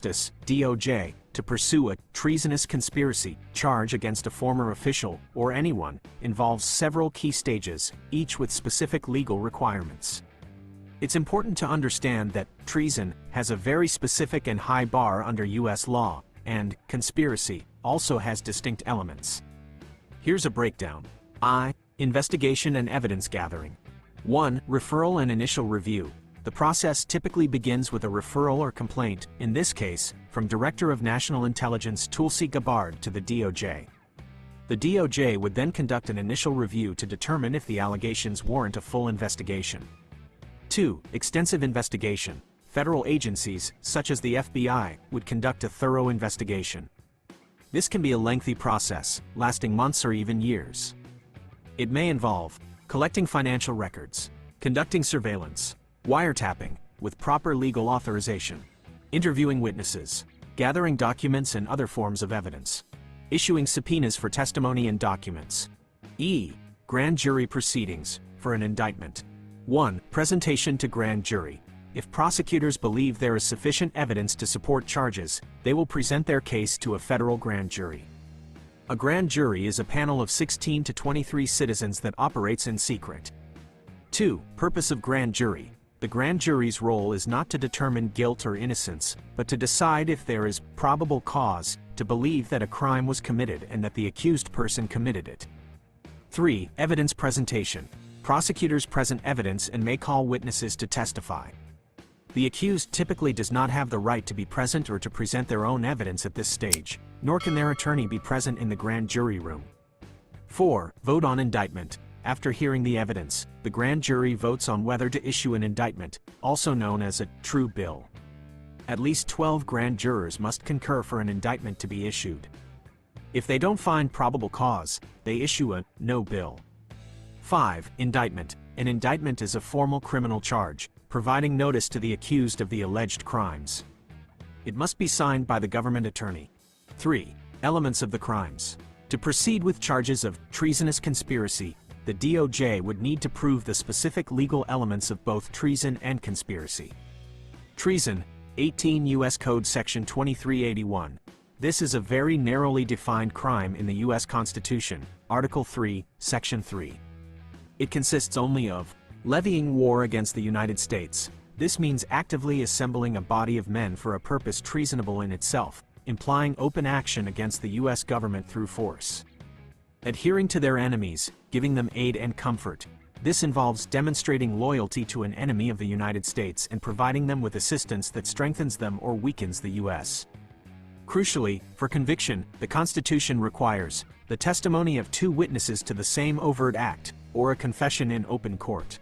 Justice, DOJ, to pursue a treasonous conspiracy charge against a former official or anyone involves several key stages, each with specific legal requirements. It's important to understand that treason has a very specific and high bar under U.S. law, and conspiracy also has distinct elements. Here's a breakdown. Investigation and evidence gathering. 1. Referral and initial review. The process typically begins with a referral or complaint, in this case, from Director of National Intelligence Tulsi Gabbard to the DOJ. The DOJ would then conduct an initial review to determine if the allegations warrant a full investigation. 2. Extensive investigation. Federal agencies, such as the FBI, would conduct a thorough investigation. This can be a lengthy process, lasting months or even years. It may involve collecting financial records, conducting surveillance, wiretapping, with proper legal authorization, interviewing witnesses, gathering documents and other forms of evidence, issuing subpoenas for testimony and documents. Grand jury proceedings, for an indictment. 1. Presentation to grand jury. If prosecutors believe there is sufficient evidence to support charges, they will present their case to a federal grand jury. A grand jury is a panel of 16 to 23 citizens that operates in secret. 2. Purpose of grand jury. The grand jury's role is not to determine guilt or innocence, but to decide if there is probable cause to believe that a crime was committed and that the accused person committed it. 3. Evidence presentation. Prosecutors present evidence and may call witnesses to testify. The accused typically does not have the right to be present or to present their own evidence at this stage, nor can their attorney be present in the grand jury room. 4. Vote on indictment. After hearing the evidence, the grand jury votes on whether to issue an indictment, also known as a true bill. At least 12 grand jurors must concur for an indictment to be issued. If they don't find probable cause, they issue a no bill. 5. Indictment. An indictment is a formal criminal charge, providing notice to the accused of the alleged crimes. It must be signed by the government attorney. 3. Elements of the crimes. To proceed with charges of treasonous conspiracy, the DOJ would need to prove the specific legal elements of both treason and conspiracy. Treason, 18 U.S. Code Section 2381. This is a very narrowly defined crime in the U.S. Constitution, Article 3, Section 3. It consists only of levying war against the United States. This means actively assembling a body of men for a purpose treasonable in itself, implying open action against the U.S. government through force. Adhering to their enemies, giving them aid and comfort. This involves demonstrating loyalty to an enemy of the United States and providing them with assistance that strengthens them or weakens the U.S. Crucially, for conviction, the Constitution requires the testimony of 2 witnesses to the same overt act, or a confession in open court.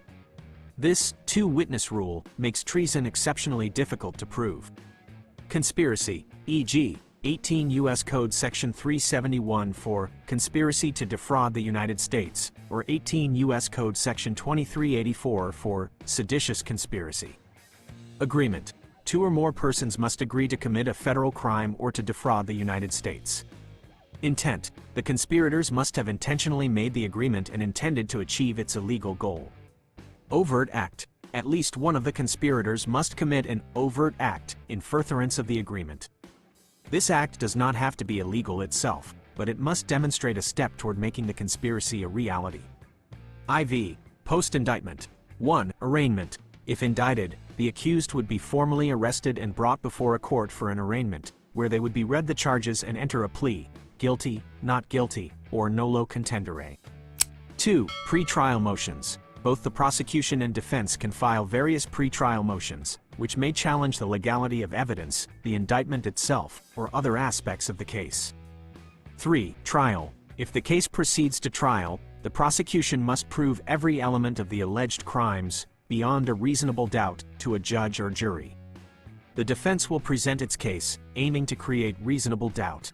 This 2-witness rule makes treason exceptionally difficult to prove. Conspiracy, e.g., 18 U.S. Code Section 371 for conspiracy to defraud the United States, or 18 U.S. Code Section 2384 for seditious conspiracy. Agreement. 2 or more persons must agree to commit a federal crime or to defraud the United States. Intent. The conspirators must have intentionally made the agreement and intended to achieve its illegal goal. Overt act. At least one of the conspirators must commit an overt act in furtherance of the agreement. This act does not have to be illegal itself, but it must demonstrate a step toward making the conspiracy a reality. IV. Post-indictment. 1. Arraignment. If indicted, the accused would be formally arrested and brought before a court for an arraignment, where they would be read the charges and enter a plea, guilty, not guilty, or nolo contendere. 2. Pre-trial motions. Both the prosecution and defense can file various pre-trial motions, which may challenge the legality of evidence, the indictment itself, or other aspects of the case. 3. Trial. If the case proceeds to trial, the prosecution must prove every element of the alleged crimes, beyond a reasonable doubt, to a judge or jury. The defense will present its case, aiming to create reasonable doubt.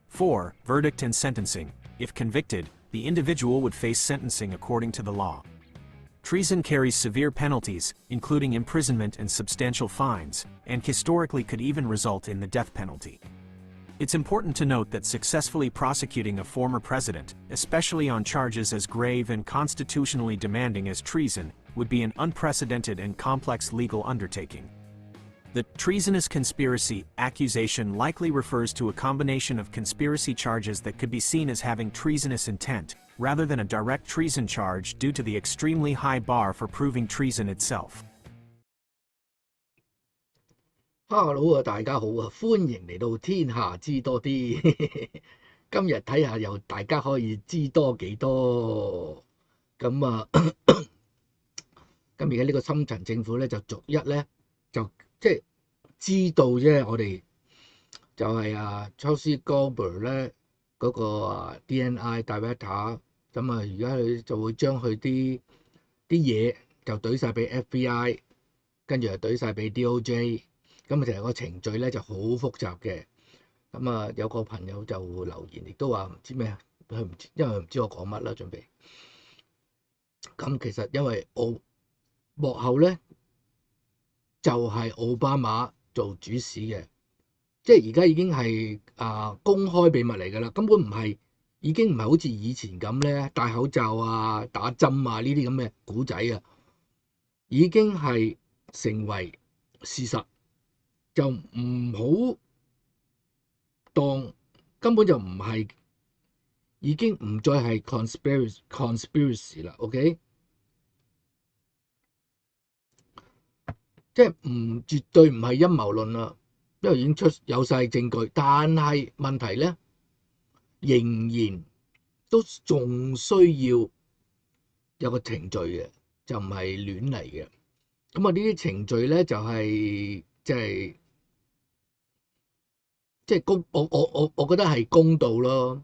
4. Verdict and sentencing. If convicted, the individual would face sentencing according to the law. Treason carries severe penalties, including imprisonment and substantial fines, and historically could even result in the death penalty. It's important to note that successfully prosecuting a former president, especially on charges as grave and constitutionally demanding as treason, would be an unprecedented and complex legal undertaking. The treasonous conspiracy accusation likely refers to a combination of conspiracy charges that could be seen as having treasonous intent, rather than a direct treason charge due to the extremely high bar for proving treason itself. Hello 啊，大家好啊，歡迎嚟到天下知多啲。今日睇下又大家可以知多幾多咁啊？咁而家呢個深層政府咧就逐一咧就即係知道啫，我哋就係Chelsea Goldberg 咧嗰個DNI Director， 咁啊而家佢就會將佢啲嘢就懟晒俾 FBI， 跟住又懟晒俾 DOJ。咁其實個程序咧就好複雜嘅，咁啊有個朋友就留言，亦都話唔知咩，佢唔知，因為佢唔知我講乜啦，準備。咁其實因為幕後咧就係奧巴馬做主使嘅，即係而家已經係公開秘密嚟㗎啦，根本唔係，已經唔係好似以前咁咧戴口罩啊、打針啊呢啲咁嘅古仔啊，已經係成為事實。就唔好當根本就唔係，已經唔再係 conspiracy 啦 ，OK？ 即係絕對唔係陰謀論啦，因為已經有晒證據，但係問題咧仍然都仲需要有個程序嘅，就唔係亂嚟嘅。咁啊呢啲程序咧就係即係我覺得係公道咯，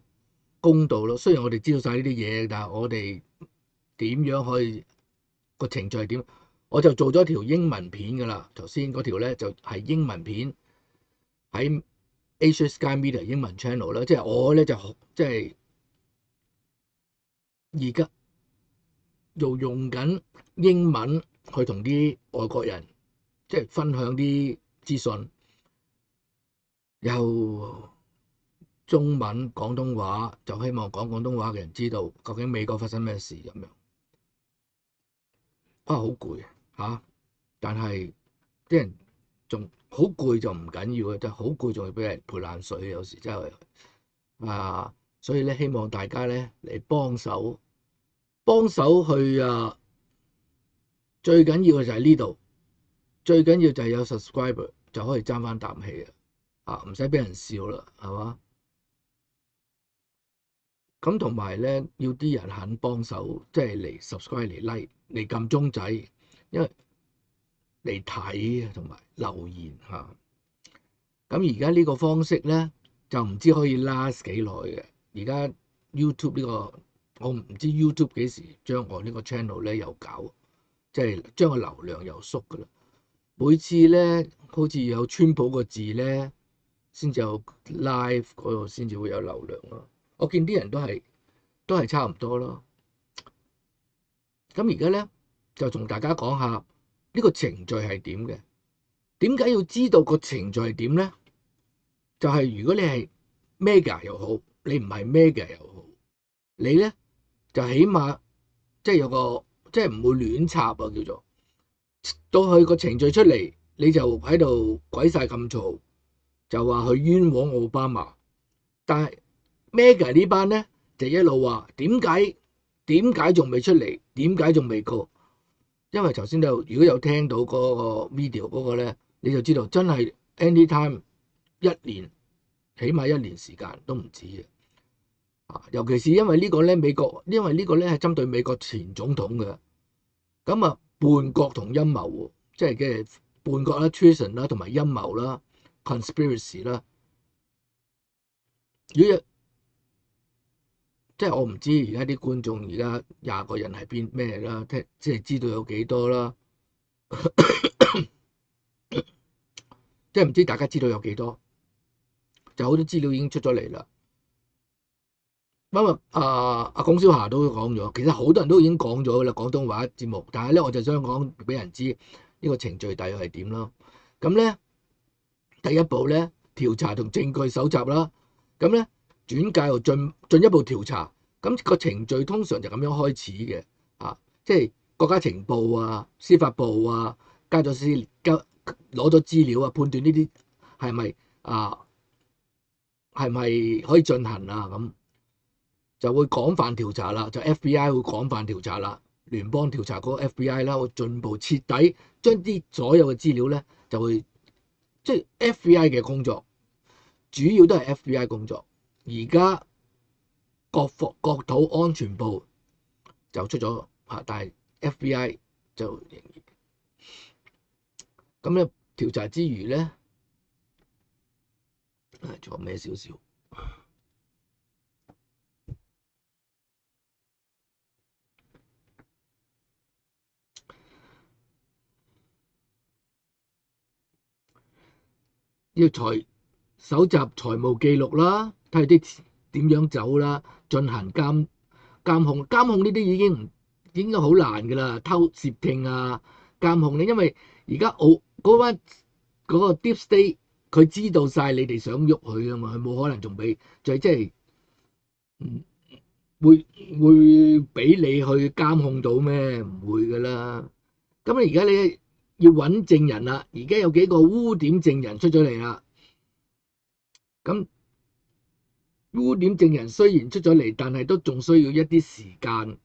公道咯。雖然我哋知道晒呢啲嘢，但係我哋點樣可以個程序係點？我就做咗條英文片㗎啦。頭先嗰條咧就係英文片喺 Asia Sky Media 英文 channel 啦。即係我咧就即係而家又用緊英文去同啲外國人即係分享啲資訊。有中文廣東話，就希望講廣東話嘅人知道究竟美國發生咩事咁樣。好攰嚇，但係啲人仲好攰就唔緊要嘅，就好攰仲要俾人潑冷水，有時真係所以咧希望大家咧嚟幫手去最緊要嘅就係呢度，最緊要就係有 subscriber 就可以爭翻啖氣唔使俾人笑啦，係嘛？咁同埋咧，要啲人肯幫手，即係嚟 subscribe 嚟 like 嚟撳鐘仔，因為嚟睇同埋留言嚇。咁而家呢個方式咧，就唔知可以 last 幾耐嘅。而家 YouTube 呢個，我唔知 YouTube 幾時將我呢個 channel 咧又搞，即係將個流量又縮噶啦。每次咧，好似有川普個字咧，先至有 live 嗰度先至會有流量咯。我見啲人都係差唔多咯。咁而家咧就同大家講下呢個程序係點嘅。點解要知道個程序係點咧？就係如果你係 mega 又好，你唔係 mega 又好，你咧就起碼即係有個即係唔會亂插啊，叫做到佢個程序出嚟，你就喺度鬼晒咁嘈。就話佢冤枉奧巴馬，但係 Mega 呢班咧就一路話點解仲未出嚟？點解仲未告？因為頭先如果有聽到嗰個 video 嗰個咧，你就知道真係 anytime 一年，起碼1年時間都唔止嘅。尤其是因為呢個咧因為呢個咧係針對美國前總統嘅，咁叛國同陰謀喎，即係嘅叛國啦、treason 啦同埋陰謀啦。conspiracy 啦，如果即係我唔知而家啲觀眾而家20個人係咩啦，即係知道有幾多啦，即係唔知大家知道有幾多，就好多資料已經出咗嚟啦。因為阿龔小霞都講咗，其實好多人都已經講咗㗎啦，廣東話節目，但係咧我就想講俾人知呢個程序大約係點咯。咁咧。第一步咧，調查同證據搜集啦，咁咧轉介又進一步調查，咁個程序通常就咁樣開始嘅，即係國家情報司法部攞咗資料啊，判斷呢啲係咪可以進行啊，咁就會廣泛調查啦，就 FBI 會廣泛調查啦，聯邦調查嗰個 FBI 啦，會進步徹底將啲所有嘅資料咧就會即係 FBI 嘅工作，主要都係 FBI 工作。而家國土安全部就出咗但係 FBI 就仍然咁咧調查之餘咧，仲有咩少少？要搜集財務記錄啦，睇下啲點樣走啦，進行監控呢啲已經好難㗎啦，偷竊聽啊監控咧，因為而家嗰個 Deep State 佢知道晒你哋想喐佢啊嘛，佢冇可能仲俾就係即係會俾你去監控到咩？唔會㗎啦。咁而家你要揾證人啦，而家有幾個污點證人出咗嚟啦。咁污點證人雖然出咗嚟，但係都仲需要一啲時間，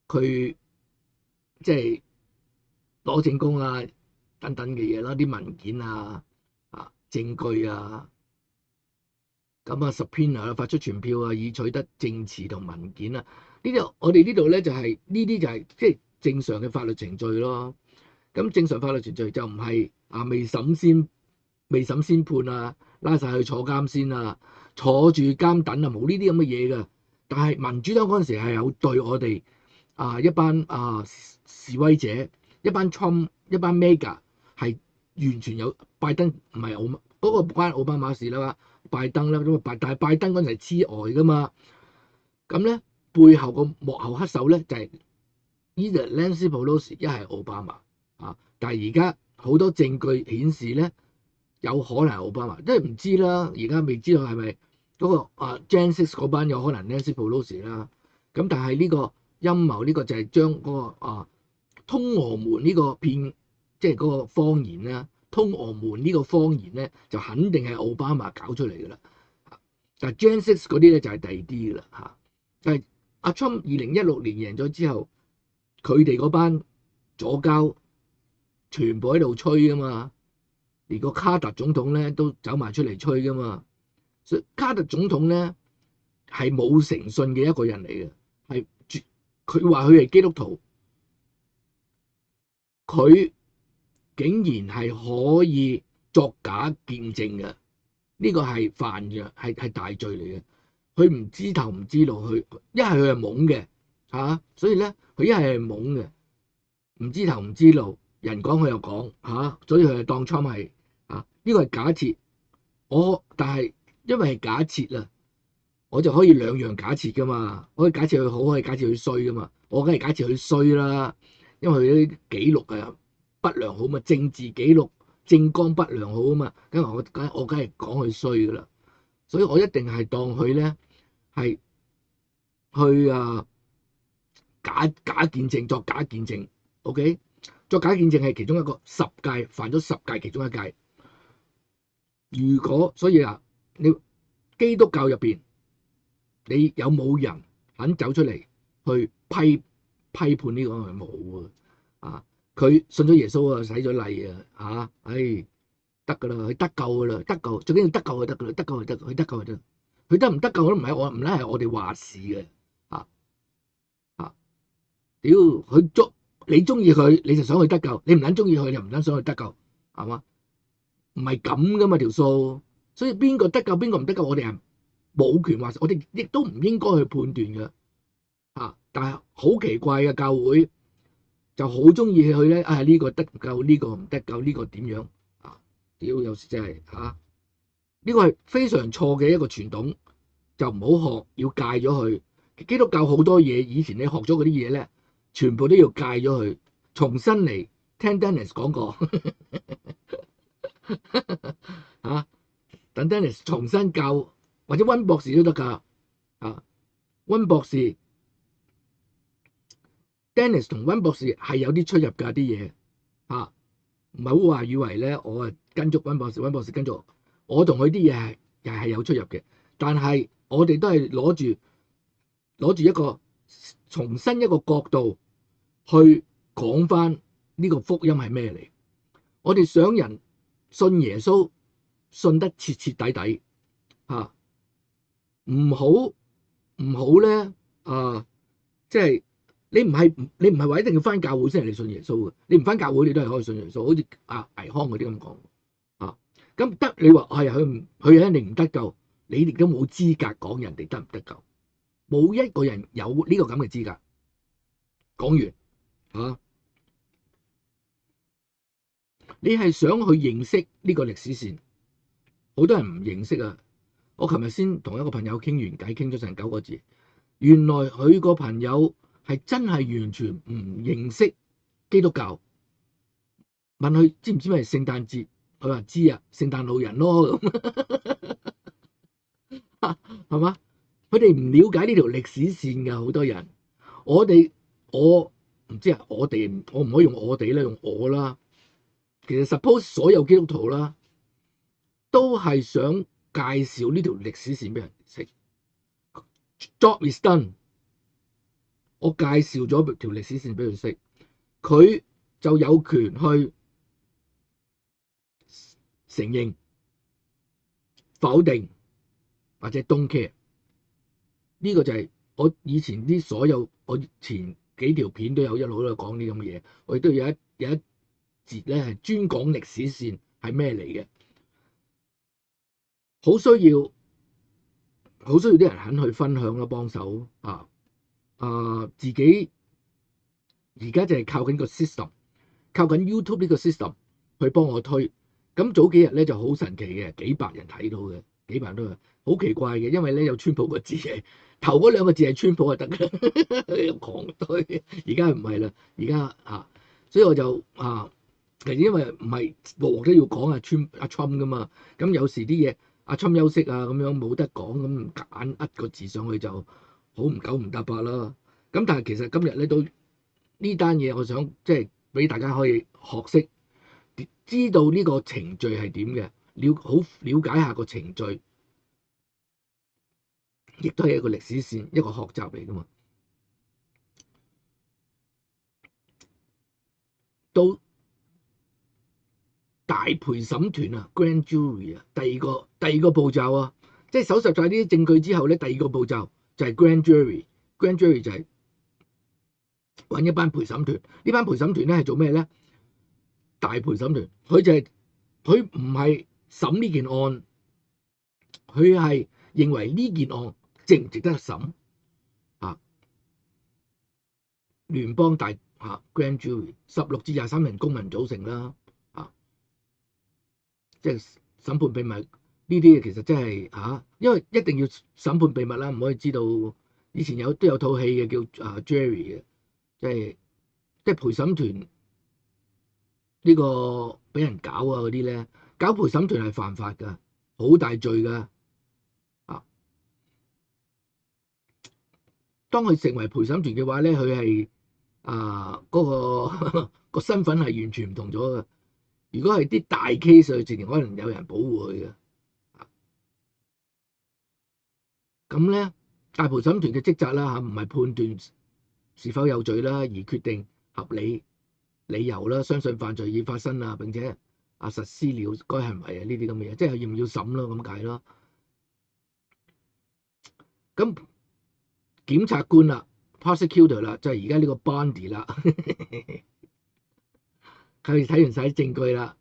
佢即係攞證供啊等等嘅嘢啦，啲文件啊證據啊，咁subpoena啦，發出傳票啊，以取得證詞同文件啊，我哋呢度咧就係呢啲就係即係正常嘅法律程序咯。咁正常法律程序就唔係未審先判啊，拉晒去坐監先啊，坐住監等啊，冇呢啲咁嘅嘢㗎。但係民主黨嗰陣時係有對我哋一班示威者、一班 Trump、一班 Mega 係完全有拜登唔係嗰個關奧巴馬事啦，拜登啦咁但係拜登嗰陣係黐呆㗎嘛。咁咧背後個幕後黑手咧就係 either Nancy Pelosi 一係奧巴馬。但係而家好多證據顯示咧，有可能係奧巴馬，即係唔知啦。而家未知道係咪嗰個Jan 6嗰班有可能 Nancy Pelosi 啦。咁但係呢個陰謀呢個就係將嗰個通俄門呢個騙，即係嗰個謊言啦。通俄門呢個謊言咧，就肯定係奧巴馬搞出嚟㗎啦。但係 Jan 6嗰啲咧就係第二啲㗎啦。但係阿 Trump 2016年贏咗之後，佢哋嗰班左膠全部喺度吹㗎嘛，連個卡特總統咧都走埋出嚟吹㗎嘛。所以卡特總統咧係冇誠信嘅一個人嚟嘅，佢話佢係基督徒，佢竟然係可以作假見證嘅，呢個係犯嘅，係大罪嚟嘅。佢唔知頭唔知路，佢係懵嘅所以咧佢一係懵嘅，唔知頭唔知路。人講佢又講所以佢就當 Trump 係呢個係假設。但係因為係假設啊，我就可以兩樣假設噶嘛。我可以假設佢好，可以假設佢衰噶嘛。我梗係假設佢衰啦，因為佢啲記錄不良好嘛，政治記錄政綱不良好啊嘛。我梗係講佢衰噶啦，所以我一定係當佢咧係去假見證，作假見證。OK。作假見證係其中一個10屆犯咗10屆其中一屆。如果所以你基督教入邊，你有冇人肯走出嚟去批判呢個係冇佢信咗耶穌洗咗禮得㗎啦，佢得救㗎啦，得救最緊要得救就得㗎啦，得救就得，佢得救就得，佢得唔得救都唔係我哋話事嘅屌佢你中意佢你就想去得救，你唔撚中意佢就唔撚想去得救，係嘛？唔係咁噶嘛條數，所以邊個得救邊個唔得救，我哋係冇權話事，我哋亦都唔應該去判斷嘅但係好奇怪嘅教會就好中意去咧呢個得救，呢個唔得救，呢個點樣屌有時真係呢個係非常錯嘅一個傳統，就唔好學，要戒咗佢。基督教好多嘢以前你學咗嗰啲嘢咧，全部都要戒咗佢，重新嚟。聽 Dennis 講過等 Dennis 重新教，或者溫博士都得㗎溫博士 Dennis 同溫博士係有啲出入㗎啲嘢唔係好話以為咧，我跟足溫博士跟足，我同佢啲嘢係有出入嘅，但係我哋都係攞住一個重新一個角度去講翻呢個福音係咩嚟。我哋想人信耶穌信得徹徹底底嚇，唔好咧即係你唔係話一定要翻教會先係你信耶穌嘅，你唔翻教會你都係可以信耶穌，好似倪康嗰啲咁講啊。咁得你話係佢一定唔得救，你亦都冇資格講人哋得唔得救，冇一個人有呢個咁嘅資格。講完嚇，你係想去認識呢個歷史線，好多人唔認識啊。我琴日先同一個朋友傾完偈，傾咗成9個字，原來佢個朋友係真係完全唔認識基督教。問佢知唔知咩係聖誕節，佢話知啊，聖誕老人咯咁，係嘛？佢哋唔了解呢條歷史線㗎，好多人。我唔知啊，我唔可以用我哋啦，用我啦。其實 suppose 所有基督徒啦，都係想介紹呢條歷史線俾人識。Job is done， 我介紹咗條歷史線俾佢識，佢就有權去承認、否定或者 don't care。呢個就係我以前啲所有，我前幾條片都有一路都講啲咁嘅嘢，我亦都有一節咧係專講歷史線係咩嚟嘅，好需要啲人肯去分享啦，幫手自己而家就係靠緊個 system， 靠緊 YouTube 呢個 system 去幫我推。咁早幾日咧就好神奇嘅，幾百人睇到嘅，幾百人都係好奇怪嘅，因為咧有川普個字嘅，頭嗰2個字係川普就得嘅，狂推。而家唔係啦，而家所以我就其實因為唔係鑊都要講阿 Trump 噶嘛，咁有時啲嘢阿 Trump 休息咁樣冇得講，咁揀個字上去就好唔9唔搭8啦。咁但係其實今日咧都呢單嘢，我想即係俾大家可以學識，知道呢個程序係點嘅，好了解下個程序，亦都係一個歷史線，一個學習嚟噶嘛。到大陪審團Grand Jury 第二個步驟即係搜集晒呢啲證據之後咧，第二個步驟就係 Grand Jury。Grand Jury 就係揾一班陪審團，呢班陪審團咧係做咩咧？大陪審團佢唔係審呢件案，佢係認為呢件案值唔值得審聯邦大Grand Jury 16至23人公民組成啦即係審判秘密呢啲嘢，其實真係因為一定要審判秘密啦，唔可以知道。以前都有套戲嘅叫Jerry 嘅，即係陪審團呢個俾人搞嗰啲咧，搞陪審團係犯法㗎，好大罪㗎當佢成為陪審團嘅話咧，佢係嗰個身份係完全唔同咗㗎。如果係啲大 case，佢自然可能有人保護佢嘅。咁咧，大陪審團嘅職責啦唔係判斷是否有罪啦，而決定合理理由啦，相信犯罪已發生並且實施了該行為呢啲咁嘅嘢，即係要唔要審咯咁解咯。咁檢察官啦 ，prosecutor 啦，就係而家呢個 Bondi 啦。佢睇完晒啲證據啦，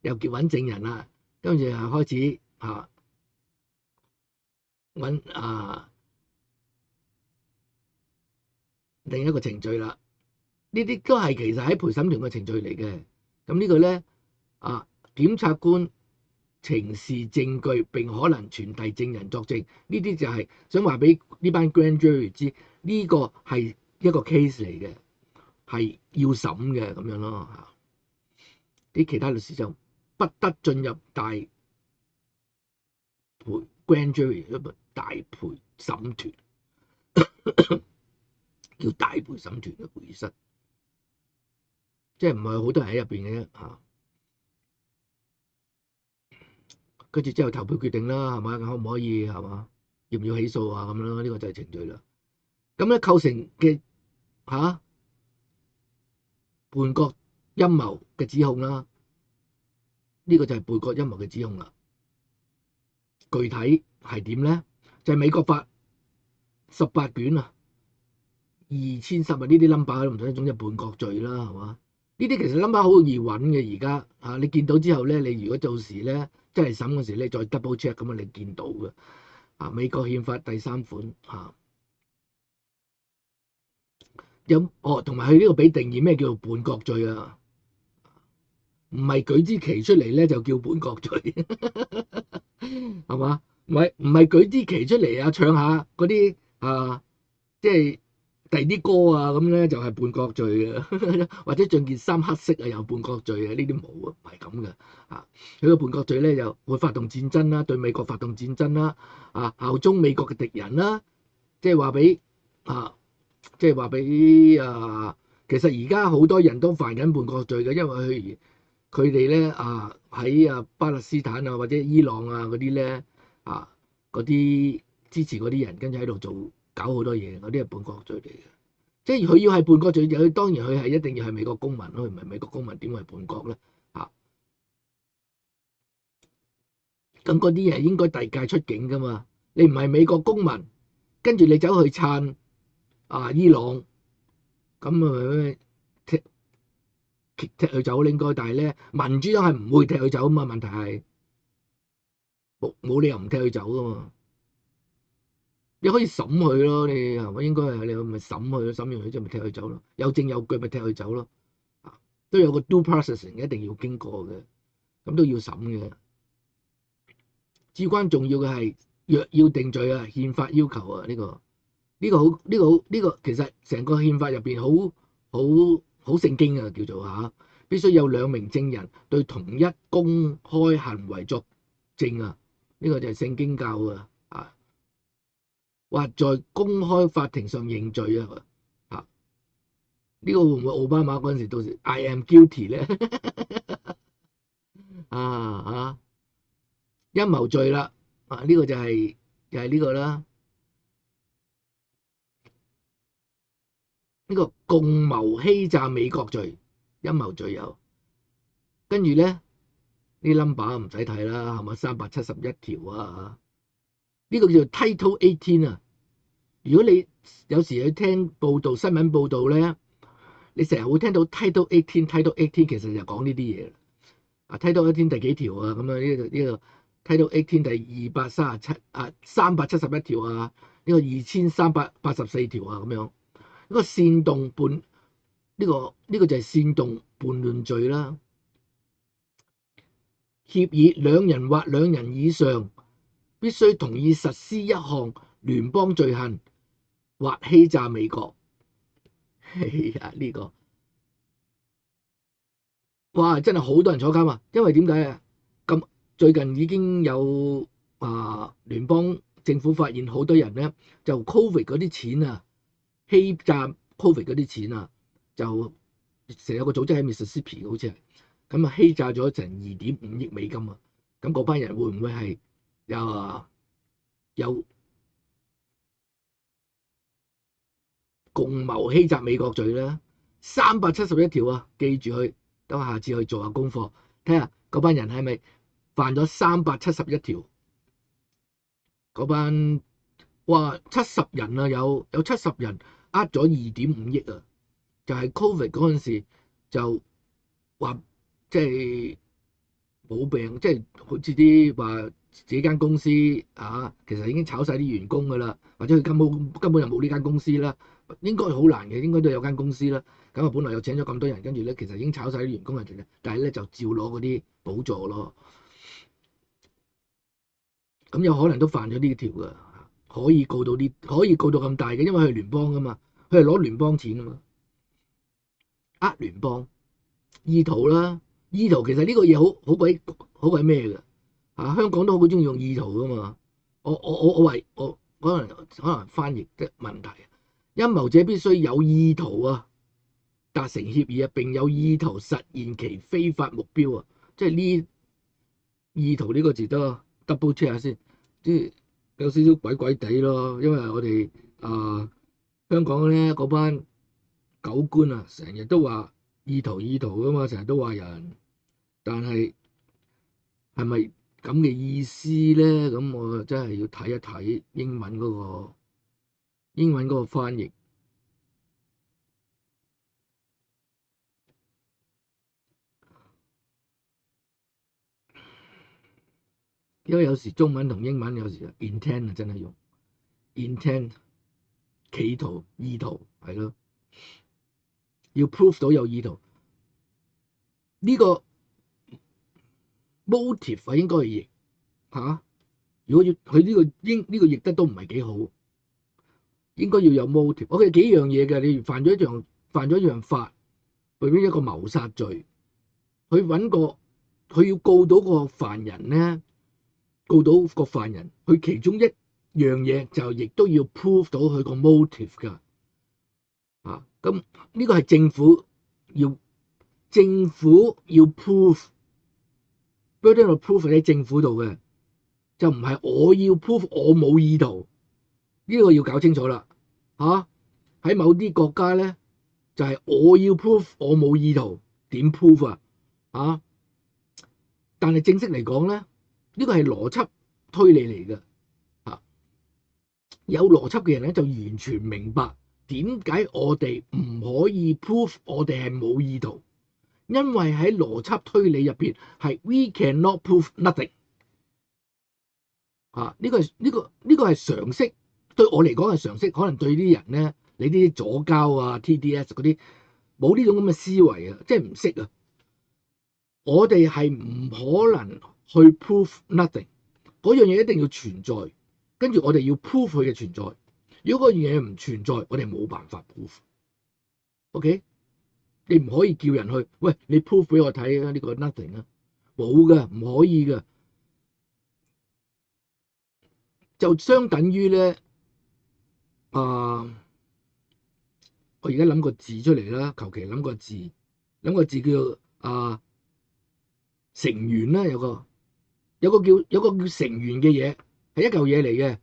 又叫揾證人啦，跟住開始揾另一個程序啦。呢啲都係其實喺陪審團嘅程序嚟嘅。咁呢個咧檢察官呈示證據並可能傳遞證人作證，呢啲就係想話俾呢班 Grand Jury 知，呢個係一個 case 嚟嘅，係要審嘅咁樣咯啲其他律師就不得進入大陪 Grand Jury 一個大陪審團叫大陪審團嘅會議室，即係唔係好多人喺入邊嘅啫嚇。跟住之後投票決定啦，係嘛？可唔可以係嘛？要唔要起訴啊？咁樣呢個就係程序啦。咁咧構成嘅叛國陰謀嘅指控啦，呢個就係叛國陰謀嘅指控啦。具體係點咧？就係美國法18卷啊，2010呢啲 number 都唔使，總之叛國罪啦，係嘛？呢啲其實 number 好易揾嘅而家嚇，你見到之後咧，你如果到時咧真係審嗰時咧，再 double check 咁啊，你見到嘅美國憲法第3款同埋佢呢個俾定義咩叫做叛國罪啊？唔係舉支旗出嚟咧就叫叛國罪，係嘛？唔係舉支旗出嚟唱下嗰啲即係第啲歌啊咁咧就係叛國罪嘅，或者着件衫黑色又叛國罪嘅，呢啲冇啊，唔係咁嘅佢個叛國罪咧就會發動戰爭啦，對美國發動戰爭啦，效忠美國嘅敵人啦，即係話俾其實而家好多人都犯緊叛國罪嘅，因為佢哋咧喺巴勒斯坦或者伊朗嗰啲咧嗰啲支持嗰啲人，跟住喺度搞好多嘢，嗰啲係叛國罪嚟嘅。即係佢要係叛國罪，當然佢係一定要係美國公民咯，佢唔係美國公民點會係叛國咧？咁嗰啲人應該遞解出境噶嘛？你唔係美國公民，跟住你走去撐伊朗，咁咪踢佢走應該，但係咧民主黨係唔會踢佢走啊嘛。問題係冇理由唔踢佢走噶嘛。你可以審佢咯，你係咪應該係你咪審佢咯？審完佢之後咪踢佢走咯，有證有據咪踢佢走咯。都有個 due processing 一定要經過嘅，咁都要審嘅。至關重要嘅係若要定罪憲法要求呢個其實成個憲法入邊好聖經叫做必須有2名證人對同一公開行為作證呢個就係聖經教或在公開法庭上認罪呢個會唔會奧巴馬嗰陣時到時 I am guilty 咧？陰謀罪啦，呢個就係呢個啦，呢個共謀欺詐美國罪，陰謀罪有，跟住咧啲 number 唔使睇啦，係咪371條呢個叫做 Title 18如果你有時去聽報道新聞報道咧，你成日會聽到 Title 18其實就講呢啲嘢Title 18第幾條咁呢個 Title 18第371條呢個2384條咁樣，呢個煽動叛呢個就係煽動叛亂罪啦。協議2人或2人以上必須同意實施一項聯邦罪行或欺詐美國。呢個哇真係好多人坐監因為點解咁最近已經有聯邦政府發現好多人咧就 Covid 嗰啲錢欺詐 Covid 嗰啲錢就成有個組織喺 Mississippi 好似係咁欺詐咗成2.5億美金咁嗰班人會唔會係有共謀欺詐美國罪咧？371條記住去，等我下次去做下功課，睇下嗰班人係咪犯咗371條？嗰班70人有70人呃咗2.5億就係 Covid 嗰陣時就話即係冇病，即係好似啲話自己間公司其實已經炒晒啲員工噶啦，或者佢根本就冇呢間公司啦。應該好難嘅，應該都有間公司啦。咁本來又請咗咁多人，跟住咧其實已經炒晒啲員工嘅，但係咧就照攞嗰啲補助咯。咁有可能都犯咗呢條㗎，可以告到咁大嘅，因為佢係聯邦㗎嘛，佢係攞聯邦錢啊嘛，聯邦意圖啦，意圖其實呢個嘢好鬼咩㗎香港都好中意用意圖㗎嘛。我可能翻譯嘅問題。陰謀者必須有意圖達成協議啊，並有意圖實現其非法目標啊，即係呢意圖呢個字都 double check 下先，即係有少少鬼鬼地咯，因為我哋香港咧嗰班狗官啊，成日都話意圖噶嘛，成日都話人，但係係咪咁嘅意思咧？咁我真係要睇一睇英文嗰個翻譯。因為有時中文同英文有時 intent 啊，真係用 intent 企圖意圖係咯，要 prove 到有意圖。呢個 motive 啊，應該係譯嚇。如果要佢呢個譯得都唔係幾好，應該要有 motive。我哋幾樣嘢嘅，你犯咗一樣法，譬如一個謀殺罪，佢要告到個犯人咧。告到個犯人，佢其中一樣嘢就亦都要 prove 到佢個 motive 㗎，咁呢個係政府要 prove，burden of proof 喺政府度嘅，就唔係我要 prove 我冇意圖，呢個要搞清楚啦，喺某啲國家咧就係我要 prove 我冇意圖，點 prove 啊？但係正式嚟講咧。呢個係邏輯推理嚟嘅，有邏輯嘅人咧就完全明白點解我哋唔可以 prove 我哋係冇意圖，因為喺邏輯推理入邊係 we cannot prove nothing，呢個係常識，對我嚟講係常識，可能對啲人咧，你啲左膠啊 TDS 嗰啲冇呢種咁嘅思維啊，即係唔識啊，我哋係唔可能去 prove nothing， 嗰樣嘢一定要存在，跟住我哋要 prove 佢嘅存在。如果嗰樣嘢唔存在，我哋冇辦法 prove。OK， 你唔可以叫人去，喂，你 prove 俾我睇啊，呢個 nothing 啊，冇㗎，唔可以㗎。就相等於咧，我而家諗個字出嚟啦，求其諗個字叫成員啦，有個叫成員嘅嘢，係一嚿嘢嚟嘅，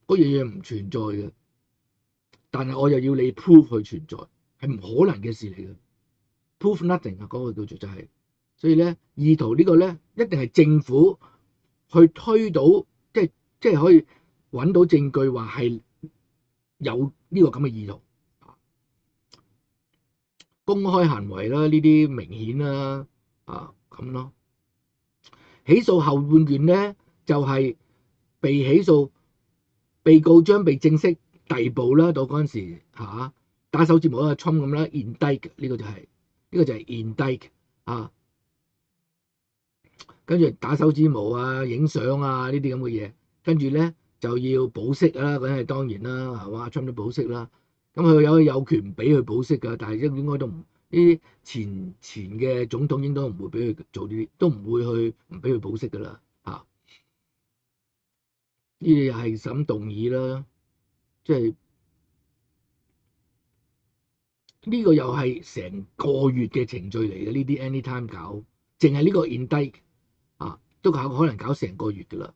嗰樣嘢唔存在嘅，但係我又要你 prove 佢存在，係唔可能嘅事嚟嘅 ，prove nothing 啊，嗰個叫做就係，所以咧意圖呢個咧一定係政府去推到，即係可以揾到證據話係有呢個咁嘅意圖，公開行為啦，呢啲明顯啦。咁咯，起訴後半段咧就係被起訴，被告將被正式逮捕啦。到嗰陣時打手指模啊，Trump咁啦 ，indict 呢個就係 indict 跟住打手指模啊、影相啊呢啲咁嘅嘢，跟住咧就要保釋啦，咁係當然啦，係嘛 Trump 都保釋啦，咁佢有權唔俾佢保釋㗎，但係應該都唔。呢啲前嘅總統應該唔會俾佢做呢啲，都唔會去唔俾佢保釋噶啦，呢啲又係審動議啦，即係呢個又係成個月嘅程序嚟嘅，呢啲 anytime 搞，淨係呢個 indict 都可能搞成個月噶啦，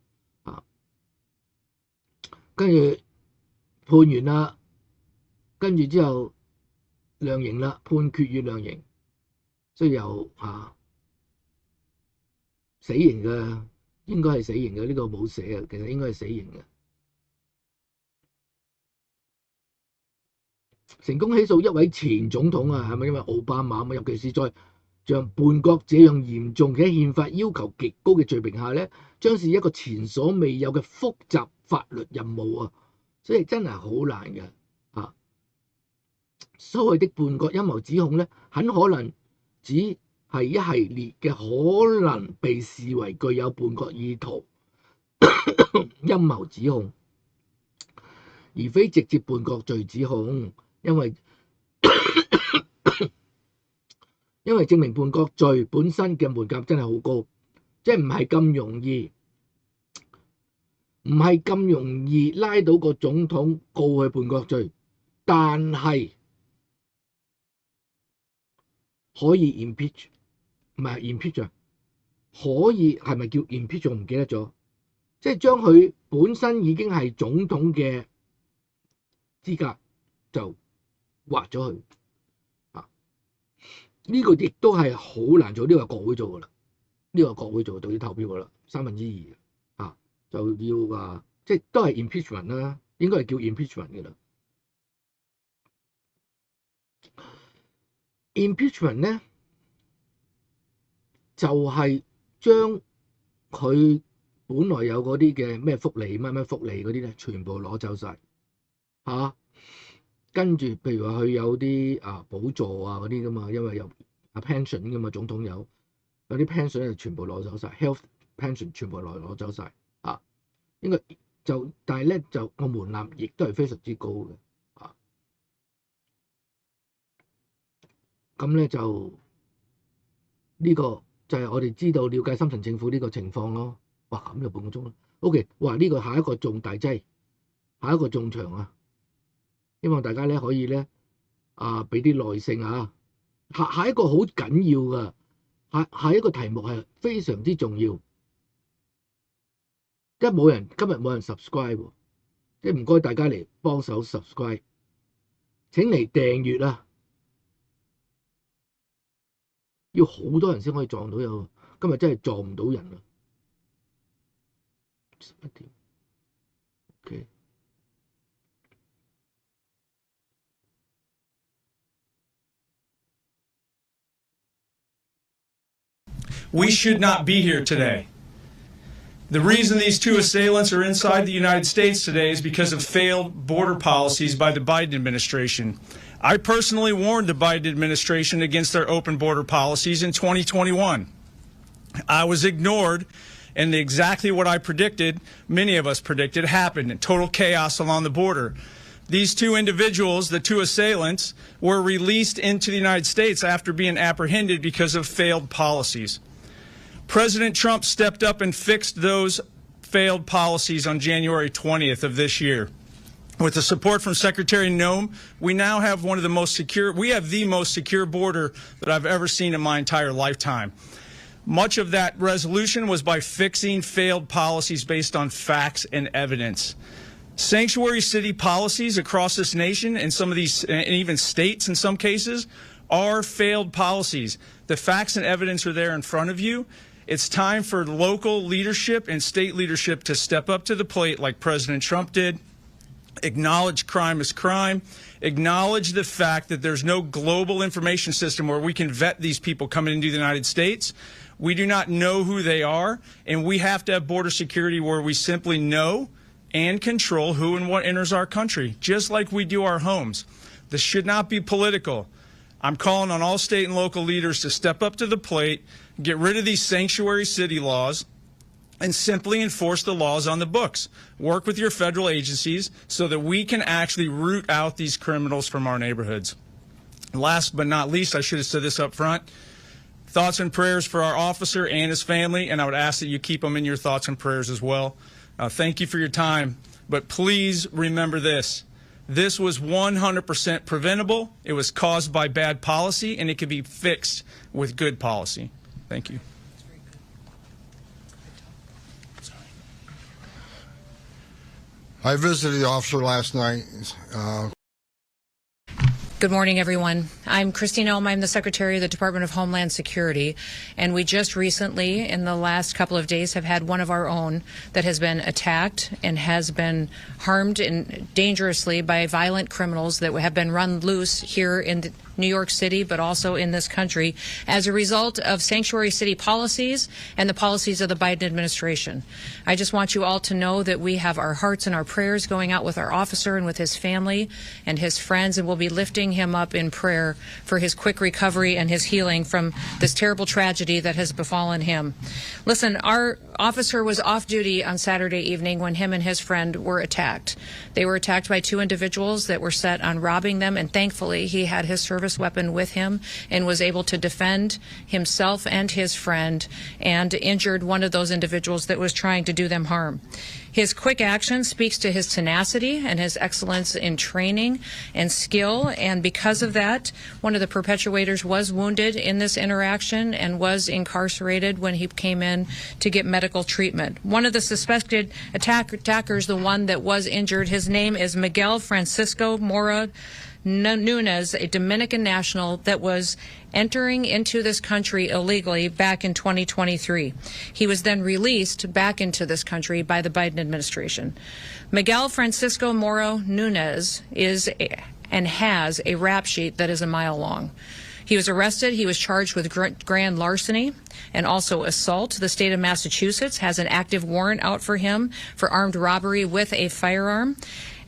跟住判完啦，跟住之後。量刑啦，判決與量刑，所以又死刑嘅，應該係死刑嘅，呢個冇寫啊，其實應該係死刑嘅。成功起訴一位前總統啊，係咪因為奧巴馬啊？尤其是在像叛國這樣嚴重嘅憲法要求極高嘅罪名下咧，將是一個前所未有嘅複雜法律任務啊，所以真係好難嘅。所謂的叛國陰謀指控咧，很可能只係一系列嘅可能被視為具有叛國意圖陰謀指控，而非直接叛國罪指控，因為證明叛國罪本身嘅門檻真係好高，即係唔係咁容易拉到個總統告佢叛國罪，但係可以 impeach， 唔係 impeach 啊，可以係咪叫 impeach 我唔記得咗，即係將佢本身已經係總統嘅資格就劃咗佢啊！呢個亦都係好難做，呢個係國會做噶啦，呢個係國會做到要投票噶啦，2/3啊，就要啊，即係都係 impeachment 啦，應該係叫 impeachment 嘅啦。impeachment 咧就係將佢本來有嗰啲嘅咩福利乜福利嗰啲咧，全部攞走晒嚇。跟住譬如話佢有啲補助啊嗰啲噶嘛，因為有pension 噶嘛，總統有啲 pension 就全部攞走晒 health pension 全部攞走晒啊。應該就但係咧就個門檻亦都係非常之高嘅啊。咁咧就呢個就係我哋知道了解深層政府呢個情況咯。哇，咁就半個鐘啦。OK， 哇呢個下一個重大劑，下一個重場啊！希望大家咧可以咧俾啲耐性啊。下一個好緊要噶，下一個題目係非常之重要。今日冇人 subscribe 喎，即係唔該大家嚟幫手 subscribe， 請嚟訂閱啊！要好多人先可以撞到有，今日真係撞唔到人啊！11點 ，OK。We should not be here today. The reason these two assailants are inside the United States today is because of failed border policies by the Biden administration. I personally warned the Biden administration against their open border policies in 2021. I was ignored, and exactly what I predicted, many of us predicted, happened. Total chaos along the border. These two individuals, the two assailants, were released into the United States after being apprehended because of failed policies. President Trump stepped up and fixed those failed policies on January 20th of this year. With the support from Secretary Noem, we now have the most secure border that I've ever seen in my entire lifetime. Much of that resolution was by fixing failed policies based on facts and evidence. Sanctuary city policies across this nation and some of these, and even states in some cases, are failed policies. The facts and evidence are there in front of you. It's time for local leadership and state leadership to step up to the plate like President Trump did. Acknowledge crime is crime. Acknowledge the fact that there's no global information system where we can vet these people coming into the United States. We do not know who they are, and we have to have border security where we simply know and control who and what enters our country, just like we do our homes. This should not be political. I'm calling on all state and local leaders to step up to the plate, get rid of these sanctuary city laws, and simply enforce the laws on the books. Work with your federal agencies so that we can actually root out these criminals from our neighborhoods. Last but not least, I should have said this up front, thoughts and prayers for our officer and his family, and I would ask that you keep them in your thoughts and prayers as well. Thank you for your time, but please remember this. This was 100% preventable. It was caused by bad policy, and it can be fixed with good policy. Thank you. I visited the officer last night. Good morning, everyone. I'm Christine Elm. I'm the Secretary of the Department of Homeland Security, and we just recently, in the last couple of days, have had one of our own that has been attacked and has been harmed dangerously by violent criminals that have been run loose here in New York City, but also in this country, as a result of sanctuary city policies and the policies of the Biden administration. I just want you all to know that we have our hearts and our prayers going out with our officer and with his family and his friends, and we'll be lifting him up in prayer for his quick recovery and his healing from this terrible tragedy that has befallen him. Listen, our officer was off duty on Saturday evening when him and his friend were attacked. They were attacked by two individuals that were set on robbing them, and thankfully he had his survivor service weapon with him and was able to defend himself and his friend and injured one of those individuals that was trying to do them harm. His quick action speaks to his tenacity and his excellence in training and skill, and because of that, one of the perpetuators was wounded in this interaction and was incarcerated when he came in to get medical treatment. One of the suspected attackers, the one that was injured, his name is Miguel Francisco Mora Nunez, a Dominican national that was entering into this country illegally back in 2023. He was then released back into this country by the Biden administration. Miguel Francisco Mora Nunez and has a rap sheet that is a mile long. He was arrested. He was charged with grand larceny and also assault. The state of Massachusetts has an active warrant out for him for armed robbery with a firearm.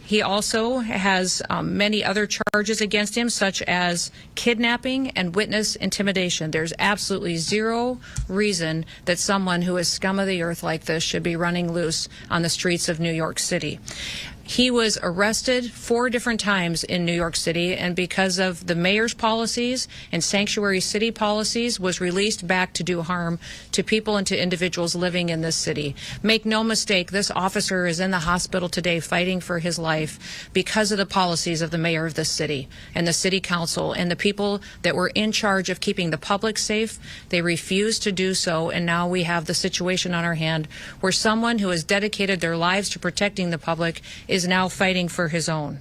He also has many other charges against him, such as kidnapping and witness intimidation. There's absolutely zero reason that someone who is scum of the earth like this should be running loose on the streets of New York City. He was arrested 4 different times in New York City, and because of the mayor's policies and sanctuary city policies, was released back to do harm to people and to individuals living in this city. Make no mistake, this officer is in the hospital today fighting for his life because of the policies of the mayor of this city and the city council and the people that were in charge of keeping the public safe. They refused to do so, and now we have the situation on our hand where someone who has dedicated their lives to protecting the public is now fighting for his own.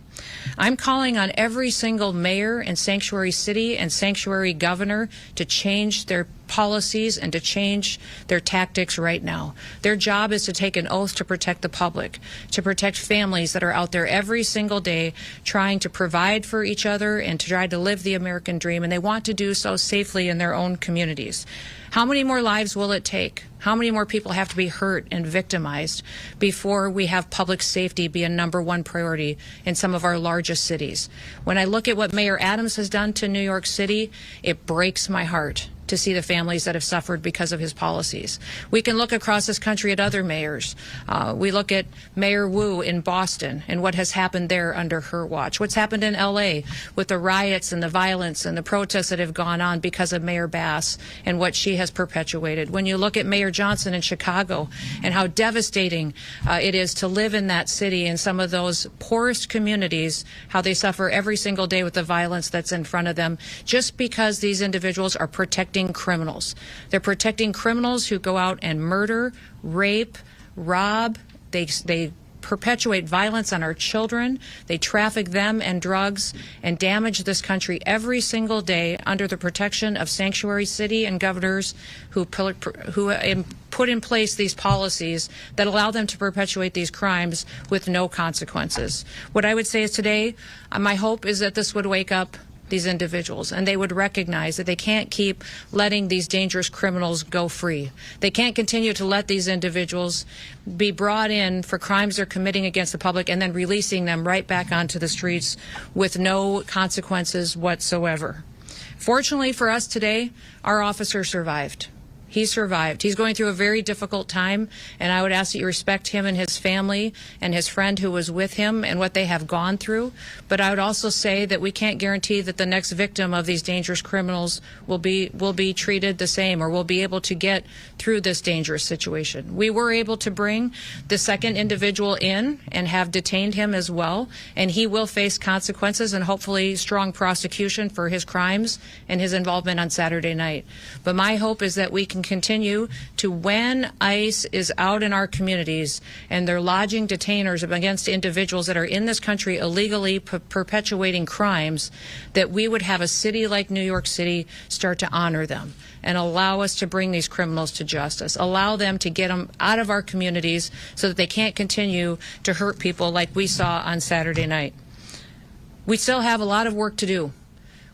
I'm calling on every single mayor and sanctuary city and sanctuary governor to change their policies and to change their tactics right now. Their job is to take an oath to protect the public, to protect families that are out there every single day trying to provide for each other and to try to live the American dream, and they want to do so safely in their own communities. How many more lives will it take? How many more people have to be hurt and victimized before we have public safety be a #1 priority in some of our largest cities? When I look at what Mayor Adams has done to New York City, it breaks my heart to see the families that have suffered because of his policies. We can look across this country at other mayors. We look at Mayor Wu in Boston and what has happened there under her watch. What's happened in LA with the riots and the violence and the protests that have gone on because of Mayor Bass and what she has perpetuated. When you look at Mayor Johnson in Chicago and how devastating it is to live in that city and some of those poorest communities, how they suffer every single day with the violence that's in front of them, just because these individuals are protecting criminals. They're protecting criminals who go out and murder, rape, rob. They perpetuate violence on our children. They traffic them and drugs and damage this country every single day under the protection of sanctuary city and governors who put in place these policies that allow them to perpetuate these crimes with no consequences. What I would say is today, my hope is that this would wake up these individuals, and they would recognize that they can't keep letting these dangerous criminals go free. They can't continue to let these individuals be brought in for crimes they're committing against the public and then releasing them right back onto the streets with no consequences whatsoever. Fortunately for us today, our officer survived. He survived. He's going through a very difficult time, and I would ask that you respect him and his family and his friend who was with him and what they have gone through. But I would also say that we can't guarantee that the next victim of these dangerous criminals will be treated the same or will be able to get through this dangerous situation. We were able to bring the second individual in and have detained him as well, and he will face consequences and hopefully strong prosecution for his crimes and his involvement on Saturday night. But my hope is that we can continue to, when ICE is out in our communities and they're lodging detainers against individuals that are in this country illegally perpetuating crimes, that we would have a city like New York City start to honor them and allow us to bring these criminals to justice, allow them to get them out of our communities so that they can't continue to hurt people like we saw on Saturday night. We still have a lot of work to do.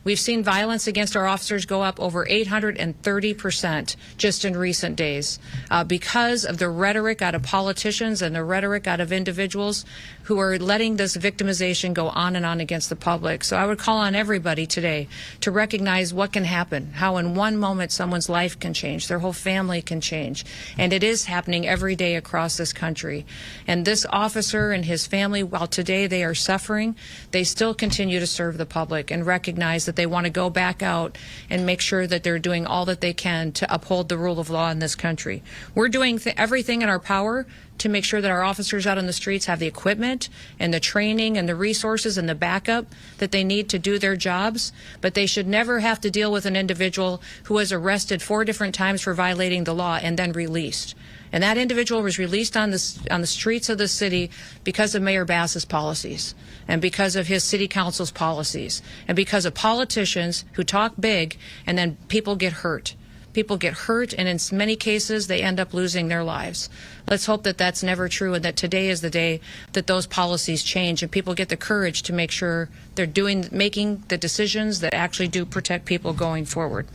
We've seen violence against our officers go up over 830% just in recent days because of the rhetoric out of politicians and the rhetoric out of individuals who are letting this victimization go on and on against the public. So I would call on everybody today to recognize what can happen, how in one moment someone's life can change, their whole family can change. And it is happening every day across this country. And this officer and his family, while today they are suffering, they still continue to serve the public and recognize that they want to go back out and make sure that they're doing all that they can to uphold the rule of law in this country. We're doing everything in our power to make sure that our officers out on the streets have the equipment and the training and the resources and the backup that they need to do their jobs, but they should never have to deal with an individual who was arrested 4 different times for violating the law and then released. And that individual was released on the streets of the city because of Mayor Bass's policies and because of his city council's policies and because of politicians who talk big and then people get hurt. People get hurt, and in many cases, they end up losing their lives. Let's hope that that's never true and that today is the day that those policies change and people get the courage to make sure they're making the decisions that actually do protect people going forward.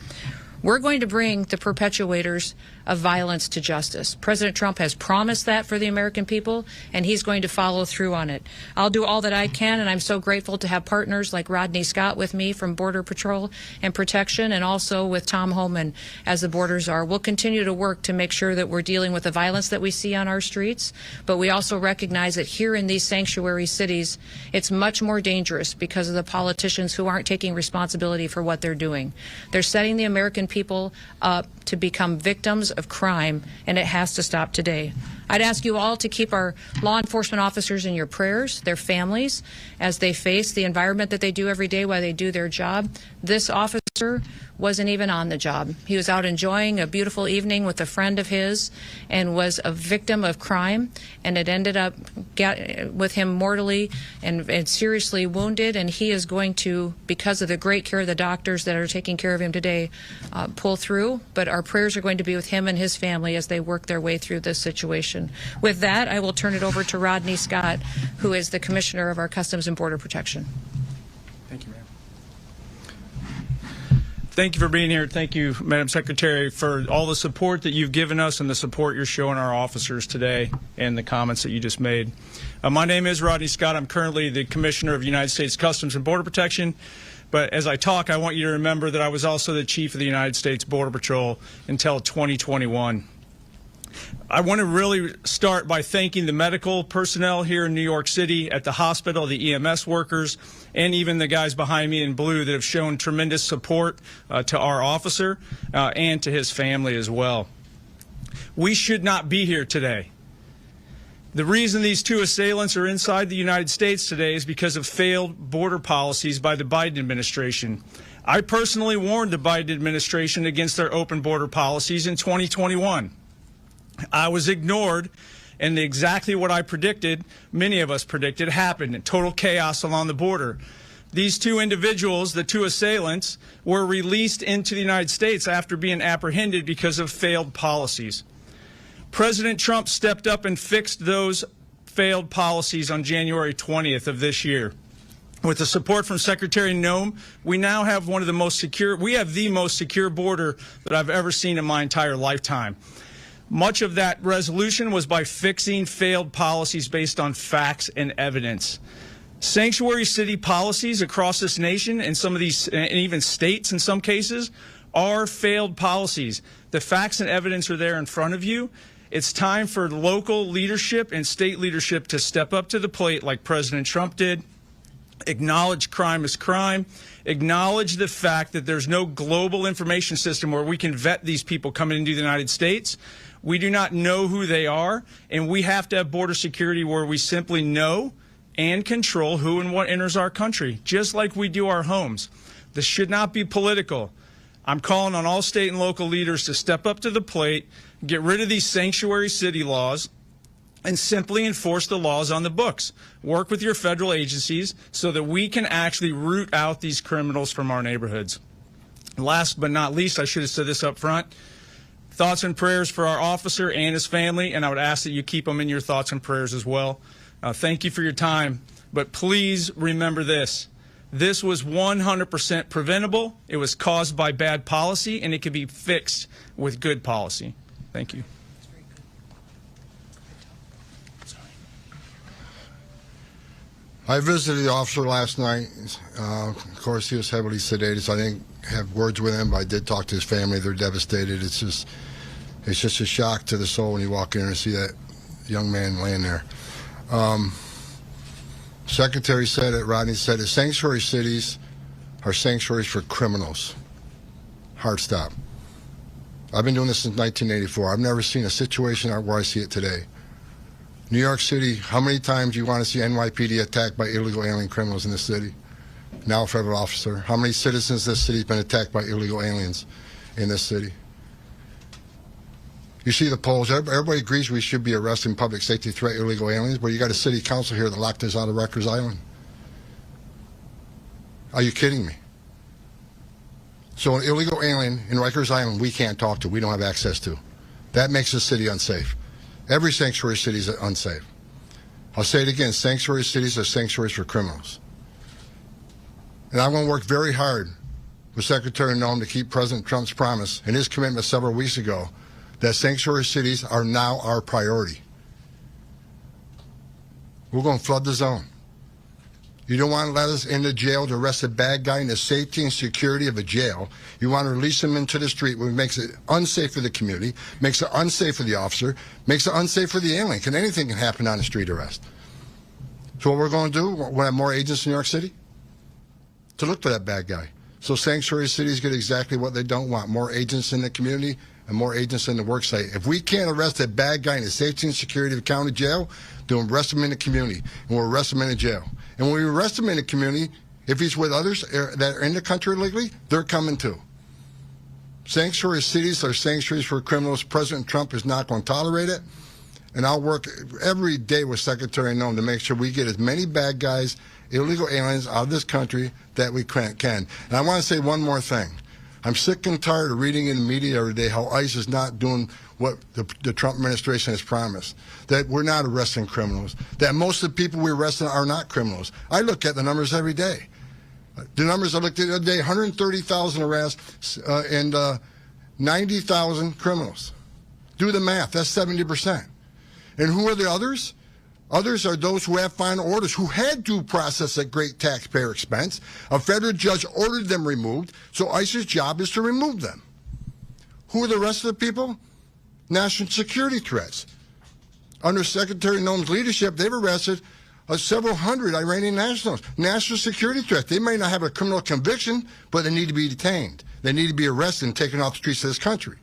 We're going to bring the perpetuators of violence to justice. President Trump has promised that for the American people, and he's going to follow through on it. I'll do all that I can, and I'm so grateful to have partners like Rodney Scott with me from Border Patrol and Protection, and also with Tom Homan as the borders are. We'll continue to work to make sure that we're dealing with the violence that we see on our streets, but we also recognize that here in these sanctuary cities, it's much more dangerous because of the politicians who aren't taking responsibility for what they're doing. They're setting the American people up to become victims of crime, and it has to stop today. I'd ask you all to keep our law enforcement officers in your prayers, their families, as they face the environment that they do every day while they do their job. This officer wasn't even on the job. He was out enjoying a beautiful evening with a friend of his and was a victim of crime, and it ended up with him mortally and seriously wounded, and he is going to, because of the great care of the doctors that are taking care of him today, pull through. But our prayers are going to be with him and his family as they work their way through this situation. With that, I will turn it over to Rodney Scott, who is the Commissioner of our Customs and Border Protection. Thank you, ma'am. Thank you for being here. Thank you, Madam Secretary, for all the support that you've given us and the support you're showing our officers today and the comments that you just made. My name is Rodney Scott. I'm currently the Commissioner of United States Customs and Border Protection. But as I talk, I want you to remember that I was also the Chief of the United States Border Patrol until 2021. I want to really start by thanking the medical personnel here in New York City at the hospital, the EMS workers, and even the guys behind me in blue that have shown tremendous support to our officer and to his family as well. We should not be here today. The reason these 2 assailants are inside the United States today is because of failed border policies by the Biden administration. I personally warned the Biden administration against their open border policies in 2021. I was ignored, and exactly what I predicted, many of us predicted, happened. Total chaos along the border. These 2 individuals, the 2 assailants, were released into the United States after being apprehended because of failed policies. President Trump stepped up and fixed those failed policies on January 20th of this year. With the support from Secretary Noem, we now have the most secure border that I've ever seen in my entire lifetime. Much of that resolution was by fixing failed policies based on facts and evidence. Sanctuary city policies across this nation and some of these, and even states in some cases, are failed policies. The facts and evidence are there in front of you. It's time for local leadership and state leadership to step up to the plate like President Trump did. Acknowledge crime is crime. Acknowledge the fact that there's no global information system where we can vet these people coming into the United States. We do not know who they are, and we have to have border security where we simply know and control who and what enters our country, just like we do our homes. This should not be political. I'm calling on all state and local leaders to step up to the plate, get rid of these sanctuary city laws, and simply enforce the laws on the books. Work with your federal agencies so that we can actually root out these criminals from our neighborhoods. Last but not least, I should have said this up front, thoughts and prayers for our officer and his family, and I would ask that you keep them in your thoughts and prayers as well. Thank you for your time, but please remember this. This was 100% preventable. It was caused by bad policy, and it can be fixed with good policy. Thank you. I visited the officer last night. Of course, he was heavily sedated, so I didn't have words with him, but I did talk to his family. They're devastated. It's just a shock to the soul when you walk in and see that young man laying there. Secretary said it, Rodney said it, sanctuary cities are sanctuaries for criminals. Hard stop. I've been doing this since 1984. I've never seen a situation where I see it today. New York City, how many times do you want to see NYPD attacked by illegal alien criminals in this city? Now a federal officer. How many citizens of this city have been attacked by illegal aliens in this city? You see the polls. Everybody agrees we should be arresting public safety threat illegal aliens, but you got a city council here that locked us out of Rikers Island. Are you kidding me? So an illegal alien in Rikers Island we can't talk to, we don't have access to. That makes the city unsafe. Every sanctuary city is unsafe. I'll say it again, sanctuary cities are sanctuaries for criminals. And I'm going to work very hard with Secretary Noem to keep President Trump's promise and his commitment several weeks ago that sanctuary cities are now our priority. We're going to flood the zone. You don't want to let us into jail to arrest a bad guy in the safety and security of a jail. You want to release him into the street, which makes it unsafe for the community, makes it unsafe for the officer, makes it unsafe for the alien. Anything can happen on a street arrest. So what we're going to do, we'll have more agents in New York City to look for that bad guy. So sanctuary cities get exactly what they don't want, more agents in the community and more agents in the work site. If we can't arrest a bad guy in the safety and security of the county jail, then we'll arrest him in the community, and we'll arrest him in the jail. And when we arrest him in the community, if he's with others that are in the country illegally, they're coming too. Sanctuary cities are sanctuaries for criminals. President Trump is not going to tolerate it. And I'll work every day with Secretary Noem to make sure we get as many bad guys, illegal aliens out of this country that we can. And I want to say one more thing. I'm sick and tired of reading in the media every day how ICE is not doing what the Trump administration has promised, that we're not arresting criminals, that most of the people we're arresting are not criminals. I look at the numbers every day. The numbers I looked at the other day, 130,000 arrests and 90,000 criminals. Do the math, that's 70%. And who are the others? Others are those who have final orders, who had due process at great taxpayer expense. A federal judge ordered them removed, so ICE's job is to remove them. Who are the rest of the people? National security threats. Under Secretary Noem's leadership, they've arrested several hundred Iranian nationals. National security threats. They may not have a criminal conviction, but they need to be detained. They need to be arrested and taken off the streets of this country.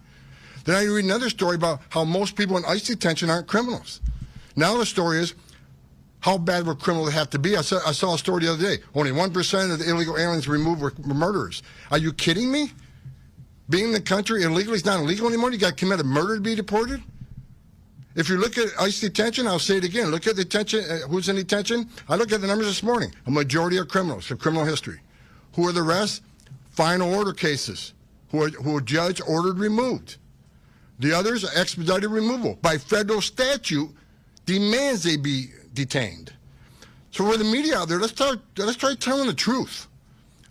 Then I read another story about how most people in ICE detention aren't criminals. Now the story is, how bad would criminals have to be? I saw a story the other day. Only 1% of the illegal aliens removed were murderers. Are you kidding me? Being in the country illegally is not illegal anymore? You got to commit a murder to be deported? If you look at ICE detention, I'll say it again. Look at detention. Who's in detention? I looked at the numbers this morning. A majority are criminals, of criminal history. Who are the rest? Final order cases, who are judge ordered removed. The others are expedited removal. By federal statute, demands they be detained. So for the media out there, let's try telling the truth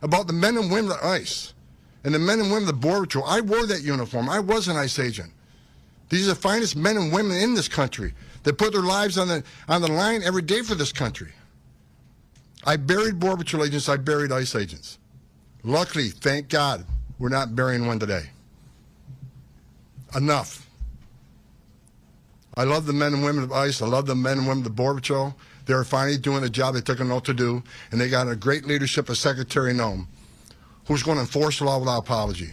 about the men and women of ICE and the men and women of the Border Patrol. I wore that uniform. I was an ICE agent. These are the finest men and women in this country that put their lives on the line every day for this country. I buried Border Patrol agents. I buried ICE agents. Luckily, thank God, we're not burying one today. Enough. I love the men and women of ICE. I love the men and women of the Border Patrol. They're finally doing the job they took an oath to do, and they got a great leadership of Secretary Noem, who's going to enforce the law without apology.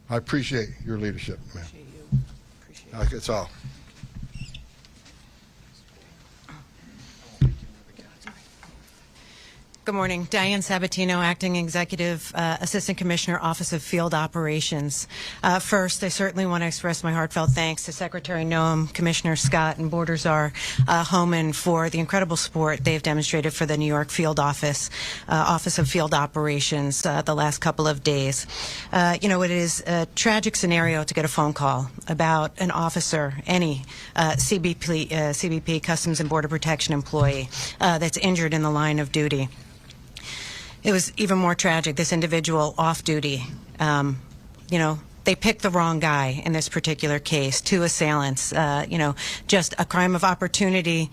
I appreciate your leadership, man. That's all. Good morning. Diane Sabatino, Acting Executive Assistant Commissioner, Office of Field Operations. First, I certainly want to express my heartfelt thanks to Secretary Noem, Commissioner Scott, and Border Czar Homan for the incredible support they've demonstrated for the New York Field Office of Field Operations the last couple of days. It is a tragic scenario to get a phone call about an officer, any CBP, Customs and Border Protection employee that's injured in the line of duty. It was even more tragic, this individual off duty. They picked the wrong guy in this particular case, two assailants, just a crime of opportunity.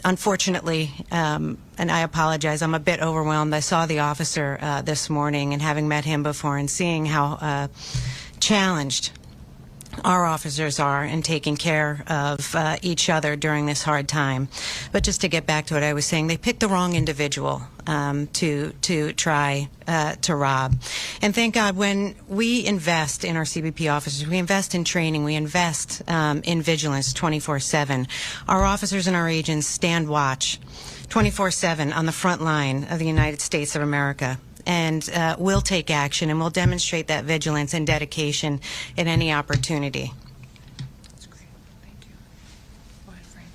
Unfortunately, and I apologize, I'm a bit overwhelmed. I saw the officer this morning, and having met him before and seeing how challenged our officers are in taking care of each other during this hard time. But just to get back to what I was saying, they picked the wrong individual to try to rob. And thank God, when we invest in our CBP officers, we invest in training, we invest in vigilance 24/7. Our officers and our agents stand watch 24/7 on the front line of the United States of America. And we'll take action, and we'll demonstrate that vigilance and dedication at any opportunity. That's great. Thank you. Go ahead, Frank.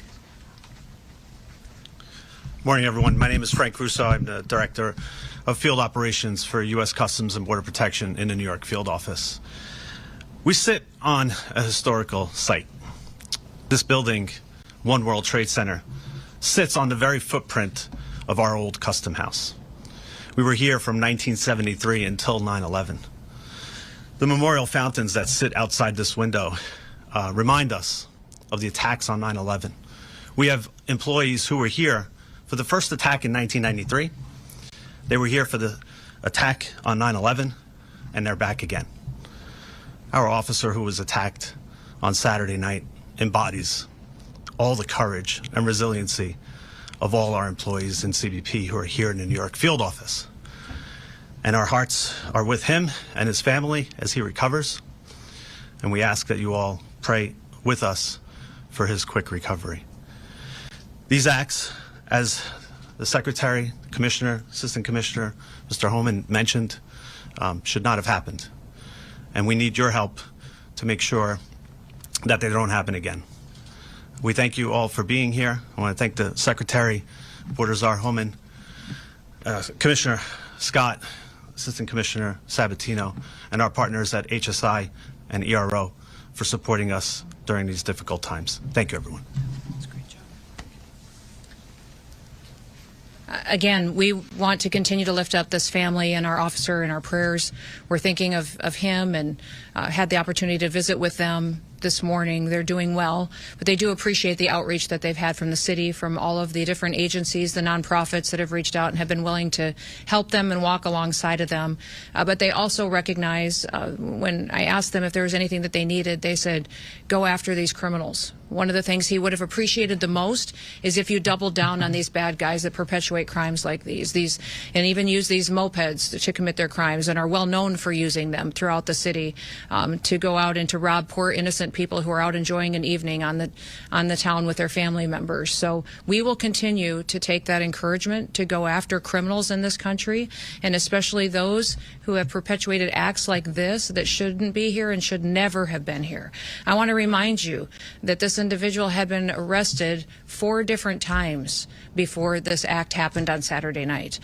Morning, everyone. My name is Frank Russo. I'm the Director of Field Operations for U.S. Customs and Border Protection in the New York field office. We sit on a historical site. This building, One World Trade Center, sits on the very footprint of our old custom house. We were here from 1973 until 9/11. The memorial fountains that sit outside this window remind us of the attacks on 9/11. We have employees who were here for the first attack in 1993. They were here for the attack on 9/11, and they're back again. Our officer who was attacked on Saturday night embodies all the courage and resiliency of all our employees in CBP who are here in the New York field office. And our hearts are with him and his family as he recovers. And we ask that you all pray with us for his quick recovery. These acts, as the Secretary, Commissioner, Assistant Commissioner, Mr. Holman mentioned, should not have happened. And we need your help to make sure that they don't happen again. We thank you all for being here. I want to thank the Secretary, Border Czar Holman, Commissioner Scott, Assistant Commissioner Sabatino, and our partners at HSI and ERO for supporting us during these difficult times. Thank you, everyone. That's a great job. Again, we want to continue to lift up this family and our officer in our prayers. We're thinking of him and had the opportunity to visit with them this morning. They're doing well, but they do appreciate the outreach that they've had from the city, from all of the different agencies, the nonprofits that have reached out and have been willing to help them and walk alongside of them. But they also recognize, when I asked them if there was anything that they needed, they said, go after these criminals. One of the things he would have appreciated the most is if you doubled down on these bad guys that perpetuate crimes like these and even use these mopeds to commit their crimes and are well known for using them throughout the city to go out and to rob poor innocent people who are out enjoying an evening on the town with their family members. So we will continue to take that encouragement to go after criminals in this country, and especially those who have perpetuated acts like this that shouldn't be here and should never have been here. I want to remind you that this individual had been arrested 4 different times before this act happened on Saturday night.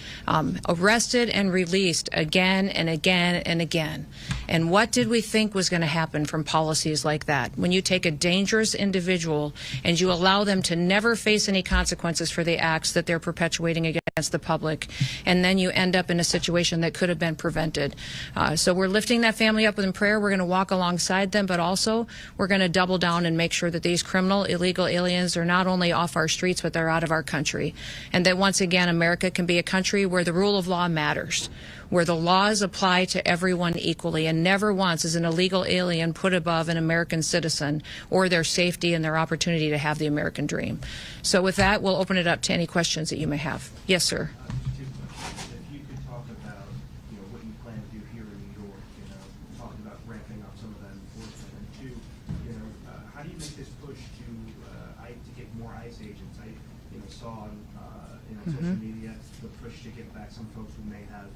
Arrested and released again and again and again. And what did we think was going to happen from policies like that? When you take a dangerous individual and you allow them to never face any consequences for the acts that they're perpetuating against the public, and then you end up in a situation that could have been prevented. So we're lifting that family up in prayer. We're going to walk alongside them, but also we're going to double down and make sure that these criminal, illegal aliens are not only off our streets, but they're out of our country. And that once again, America can be a country where the rule of law matters, where the laws apply to everyone equally, and never once is an illegal alien put above an American citizen or their safety and their opportunity to have the American dream. So with that, we'll open it up to any questions that you may have. Yes, sir. 2 questions. If you could talk about, what you plan to do here in New York, talking about ramping up some of that enforcement, and 2, how do you make this push to get more ICE agents? I saw on social media the push to get back some folks who may have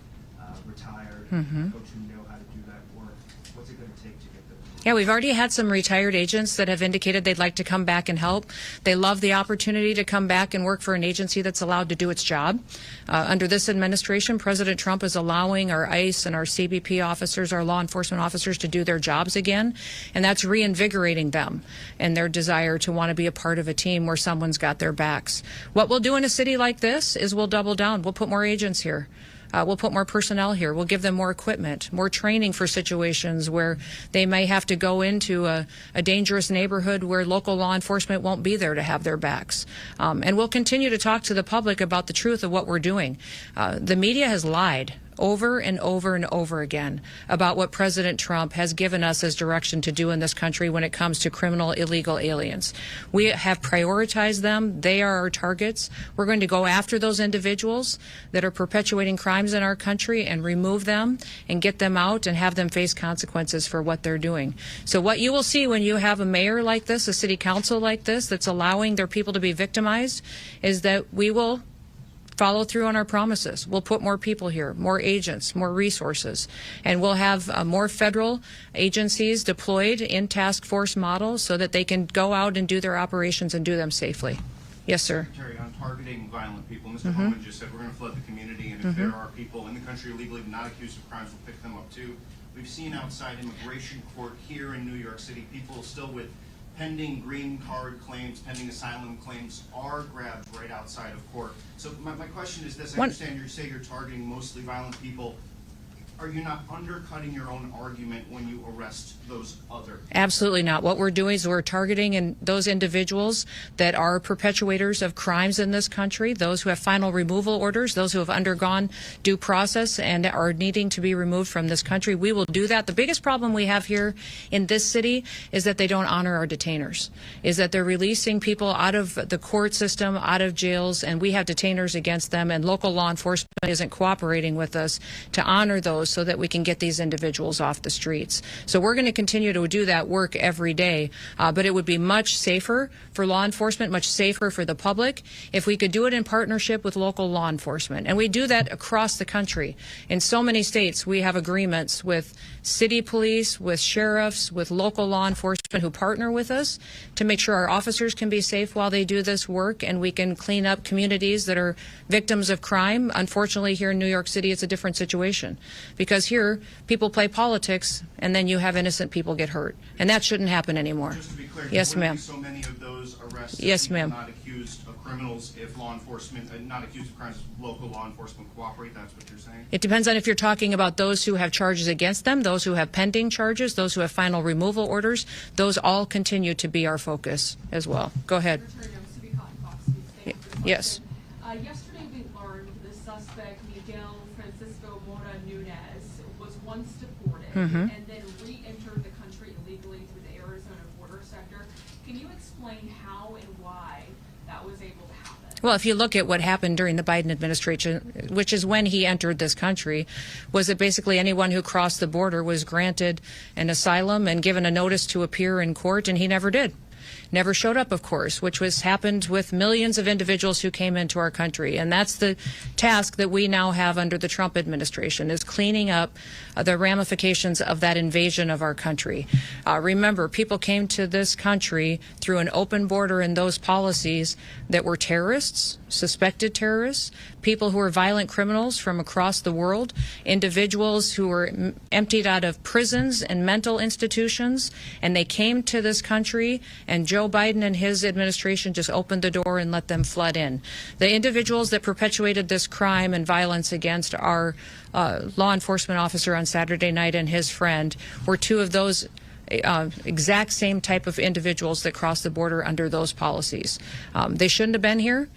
retired, folks who know how to do that work. What's it going to take to get those? Yeah, we've already had some retired agents that have indicated they'd like to come back and help. They love the opportunity to come back and work for an agency that's allowed to do its job. Under this administration, President Trump is allowing our ICE and our CBP officers, our law enforcement officers, to do their jobs again, and that's reinvigorating them and their desire to want to be a part of a team where someone's got their backs. What we'll do in a city like this is we'll double down. We'll put more agents here. We'll put more personnel here. We'll give them more equipment, more training for situations where they may have to go into a dangerous neighborhood where local law enforcement won't be there to have their backs. And we'll continue to talk to the public about the truth of what we're doing. The media has lied over and over and over again about what President Trump has given us as direction to do in this country when it comes to criminal illegal aliens. We have prioritized them. They are our targets. We're going to go after those individuals that are perpetuating crimes in our country and remove them and get them out and have them face consequences for what they're doing. So what you will see when you have a mayor like this, a city council like this, that's allowing their people to be victimized, is that we will follow through on our promises. We'll put more people here, more agents, more resources, and we'll have more federal agencies deployed in task force models so that they can go out and do their operations and do them safely. Yes, sir. Secretary, on targeting violent people, Mr. Holman just said we're going to flood the community, and if there are people in the country illegally not accused of crimes, we'll pick them up too. We've seen outside immigration court here in New York City, people still with pending green card claims, pending asylum claims are grabbed right outside of court. So my question is this: I understand you say you're targeting mostly violent people. Are you not undercutting your own argument when you arrest those others? Absolutely not. What we're doing is we're targeting those individuals that are perpetuators of crimes in this country, those who have final removal orders, those who have undergone due process and are needing to be removed from this country. We will do that. The biggest problem we have here in this city is that they don't honor our detainers, is that they're releasing people out of the court system, out of jails, and we have detainers against them, and local law enforcement isn't cooperating with us to honor those so that we can get these individuals off the streets. So we're going to continue to do that work every day, but it would be much safer for law enforcement, much safer for the public, if we could do it in partnership with local law enforcement. And we do that across the country. In so many states, we have agreements with city police, with sheriffs, with local law enforcement who partner with us to make sure our officers can be safe while they do this work, and we can clean up communities that are victims of crime. Unfortunately, here in New York City, it's a different situation, because here people play politics and then you have innocent people get hurt, and that shouldn't happen anymore. Just to be clear, yes, ma'am. So many of those arrests, yes, ma'am, not accused of criminals, if law enforcement, not accused of crimes, local law enforcement cooperate. That's what you're saying? It depends on if you're talking about those who have charges against them, those who have pending charges, those who have final removal orders. Those all continue to be our focus as well. Go ahead. Yes. Yesterday we learned the suspect Miguel Francisco Mora Nunez was once deported and then re-entered the country illegally through the Arizona border sector. Can you explain how and why that was able to happen? Well, if you look at what happened during the Biden administration, which is when he entered this country, was that basically anyone who crossed the border was granted an asylum and given a notice to appear in court, and he never did. Never showed up, of course, which was happened with millions of individuals who came into our country. And that's the task that we now have under the Trump administration, is cleaning up the ramifications of that invasion of our country. Remember, people came to this country through an open border and those policies that were terrorists, suspected terrorists, people who were violent criminals from across the world, individuals who were emptied out of prisons and mental institutions, and they came to this country, and Joe Biden and his administration just opened the door and let them flood in. The individuals that perpetuated this crime and violence against our law enforcement officer on Saturday night and his friend were two of those exact same type of individuals that crossed the border under those policies. They shouldn't have been here.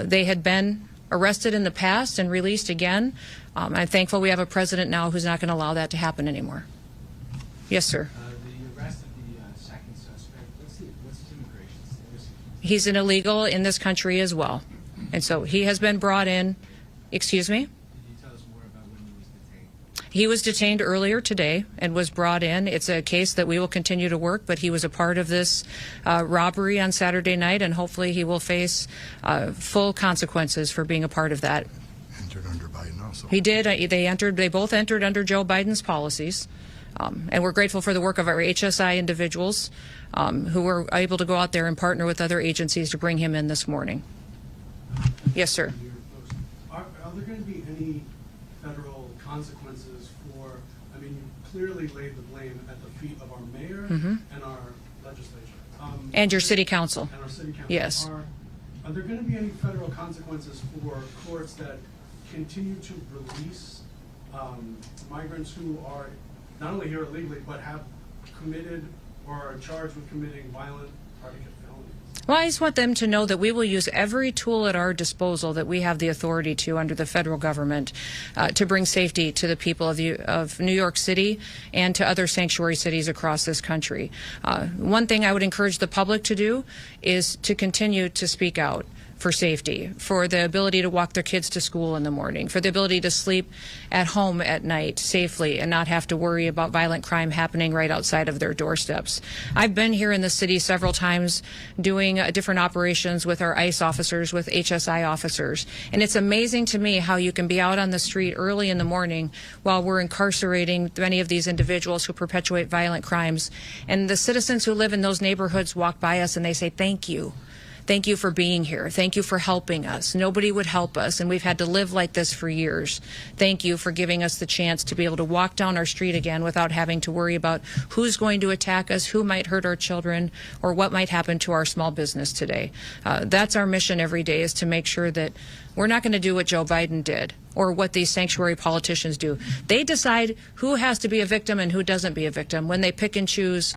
They had been arrested in the past and released again. I'm thankful we have a president now who's not going to allow that to happen anymore. Yes, sir. The arrest of the second suspect, what's his immigration status? He's an illegal in this country as well. And so he has been brought in. Excuse me? Can you tell us more about when he was detained? He was detained earlier today and was brought in. It's a case that we will continue to work, but he was a part of this robbery on Saturday night, and hopefully he will face full consequences for being a part of that. Entered under Biden also. He did. They both entered under Joe Biden's policies. And we're grateful for the work of our HSI individuals who were able to go out there and partner with other agencies to bring him in this morning. Yes, sir. Are there going to be any federal consequences for, I mean, you clearly laid the blame at the feet of our mayor and our legislature. And your city council. And our city council. Yes. Are there going to be any federal consequences for courts that continue to release migrants who are not only here illegally, but have committed or are charged with committing violent predicate felonies? Well, I just want them to know that we will use every tool at our disposal that we have the authority to under the federal government to bring safety to the people of New York City and to other sanctuary cities across this country. One thing I would encourage the public to do is to continue to speak out for safety, for the ability to walk their kids to school in the morning, for the ability to sleep at home at night safely and not have to worry about violent crime happening right outside of their doorsteps. I've been here in the city several times doing different operations with our ICE officers, with HSI officers, and it's amazing to me how you can be out on the street early in the morning while we're incarcerating many of these individuals who perpetuate violent crimes, and the citizens who live in those neighborhoods walk by us and they say, "Thank you. Thank you for being here. Thank you for helping us. Nobody would help us, and we've had to live like this for years. Thank you for giving us the chance to be able to walk down our street again without having to worry about who's going to attack us, who might hurt our children, or what might happen to our small business today." That's our mission every day, is to make sure that we're not going to do what Joe Biden did or what these sanctuary politicians do. They decide who has to be a victim and who doesn't be a victim when they pick and choose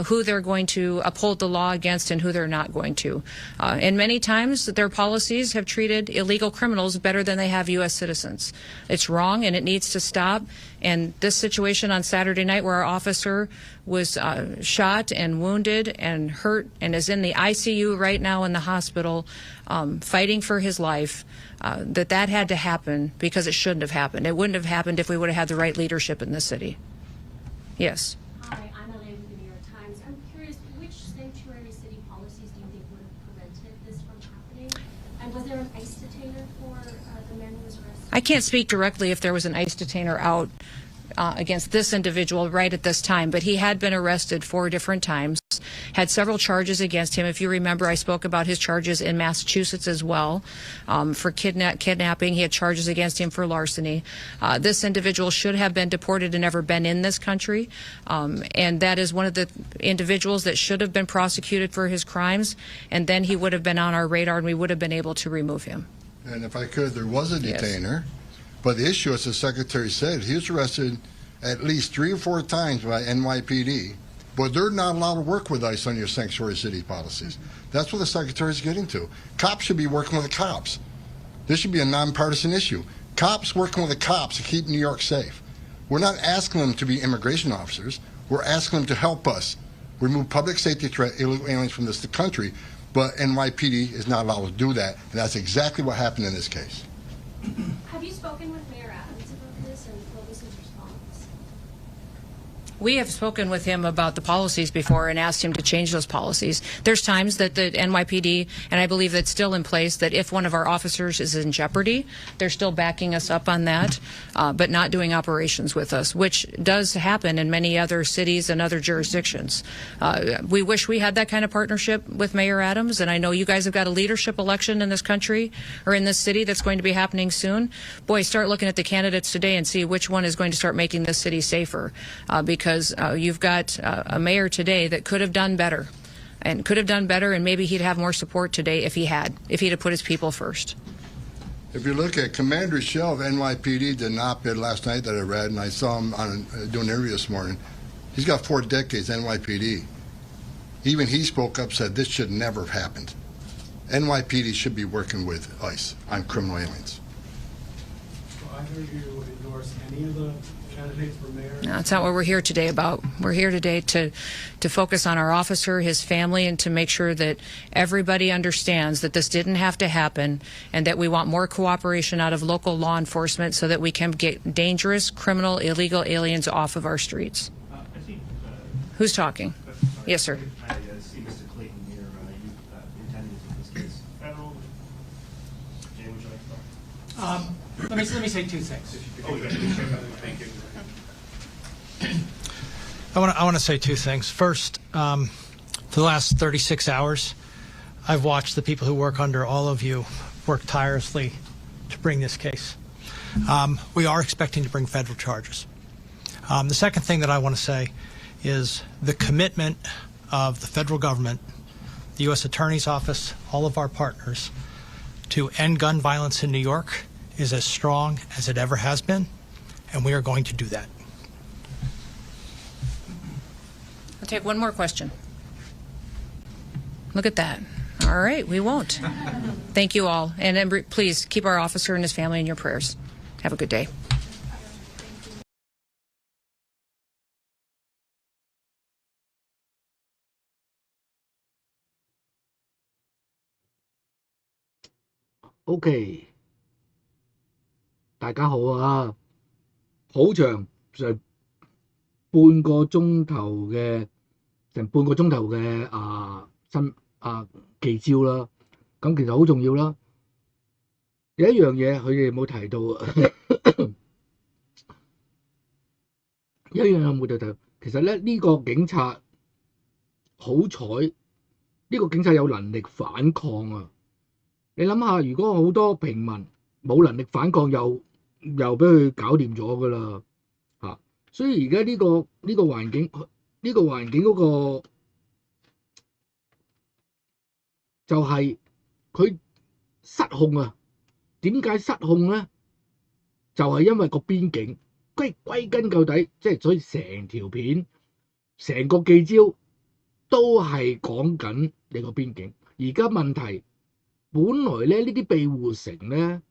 who they're going to uphold the law against and who they're not going to. And many times their policies have treated illegal criminals better than they have U.S. citizens. It's wrong and it needs to stop. And this situation on Saturday night where our officer was shot and wounded and hurt and is in the ICU right now in the hospital fighting for his life, that had to happen because it shouldn't have happened. It wouldn't have happened if we would have had the right leadership in this city. Yes. Hi, I'm Elaine with the New York Times. I'm curious, which sanctuary city policies do you think would have prevented this from happening? And was there an ICE detainer for the man who was arrested? I can't speak directly if there was an ICE detainer out against this individual right at this time, but he had been arrested 4 different times, had several charges against him. If you remember, I spoke about his charges in Massachusetts as well for kidnapping. He had charges against him for larceny. This individual should have been deported and never been in this country, and that is one of the individuals that should have been prosecuted for his crimes, and then he would have been on our radar and we would have been able to remove him. And if I could, there was a detainer, but the issue, as the Secretary said, he was arrested at least 3 or 4 times by NYPD, but they're not allowed to work with ICE on your sanctuary city policies. That's what the Secretary is getting to. Cops should be working with the cops. This should be a nonpartisan issue. Cops working with the cops to keep New York safe. We're not asking them to be immigration officers. We're asking them to help us remove public safety threat illegal aliens from this country, but NYPD is not allowed to do that, and that's exactly what happened in this case. Have you spoken with Mayor Adams about this, and what was his response? We have spoken with him about the policies before and asked him to change those policies. There's times that the NYPD, and I believe that's still in place, that if one of our officers is in jeopardy, they're still backing us up on that, but not doing operations with us, which does happen in many other cities and other jurisdictions. We wish we had that kind of partnership with Mayor Adams, and I know you guys have got a leadership election in this country or in this city that's going to be happening soon. Boy, start looking at the candidates today and see which one is going to start making this city safer, because you've got a mayor today that could have done better, and maybe he'd have more support today if he'd have put his people first. If you look at Commander Shell of NYPD, did an op-ed last night that I read, and I saw him doing an interview this morning. He's got 4 decades NYPD. Even he spoke up, said this should never have happened. NYPD should be working with ICE on criminal aliens. So either you endorse any of the candidates for mayor? No, that's not what we're here today about. We're here today to focus on our officer, his family, and to make sure that everybody understands that this didn't have to happen, and that we want more cooperation out of local law enforcement so that we can get dangerous, criminal, illegal aliens off of our streets. Who's talking? Yes, sir. I see Mr. Clayton here. You intended to this case federal. Jay, would you like to start? Let me say 2 things. Thank you. I want to say 2 things. First, for the last 36 hours, I've watched the people who work under all of you work tirelessly to bring this case. We are expecting to bring federal charges. The second thing that I want to say is the commitment of the federal government, the U.S. Attorney's Office, all of our partners, to end gun violence in New York is as strong as it ever has been, and we are going to do that. I'll take one more question. Look at that. All right, we won't. Thank you all. And please keep our officer and his family in your prayers. Have a good day. OK， 大家好啊！好長成半個鐘頭嘅記招啦，咁其實好重要啦。有一樣嘢佢哋冇提到，有一樣嘢冇提到，其實咧呢個警察好彩，呢個警察有能力反抗啊！你諗下，如果好多平民冇能力反抗，又俾佢搞掂咗噶啦嚇。所以而家呢個環境，嗰個就係佢失控啊！點解失控咧？就係因為個邊境歸根究底，即係所以成條片、成個記招都係講緊你個邊境。而家問題，本來咧呢啲庇護城咧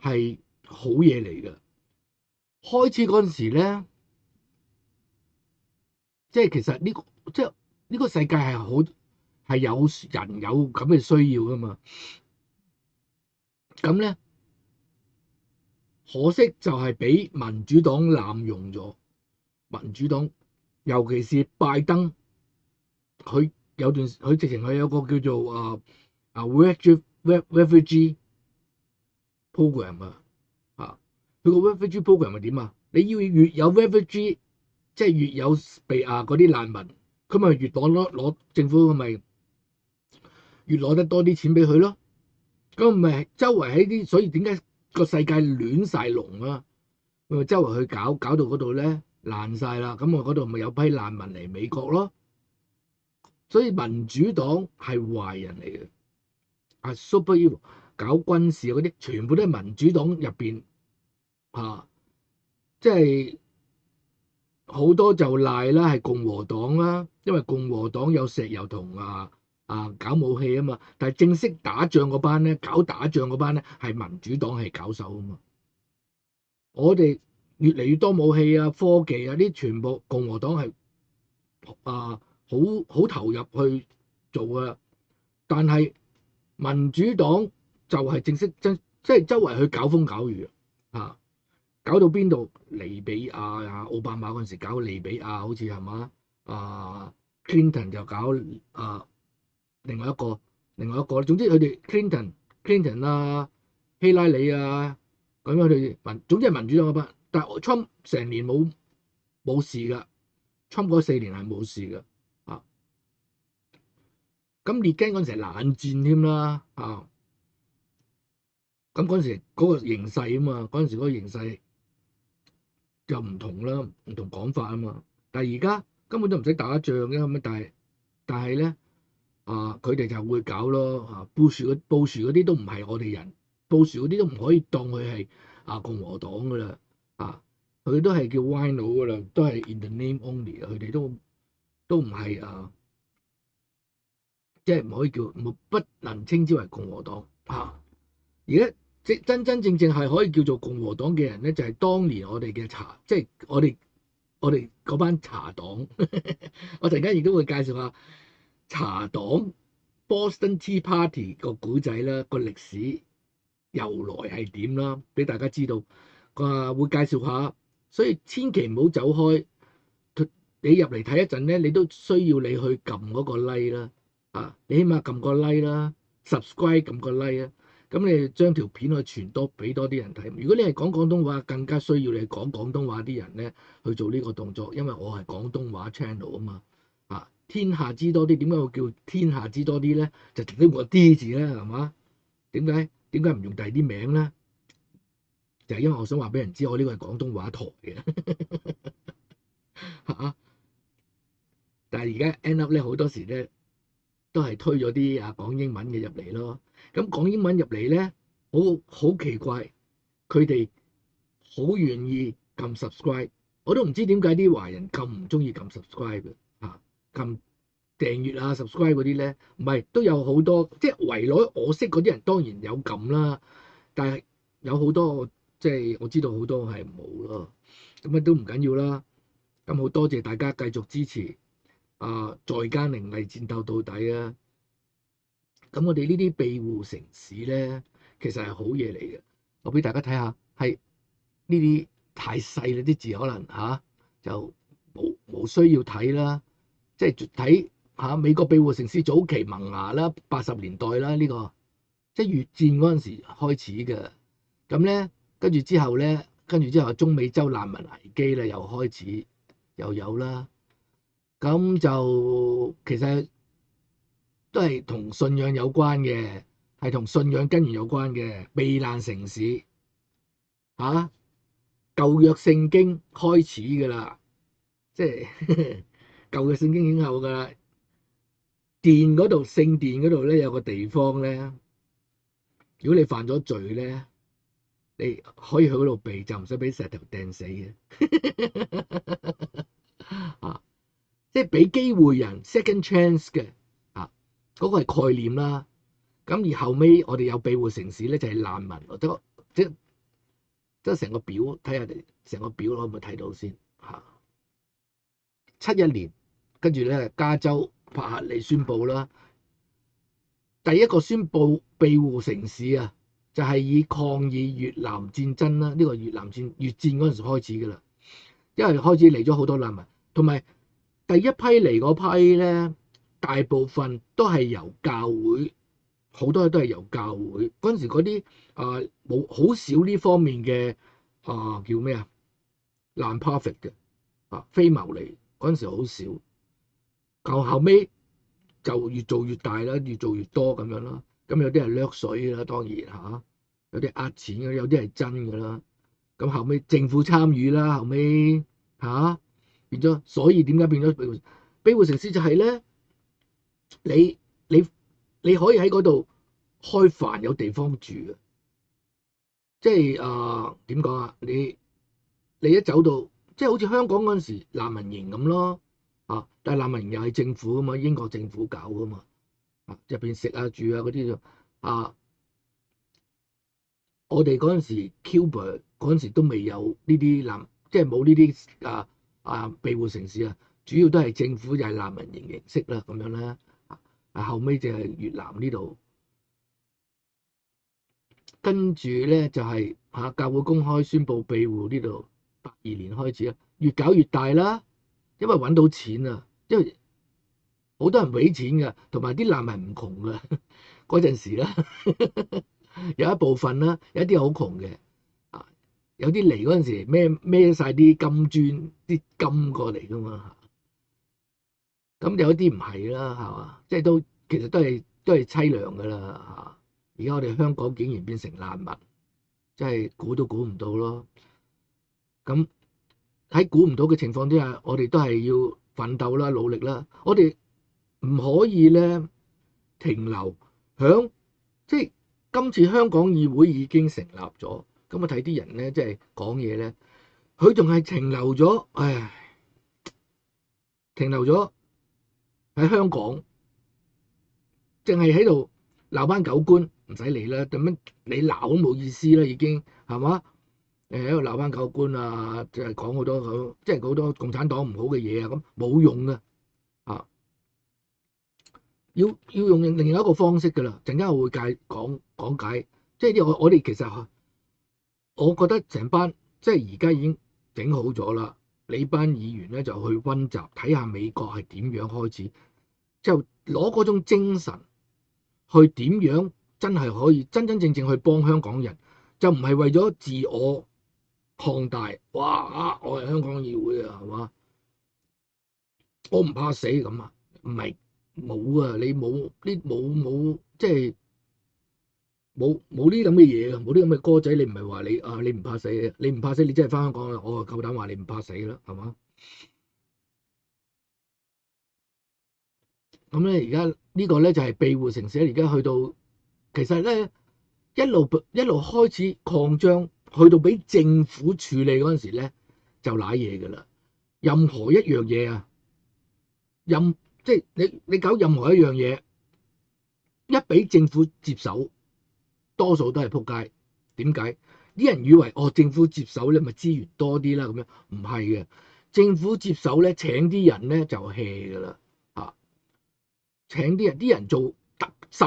係好嘢嚟嘅。開始嗰陣時咧，即係其實呢個世界係有人有咁嘅需要噶嘛。咁咧，可惜就係俾民主黨濫用咗。民主黨尤其是拜登，佢直情係有個叫做refugee program 啊，佢個 refugee program 係點啊？你要越有 refugee， 即係越有嗰啲難民，佢咪越攞政府咪越攞得多啲錢俾佢咯。咁咪周圍喺啲，所以點解個世界亂晒龍啊？咪周圍去搞到嗰度咧爛晒啦。咁我嗰度咪有批難民嚟美國咯。所以民主黨係壞人嚟嘅。super evil 搞軍事嗰啲，全部都係民主黨入邊即係好多就賴啦，係共和黨啦，因為共和黨有石油同搞武器啊嘛。但係正式打仗嗰班咧，搞打仗嗰班咧係民主黨係搞手啊嘛。我哋越嚟越多武器啊、科技啊，啲全部共和黨係好投入去做啊。但係民主黨就係正式即係周圍去搞風搞雨搞到邊度？利比亞奧巴馬嗰陣時搞利比亞，好似係嘛？Clinton 就搞另外一個，總之佢哋 Clinton 啊、希拉里啊咁樣，佢哋總之係民主黨嗰班。但係 Trump 成年冇事㗎，Trump 嗰4年係冇事㗎。咁列根嗰陣時係冷戰添啦，咁嗰陣時嗰個形勢啊嘛，嗰陣時嗰個形勢就唔同啦，唔同講法啊嘛。但係而家根本都唔使打仗嘅咁，但係咧佢哋就會搞咯。布殊嗰啲都唔係我哋人，布殊嗰啲都唔可以當佢係共和黨噶啦，佢都係叫 Wino 噶啦，都係 in the name only，佢哋都唔係即係唔可以叫，不能稱之為共和黨。而家真正係可以叫做共和黨嘅人咧，就係當年我哋嘅即係我哋嗰班茶黨。我突然間亦都會介紹下茶黨 Boston Tea Party 個古仔啦，個歷史由來係點啦，俾大家知道。會介紹下，所以千祈唔好走開。你入嚟睇一陣咧，你都需要你去撳嗰個 like 啦。你起碼撳個 like 啦 ，subscribe 撳個 like 啦，咁你將條片去傳多，俾多啲人睇。如果你係講廣東話，更加需要你講廣東話啲人咧去做呢個動作，因為我係廣東話 channel 啊嘛。天下知多啲，點解會叫天下知多啲咧？就直接個啲字咧，係嘛？點解唔用第二啲名咧？就係因為我想話俾人知，我呢個係廣東話台嘅。但係而家 end up 咧，好多時咧都係推咗啲講英文嘅入嚟咯。咁講英文入嚟咧，好奇怪，佢哋好願意撳 subscribe。我都唔知點解啲華人咁唔中意撳 subscribe 嘅。訂閱啊、subscribe 嗰啲咧，唔係都有好多，即係圍內我識嗰啲人當然有撳啦，但係有好多即係我知道好多係冇咯，咁都唔緊要啦。咁好多謝大家繼續支持在間凌厲戰鬥到底啊！咁我哋呢啲庇護城市咧，其實係好嘢嚟嘅。我俾大家睇下，係呢啲太細啦，啲字可能就冇需要睇啦。即係睇美國庇護城市早期萌芽啦，80年代啦，呢個即係越戰嗰陣時開始嘅。咁咧跟住之後中美洲難民危機咧又開始又有啦。咁就其實都係同信仰有關嘅，係同信仰根源有關嘅避難城市舊約聖經開始㗎啦，即係舊約聖經已經有㗎啦。殿嗰度聖殿嗰度咧有個地方咧，如果你犯咗罪咧，你可以去嗰度避，就唔使俾石頭掟死嘅。即係俾機會人 second chance 嘅嗰個係概念啦。咁而後尾我哋有庇護城市咧，就係難民，即係成個表睇下哋成個表可唔可以睇到先71年，跟住咧加州柏克利宣佈啦，第一個宣佈庇護城市就係以抗議越南戰爭啦。呢個越戰嗰陣時開始㗎啦，因為開始嚟咗好多難民，同埋第一批嚟嗰批咧，大部分都係由教會，好多都係由教會嗰陣時嗰啲冇好少呢方面嘅叫咩non-profit 嘅非牟利，嗰陣時好少。後尾就越做越大啦，越做越多咁樣啦。咁有啲係掠水啦，當然有啲呃錢嘅，有啲係真㗎啦。咁後尾政府參與啦，後尾變咗，所以點解變咗庇護城市就係咧？你可以喺嗰度開飯，有地方住嘅，即係點講啊？你一走到即係好似香港嗰陣時難民營咁咯但係難民營又係政府㗎嘛，英國政府搞㗎嘛入邊食住嗰啲就我哋嗰陣時 Cuba 嗰陣時都未有呢啲即係冇呢啲庇護城市主要都係政府就係難民營形式啦咁樣啦。後尾就係越南呢度，跟住咧就係教會公開宣佈庇護呢度82年開始越搞越大啦，因為揾到錢因為好多人俾錢㗎，同埋啲難民唔窮㗎嗰陣時啦，有一部分啦，有一啲好窮嘅有啲嚟嗰陣時孭晒啲金磚啲金過嚟㗎嘛。咁有啲唔係啦，係嘛？即係其實都係凄涼㗎啦。而家我哋香港竟然變成難民，真係估都估唔到咯。咁喺估唔到嘅情況之下，我哋都係要奮鬥啦、努力啦。我哋唔可以咧停留響，即係今次香港議會已經成立咗，咁我睇啲人咧即係講嘢咧，佢仲係停留咗，停留咗。喺香港，淨係喺度鬧班狗官，唔使理啦。咁樣你鬧都冇意思啦，已經係嘛？喺度鬧班狗官即係講好多即係好多共產黨唔好嘅嘢咁冇用嘅要用另一個方式㗎啦。陣間我會講解，即係我哋其實我覺得成班即係而家已經整好咗啦。你班議員咧就去溫習睇下美國係點樣開始，就攞嗰種精神去點樣真係可以真真正正去幫香港人，就唔係為咗自我擴大。哇！我係香港議會係嘛？我唔怕死咁唔係冇你冇即係冇呢啲咁嘅嘢冇啲咁嘅歌仔。你唔係話你唔怕死嘅，你唔怕死，你真係翻香港啦。我夠膽話你唔怕死啦，係嘛？咁咧，而家呢個咧就係庇護城市。而家去到其實咧一路開始擴張，去到俾政府處理嗰陣時咧就瀨嘢㗎啦。任何一樣嘢即係你搞任何一樣嘢，一俾政府接手，多數都係撲街。點解？啲人以為政府接手咧，咪資源多啲啦咁樣，唔係嘅。政府接手咧，請啲人咧就 hea 㗎啦嚇，請啲人做十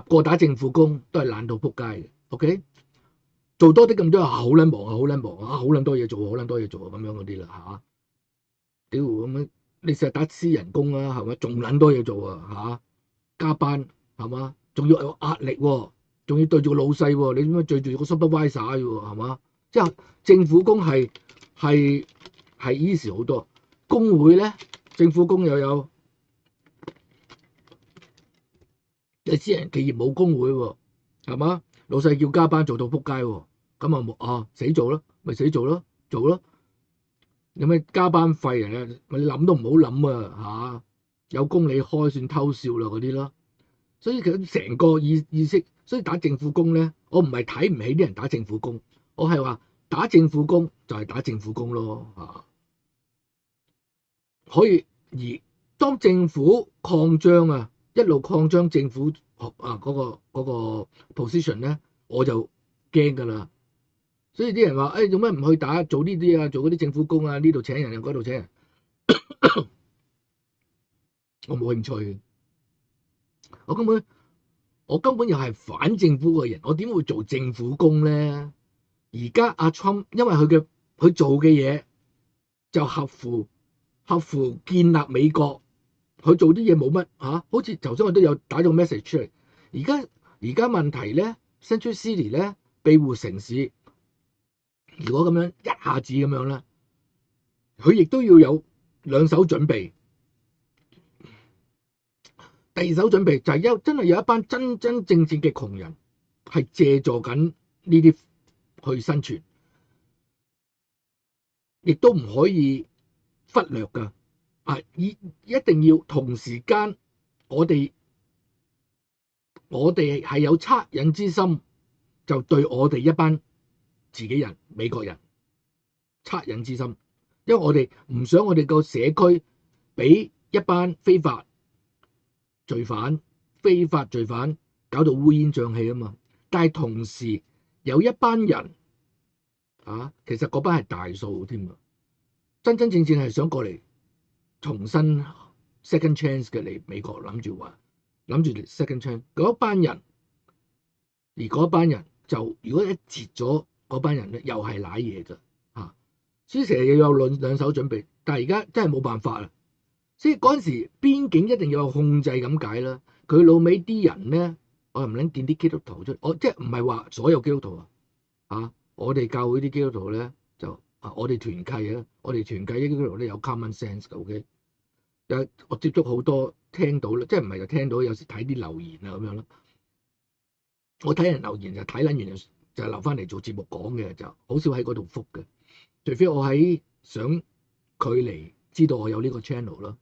個打政府工都係懶到撲街嘅。OK， 做多啲咁多好撚忙好撚多嘢做咁樣嗰啲啦嚇。屌咁樣，你成日打私人工啊，係咪？仲撚多嘢做啊嚇，加班係嘛？仲要有壓力喎，仲要對住個老細喎，你點樣對住個 supervisor 喎係嘛？即係政府工係 easy 好多。工會咧，政府工又有，你私人企業冇工會喎，係嘛？老細叫加班做到撲街喎，咁死做咯，咪死做咯，做咯。有咩加班費啊？咪諗都唔好諗啊嚇！有工你開算偷笑啦嗰啲咯。所以佢成個意識，所以打政府工咧，我唔係睇唔起啲人打政府工，我係話打政府工就係打政府工咯嚇。可以而當政府擴張啊，一路擴張政府嗰個 position 咧，我就驚㗎啦。所以啲人話做咩唔去做呢啲啊？做嗰啲政府工啊？呢度請人啊，嗰度請人，我冇興趣嘅。我根本又係反政府嘅人，我點會做政府工咧？而家阿 Trump 因為佢做嘅嘢就合乎建立美國，佢做啲嘢冇乜嚇，好似頭先我都有打咗個 message 出嚟。而家問題咧 ，Central City 咧，庇護城市，如果咁樣一下子咁樣咧，佢亦都要有兩手準備。第二手準備就係真係有一班真正嘅窮人係借助緊呢啲去生存，亦都唔可以忽略㗎。一定要同時間，我哋係有惻隱之心，就對我哋一班自己人美國人惻隱之心，因為我哋唔想我哋個社區俾一班非法罪犯搞到烏煙瘴氣啊嘛。但係同時有一班人其實嗰班係大數添啊，真正係想過嚟重新 second chance 嘅嚟美國，諗住 second chance 嗰班人，而嗰班人就如果一截咗嗰班人咧，又係瀨嘢㗎嚇，所以成日要有兩手準備。但係而家真係冇辦法啦。所以嗰陣時邊境一定要有控制咁解啦。佢老尾啲人咧，我又唔撚見啲基督徒出，我即係唔係話所有基督徒我哋教會啲基督徒咧就我哋團契啊，我哋團契啲基督徒咧有 common sense 嘅 OK。我接觸好多聽到咧，即係唔係就聽到，有時睇啲留言啊咁樣啦。我睇人留言就睇撚完就留翻嚟做節目講嘅，就好少喺嗰度覆嘅，除非我想佢嚟知道我有呢個 channel 啦。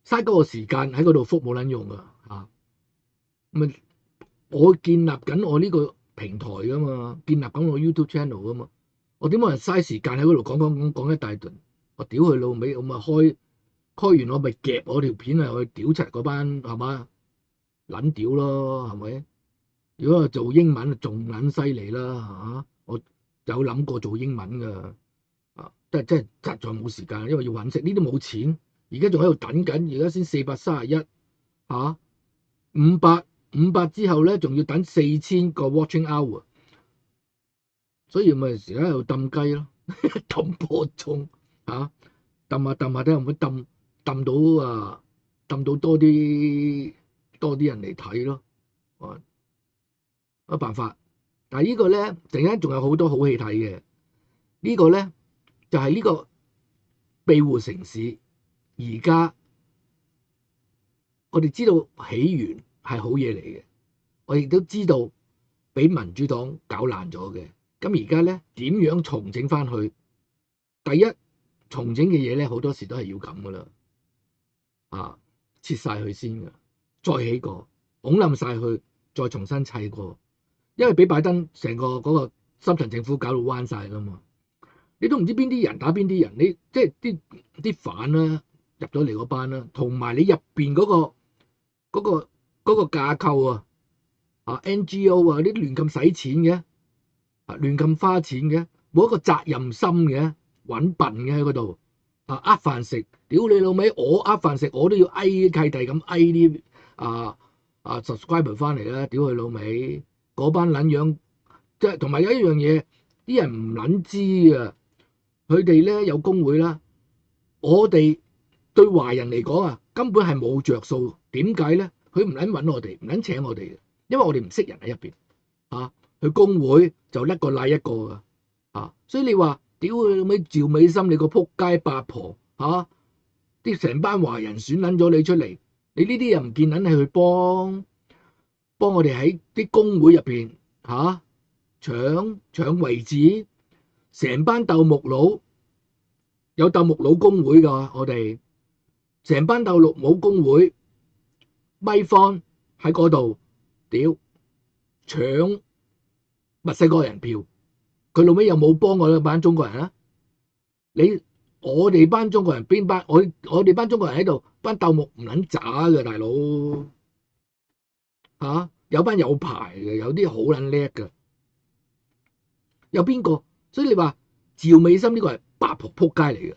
嘥嗰個時間喺嗰度覆冇撚用啊！我建立緊我呢個平台噶嘛，建立緊我 YouTube channel 噶嘛，我點可能嘥時間喺嗰度講一大頓？我屌佢老味，我咪開完我咪夾我條片啊去屌柒嗰班係嘛撚屌咯，係咪？如果我做英文仲撚犀利啦我有諗過做英文噶真係實在冇時間，因為要揾食，呢啲冇錢。而家仲喺度等緊，而家先431500之後咧，仲要等4000個 watching hour， 所以咪而家喺度揼雞咯，揼波鐘揼下睇下唔會揼到多啲人嚟睇咯，冇辦法。但係呢個咧，陣間仲有好多好戲睇嘅。呢個咧就係呢個庇護城市。而家我哋知道起源係好嘢嚟嘅，我亦都知道俾民主黨搞爛咗嘅。咁而家咧點樣重整翻去？第一，重整嘅嘢咧好多時都係要咁噶啦，切晒佢先噶，再起過，拱冧晒佢，再重新砌過。因為俾拜登成個嗰個深層政府搞到彎晒啦嘛。你都唔知邊啲人打邊啲人，你即係啲犯啦入咗嚟嗰班啦，同埋你入邊嗰個架構NGO 啲亂咁使錢嘅，亂咁花錢嘅，冇一個責任心嘅，揾笨嘅喺嗰度飯食，屌你老味，我飯食我都要契弟咁啲subscriber 翻嚟啦，屌佢老味，嗰班撚樣，即係同埋有一樣嘢，啲人唔撚知㗎，佢哋咧有工會啦，我哋對華人嚟講根本係冇着數，點解咧？佢唔撚揾我哋，唔撚請我哋嘅，因為我哋唔識人喺入邊佢工會就一個賴一個㗎所以你話屌你老味趙美心你個撲街八婆啲成班華人選撚咗你出嚟，你呢啲又唔見撚係去幫我哋喺啲工會入邊搶位置，成班鬥木佬有鬥木佬工會㗎，我哋成班鬥木佬工會咪方喺嗰度屌搶墨西哥人票，佢老尾又冇幫我哋班中國人啊！我哋班中國人邊班？我哋班中國人喺度，班鬥木唔撚渣嘅大佬有班有牌嘅，有啲好撚叻嘅，有邊個？所以你話趙美心呢個係八婆撲街嚟嘅，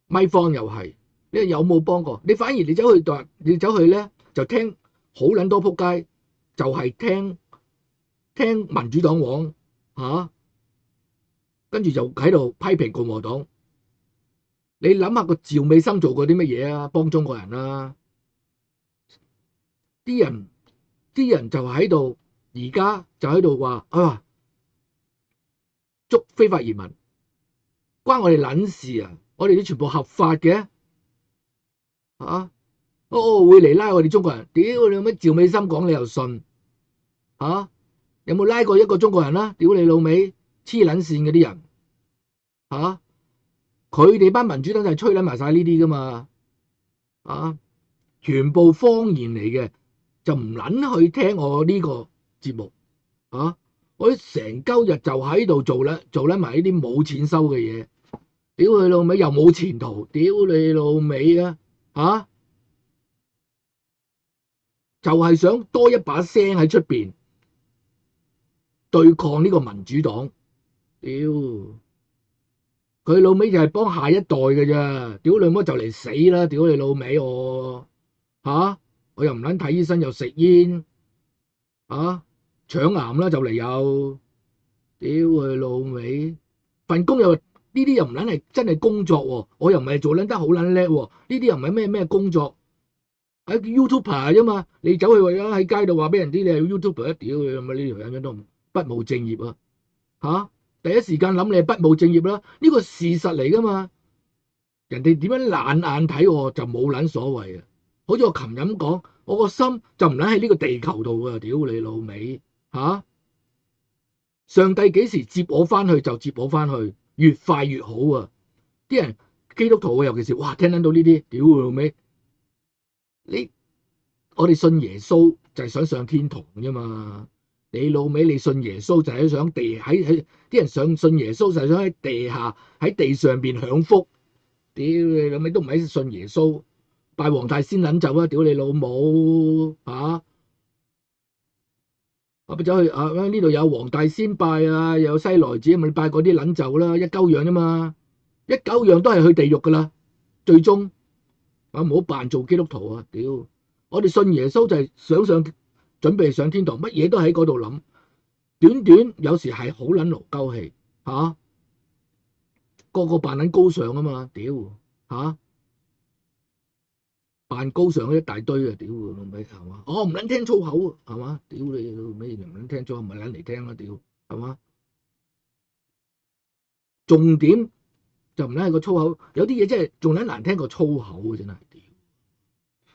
咪方又係你有冇幫過？你反而你走去咧就聽好撚多撲街，就係聽民主黨王跟住就喺度批評共和黨。你諗下個趙美心做過啲乜嘢啊？幫中國人啊！啲人就喺度，而家就喺度話捉非法移民，關我哋撚事啊！我哋啲全部合法嘅會嚟拉我哋中國人。屌你乜趙美心講你又信有冇拉過一個中國人啦？屌你老味黐撚線嗰啲人佢哋班民主黨就係吹撚埋晒呢啲噶嘛全部謊言嚟嘅，就唔撚去聽我呢個節目我哋成鳩日就喺度做撚埋呢啲冇錢收嘅嘢，屌你老味又冇前途，屌你老味就係想多一把聲喺出邊對抗呢個民主黨，屌佢老味就係幫下一代嘅咋，屌你媽就嚟死啦，屌你老味我又唔撚睇醫生又食煙搶癌啦就嚟又，屌佢老味份工又呢啲又唔撚係真係工作喎，我又唔係做撚得好撚叻喎，呢啲又唔係咩工作。喺 YouTuber 啫嘛，你走去為咗喺街度話俾人知你係 YouTuber， 屌你咁呢條人都不務正業第一時間諗你係不務正業啦，呢個事實嚟噶嘛，人哋點樣冷眼睇我就冇撚所謂好似我琴日咁講，我個心就唔撚喺呢個地球度啊，屌你老味上帝幾時接我翻去就接我翻去，越快越好啊！啲人基督徒尤其是哇聽到呢啲，屌你老味。我哋信耶穌就係想上天堂啫嘛，你老味你信耶穌就係想喺啲人信耶穌就係想喺地下喺地上邊享福，屌你老味都唔係信耶穌，拜黃大仙撚走啊！屌你老母走去呢度有黃大仙拜又有西來寺，咪拜嗰啲撚走啦，一鳩樣啫嘛，一鳩樣都係去地獄噶啦，最終唔好扮做基督徒啊！屌，我哋信耶穌就係準備上天堂，乜嘢都喺嗰度諗。短有時係好撚勞鳩氣個個扮撚高尚啊嘛！屌扮高尚一大堆啊！屌老味係嘛？唔撚聽粗口啊係嘛？屌你老味唔撚聽粗口咪撚嚟聽啦！屌係嘛？重點就唔撚係個粗口，有啲嘢真係仲撚難聽過粗口嘅真係。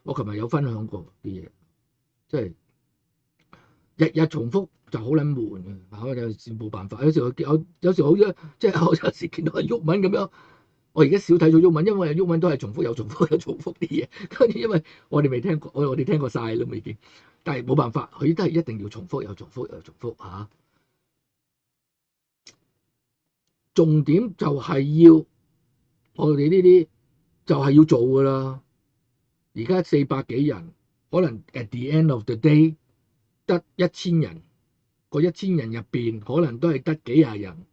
我琴日有分享過啲嘢，即係日日重複就好撚悶嘅，有時冇辦法。有時好即係我有時見到阿毓民咁樣我而家少睇咗鬱文，因為鬱文都係重複又重複又重複啲嘢，跟住因為我哋未聽過，我哋聽過晒啦，已經。但係冇辦法，佢都係一定要重複又重複又重複嚇。重點就係要我哋呢啲就係要做㗎啦。而家400幾人，可能 at the end of the day 得1000人，個1000人入邊可能都係得幾廿人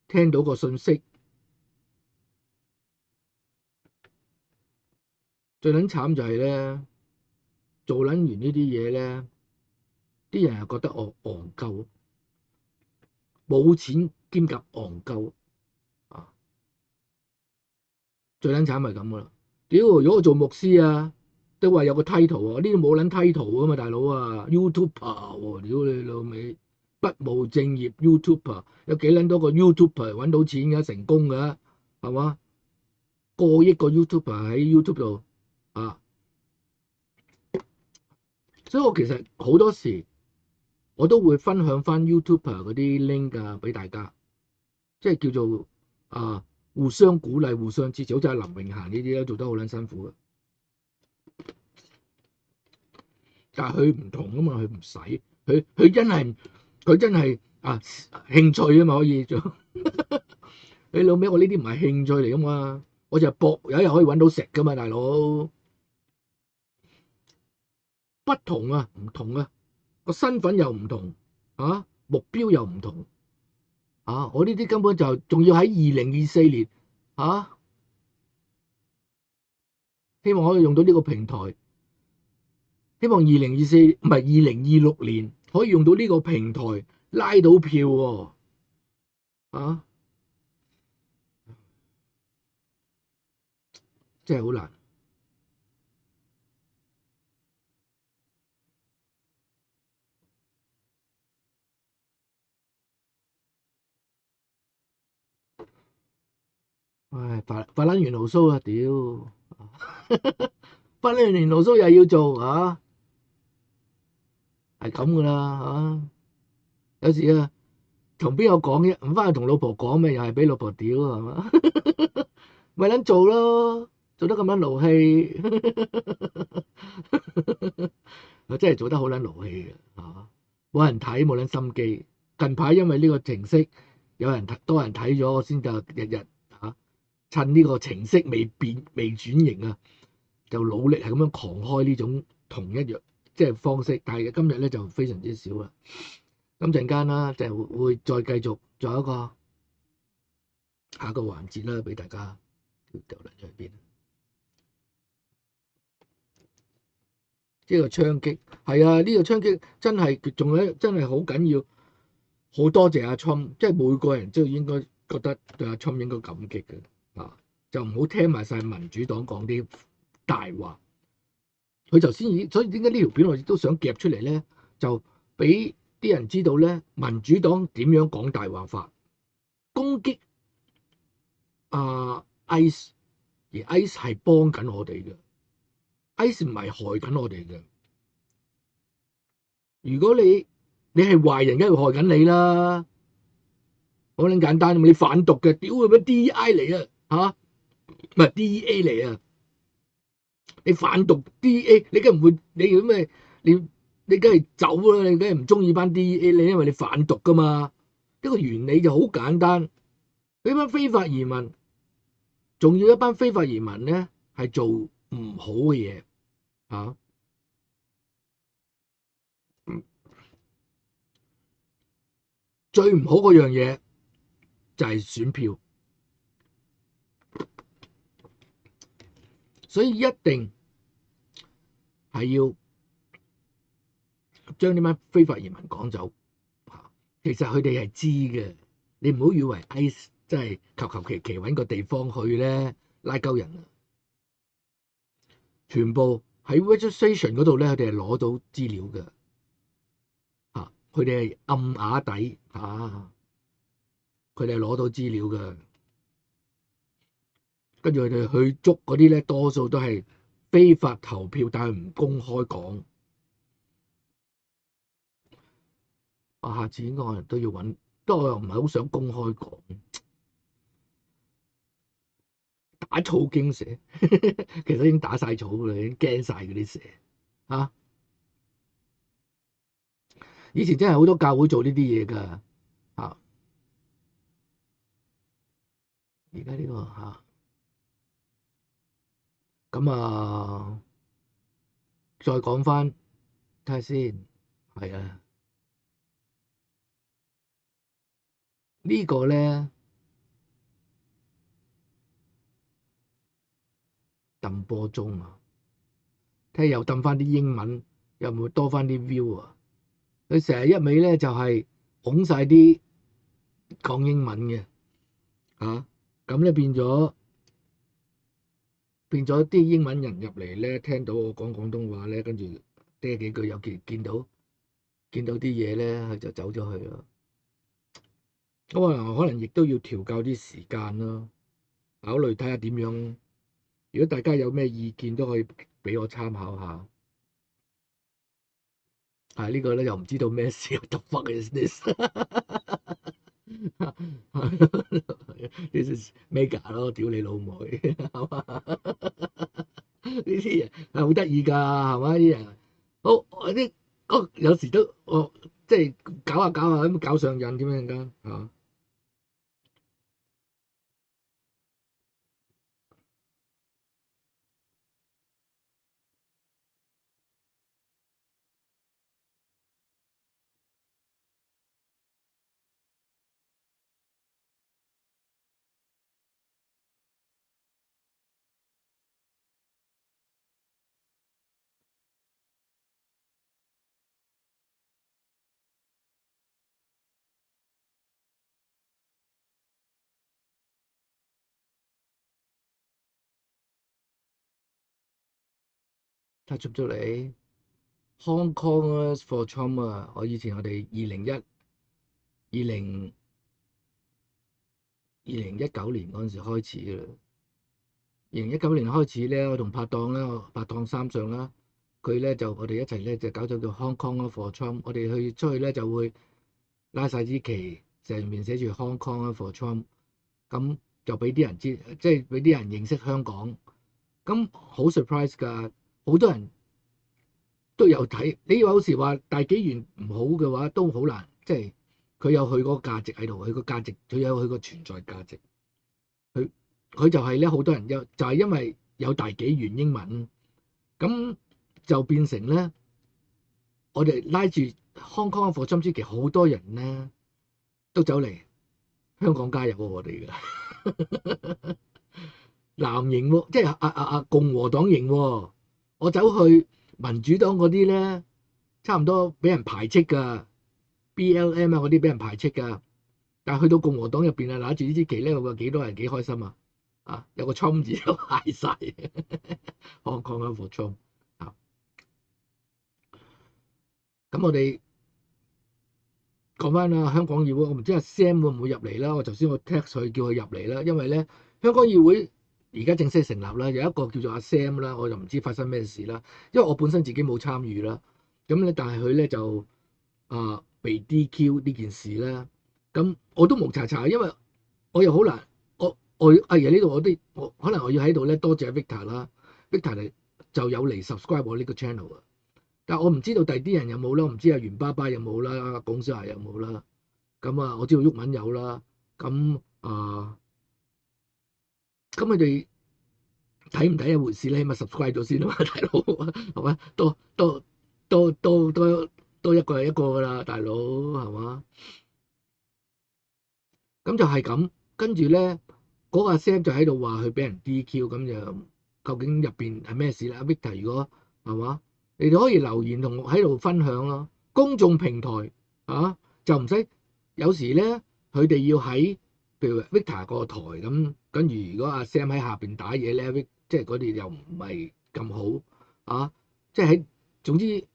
聽到個信息。最撚慘就係咧，做撚完呢啲嘢咧，啲人又覺得我戇鳩，冇錢兼夾戇鳩啊！最撚慘咪咁噶啦！屌，如果我做牧師啊，都話有個 title 啊，呢啲冇撚 title 啊嘛，大佬啊 ，YouTuber 喎，屌你老味，不務正業 YouTuber， 有幾撚多個 YouTuber 揾到錢㗎，成功㗎，係嘛？過億個 YouTuber 喺 YouTube 度。啊！所以我其實好多時我都會分享翻 YouTuber 嗰啲 link 啊，俾大家，即係叫做互相鼓勵、互相支持。好似阿林永嫻呢啲都做得好撚辛苦嘅，但係佢唔同啊嘛，佢唔使，佢真係興趣啊嘛，可以做。你老味，我呢啲唔係興趣嚟噶嘛，我就搏有一日可以揾到食噶嘛，大佬。不同啊，唔同啊，個身份又唔同啊，目標又唔同啊！我呢啲根本就仲要喺2024年啊，希望可以用到呢個平台，希望2026年可以用到呢個平台拉到票喎啊！真係好難。唉，發撚完牢騷啊！屌，發撚完牢騷又要做啊，係咁噶啦嚇。有時啊，同邊個講啫？唔翻去同老婆講咩？又係俾老婆屌係嘛？咪撚做咯，做得咁撚勞氣，我真係做得好撚勞氣嘅嚇，冇人睇，冇撚心機。近排因為呢個程式有人多人睇咗，我先就日日趁呢個程式未轉型啊，就努力係咁樣狂開呢種同一樣即係方式，但係今日咧就非常之少啦。咁陣間啦，就會再繼續做一個下一個環節啦，俾大家掉嚟咗邊。呢個槍擊係啊，呢個槍擊真係仲有真係好緊要，好多謝阿侵，即係每個人都應該覺得對阿侵應該感激嘅。就唔好聽埋晒民主黨講啲大話，佢頭先所以點解呢條片我亦都想夾出嚟咧？就俾啲人知道咧，民主黨點樣講大話法，攻擊ICE， 而 ICE 係幫緊我哋嘅 ，ICE 唔係害緊我哋嘅。如果你係壞人，梗係害緊你啦，好撚簡單，你販毒嘅，屌佢咩 DI 嚟啊唔係 DEA 嚟啊！你販毒 DEA， 你梗唔會，你咁咩？你梗係走啦！你梗係唔中意班 DEA， 你因為你販毒噶嘛？呢個原理就好簡單。呢班非法移民，仲要一班非法移民咧，係做唔好嘅嘢嚇。最唔好嗰樣嘢就係選票。所以一定係要將呢班非法移民趕走。其實佢哋係知嘅，你唔好以為 ICE 真係求其揾個地方去咧拉鳩人啊！全部喺 registration 嗰度咧，佢哋係攞到資料嘅。佢哋係暗啞底佢哋係攞到資料嘅。跟住佢哋去捉嗰啲咧，多數都係非法投票，但係唔公開講。下次應該可能都要揾，不過我又唔係好想公開講。打草驚蛇，其實已經打晒草㗎啦，已經驚晒嗰啲蛇嚇。以前真係好多教會做呢啲嘢㗎嚇，而家呢個嚇咁啊，再講翻睇下先，係啊，呢個咧揼波鐘啊，睇下又揼翻啲英文，又會多翻啲 view 啊！佢成日一味咧就係拱晒啲講英文嘅嚇，咁咧變咗啲英文人入嚟咧，聽到我講廣東話咧，跟住嗲幾句，有見到啲嘢咧，佢就走咗去啦。咁可能亦都要調校啲時間咯，考慮睇下點樣。如果大家有咩意見都可以俾我參考下。呢個咧又唔知道咩事，what the fuck is this？ This is mega 咯，屌你老妹，係嘛？呢啲人係好得意㗎，係嘛？啲人好有時都即係搞下咁搞上癮點樣㗎嚇？出咗嚟 Hong Kongers for Trump 啊！我哋2019年嗰陣時開始嘅啦。2019年開始咧，我同拍檔三上啦，我哋一齊咧就搞咗叫 Hong Kongers for Trump。我哋出去咧就會拉晒支旗，成面寫住 Hong Kongers for Trump， 咁就俾啲人知，即係俾啲人認識香港。咁好 surprise 㗎！好多人都有睇，你有時話大紀元唔好嘅話，都好難，即係佢有佢嗰個價值喺度，佢有佢個存在價值。佢就係咧，好多人就係因為有大紀元英文，咁就變成咧，我哋拉住 Hong Kong for Trump 期，好多人咧都走嚟香港加入我哋㗎，藍營喎，即係共和黨營喎。我走去民主黨嗰啲咧，差唔多俾人排斥㗎 ，BLM 嗰啲俾人排斥㗎。但係去到共和黨入邊啊，拿住呢支旗咧，有幾多人幾開心啊！有個 Trump 字都嗌晒，Hong Kong for Trump 啊！咁我哋講翻啦，香港議會，我唔知阿 Sam 會唔會入嚟啦。我頭先我 text 佢叫佢入嚟啦，因為咧香港議會而家正式成立啦，有一個叫做阿 Sam 啦，我就唔知發生咩事啦。因為我本身自己冇參與啦，咁咧但係佢咧就被 DQ 呢件事啦。咁我都無查查，因為我又好難，我呢度我可能我要喺度咧多謝 Victor 啦 ，Victor 就有嚟 subscribe 我呢個 channel 啊。但我唔知道第啲人有冇啦，唔知阿袁爸爸有冇啦，阿龔小孩有冇啦。咁我知道毓民有啦。咁佢哋睇唔睇一回事咧，起碼 subscribe 咗先啊嘛，大佬係嘛？多一個係一個㗎啦，大佬係嘛？咁就係咁，跟住咧嗰個阿 Sam 就喺度話佢俾人 DQ， 咁就究竟入邊係咩事咧？阿 Victor 如果係嘛，你哋可以留言同我喺度分享咯。公眾平台就唔使有時咧，佢哋要喺譬如 Victor 個台咁，跟住如果阿 Sam 喺下邊打嘢咧，即係嗰啲又唔係咁好即係喺總之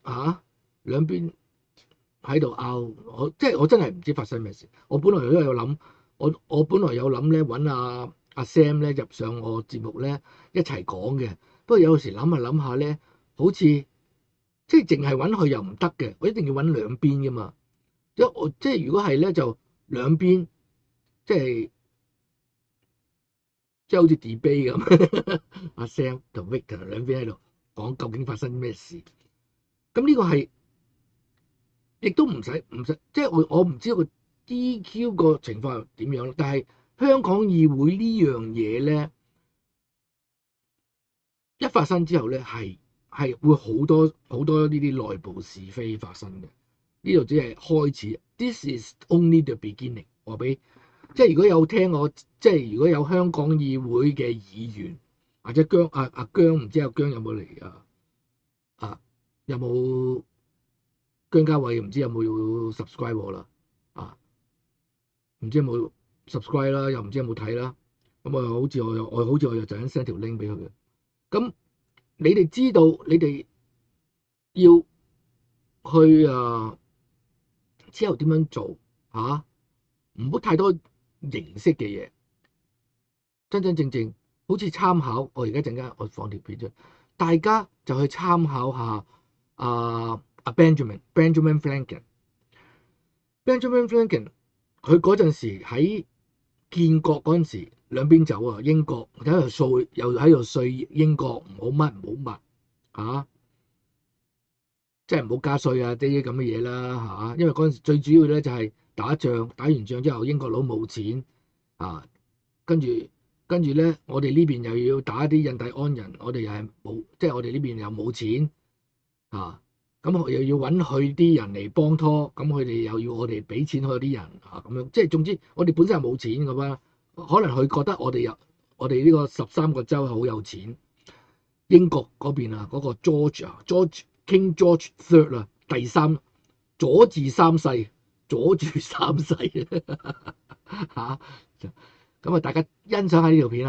兩邊喺度拗，我真係唔知發生咩事。我本來都有諗。我本來有諗咧揾阿 Sam 咧入上我節目咧一齊講嘅，不過有時諗下咧，好似即係淨係揾佢又唔得嘅，我一定要揾兩邊噶嘛。即係如果係咧就兩邊即係即係好似 debate 咁，阿 Sam 同 Victor 兩邊喺度講究竟發生咩事。咁呢個係亦都唔使，即係我唔知道個 DQ 個情況係點樣，但係香港議會呢樣嘢咧，一發生之後咧係會好多呢啲內部是非發生嘅。呢度只係開始 ，This is only the beginning。我俾即係如果有聽我，即係如果有香港議會嘅議員或者姜唔知阿姜有冇嚟啊？有冇姜家偉唔知有冇 subscribe 我啦？唔知有冇 subscribe 啦，又唔知有冇睇啦。咁好似我又就咁 send 條 link 俾佢嘅。咁你哋知道你哋要去之後點樣做唔好太多形式嘅嘢，真正好似參考。我而家陣間我放條片出，大家就去參考下Benjamin Franklin。Benjamin Franklin 佢嗰陣時喺建國嗰陣時，兩邊走啊，英國喺度稅，又喺度稅英國唔好乜即係唔好加稅啊啲咁嘅嘢啦因為嗰陣時最主要咧就係打仗，打完仗之後英國佬冇錢跟住咧我哋呢邊又要打啲印第安人，我哋又係冇，即係我哋呢邊又冇錢咁又要揾佢啲人嚟幫拖，咁佢哋又要我哋俾錢佢啲人咁樣，即係總之我哋本身係冇錢咁啦。可能佢覺得我哋呢個13個州好有錢。英國嗰邊嗰個 King George III 第三佐治三世咁大家欣賞下呢條片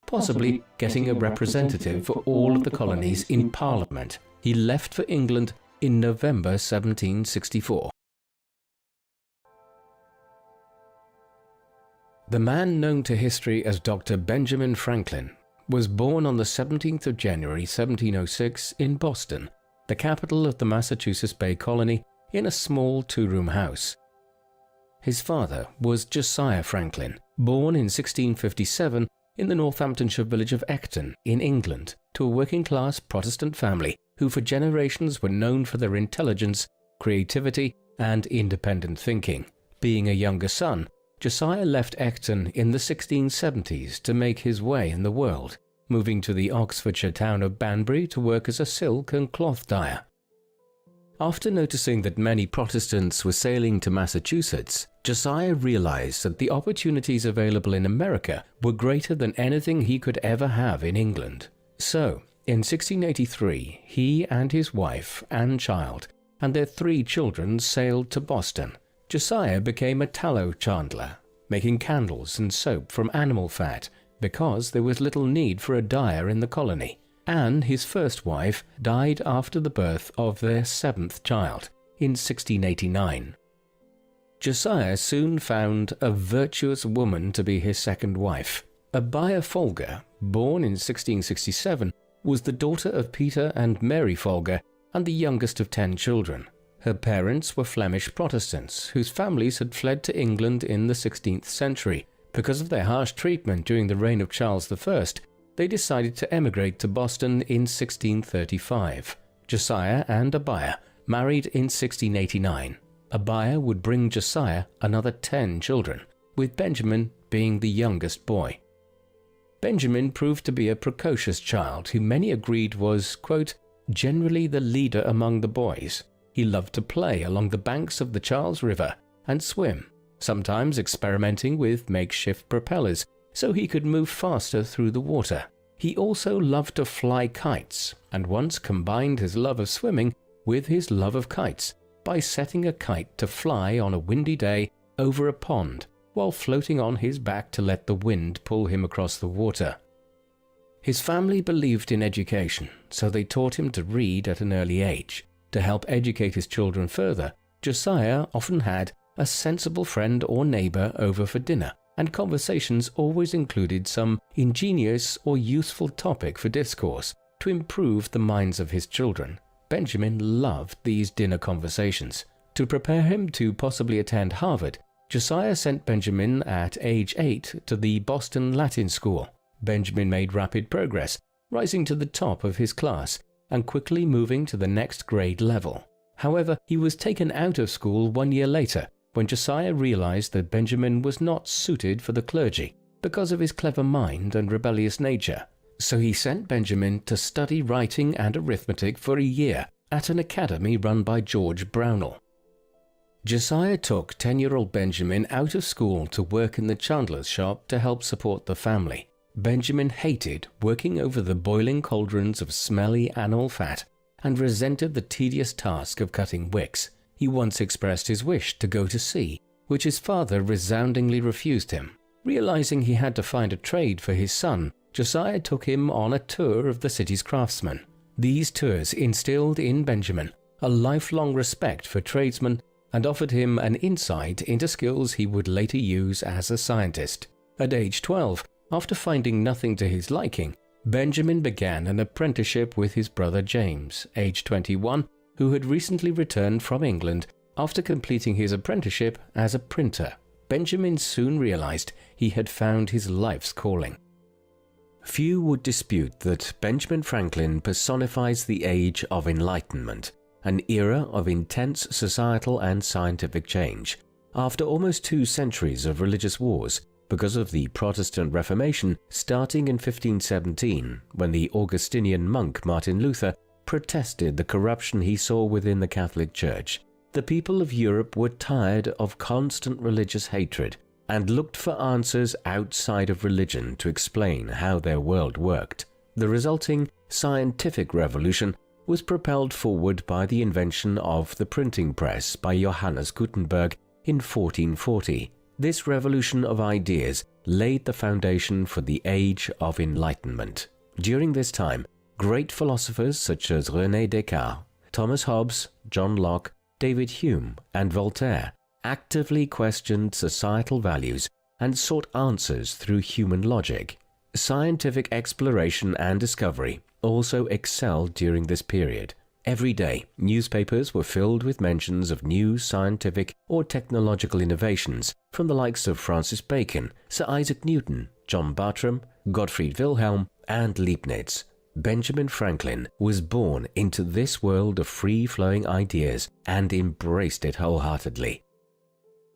Possibly getting a representative for all of the colonies in Parliament, he left for England in November 1764. The man known to history as Dr. Benjamin Franklin was born on the 17th of January 1706 in Boston, the capital of the Massachusetts Bay Colony, in a small two-room house. His father was Josiah Franklin, born in 1657 in the Northamptonshire village of Ecton in England, to a working-class Protestant family who for generations were known for their intelligence, creativity, and independent thinking. Being a younger son, Josiah left Ecton in the 1670s to make his way in the world, moving to the Oxfordshire town of Banbury to work as a silk and cloth dyer. After noticing that many Protestants were sailing to Massachusetts, Josiah realized that the opportunities available in America were greater than anything he could ever have in England. So, in 1683, he and his wife and child and their 3 children sailed to Boston. Josiah became a tallow chandler, making candles and soap from animal fat because there was little need for a dyer in the colony. And his first wife died after the birth of their 7th child in 1689. Josiah soon found a virtuous woman to be his second wife. Abia Folger, born in 1667, was the daughter of Peter and Mary Folger and the youngest of 10 children. Her parents were Flemish Protestants whose families had fled to England in the 16th century. Because of their harsh treatment during the reign of Charles I, they decided to emigrate to Boston in 1635. Josiah and Abia married in 1689. Abia would bring Josiah another 10 children, with Benjamin being the youngest boy. Benjamin proved to be a precocious child who many agreed was, quote, generally the leader among the boys. He loved to play along the banks of the Charles River and swim, sometimes experimenting with makeshift propellers so he could move faster through the water. He also loved to fly kites, and once combined his love of swimming with his love of kites by setting a kite to fly on a windy day over a pond while floating on his back to let the wind pull him across the water. His family believed in education, so they taught him to read at an early age. To help educate his children further, Josiah often had a sensible friend or neighbor over for dinner, and conversations always included some ingenious or useful topic for discourse to improve the minds of his children. Benjamin loved these dinner conversations. To prepare him to possibly attend Harvard, Josiah sent Benjamin at age 8 to the Boston Latin School. Benjamin made rapid progress, rising to the top of his class and quickly moving to the next grade level. However, he was taken out of school 1 year later when Josiah realized that Benjamin was not suited for the clergy because of his clever mind and rebellious nature. So he sent Benjamin to study writing and arithmetic for a year at an academy run by George Brownell. Josiah took 10-year-old Benjamin out of school to work in the chandler's shop to help support the family. Benjamin hated working over the boiling cauldrons of smelly animal fat and resented the tedious task of cutting wicks. He once expressed his wish to go to sea, which his father resoundingly refused him. Realizing he had to find a trade for his son, Josiah took him on a tour of the city's craftsmen. These tours instilled in Benjamin a lifelong respect for tradesmen and offered him an insight into skills he would later use as a scientist. At age 12, after finding nothing to his liking, Benjamin began an apprenticeship with his brother James, age 21, who had recently returned from England after completing his apprenticeship as a printer. Benjamin soon realized he had found his life's calling. Few would dispute that Benjamin Franklin personifies the age of enlightenment, an era of intense societal and scientific change. After almost 2 centuries of religious wars, because of the Protestant Reformation starting in 1517, when the Augustinian monk Martin Luther protested the corruption he saw within the Catholic Church, the people of Europe were tired of constant religious hatred and looked for answers outside of religion to explain how their world worked. The resulting scientific revolution was propelled forward by the invention of the printing press by Johannes Gutenberg in 1440. This revolution of ideas laid the foundation for the Age of Enlightenment. During this time, great philosophers such as René Descartes, Thomas Hobbes, John Locke, David Hume, and Voltaire actively questioned societal values and sought answers through human logic. Scientific exploration and discovery also excelled during this period. Every day, newspapers were filled with mentions of new scientific or technological innovations from the likes of Francis Bacon, Sir Isaac Newton, John Bartram, Gottfried Wilhelm, and Leibniz. Benjamin Franklin was born into this world of free-flowing ideas and embraced it wholeheartedly.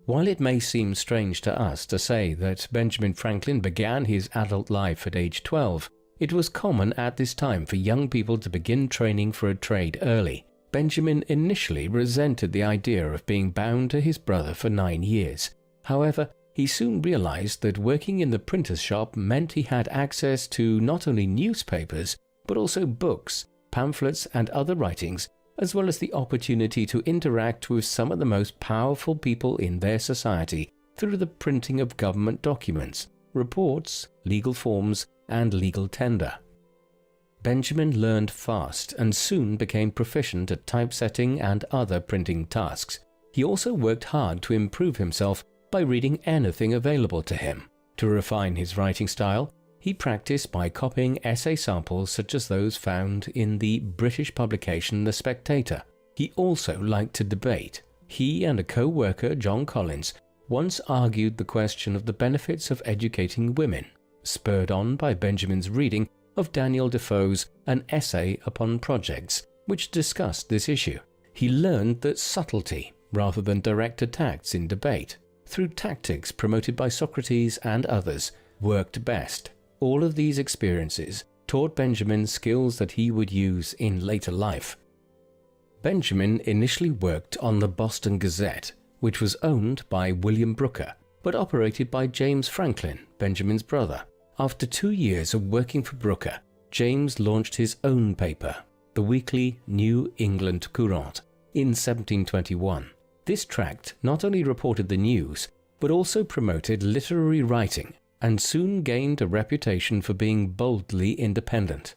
While it may seem strange to us to say that Benjamin Franklin began his adult life at age 12, it was common at this time for young people to begin training for a trade early. Benjamin initially resented the idea of being bound to his brother for 9 years. However, he soon realized that working in the printer's shop meant he had access to not only newspapers, but also books, pamphlets, and other writings, as well as the opportunity to interact with some of the most powerful people in their society through the printing of government documents, reports, legal forms, and legal tender. Benjamin learned fast and soon became proficient at typesetting and other printing tasks. He also worked hard to improve himself by reading anything available to him. To refine his writing style, he practiced by copying essay samples such as those found in the British publication The Spectator. He also liked to debate. He and a co-worker, John Collins, once argued the question of the benefits of educating women, spurred on by Benjamin's reading of Daniel Defoe's An Essay Upon Projects, which discussed this issue. He learned that subtlety, rather than direct attacks in debate, through tactics promoted by Socrates and others, worked best. All of these experiences taught Benjamin skills that he would use in later life. Benjamin initially worked on the Boston Gazette, which was owned by William Brooker, but operated by James Franklin, Benjamin's brother. After 2 years of working for Brooker, James launched his own paper, the weekly New England Courant, in 1721. This tract not only reported the news, but also promoted literary writing, and soon gained a reputation for being boldly independent.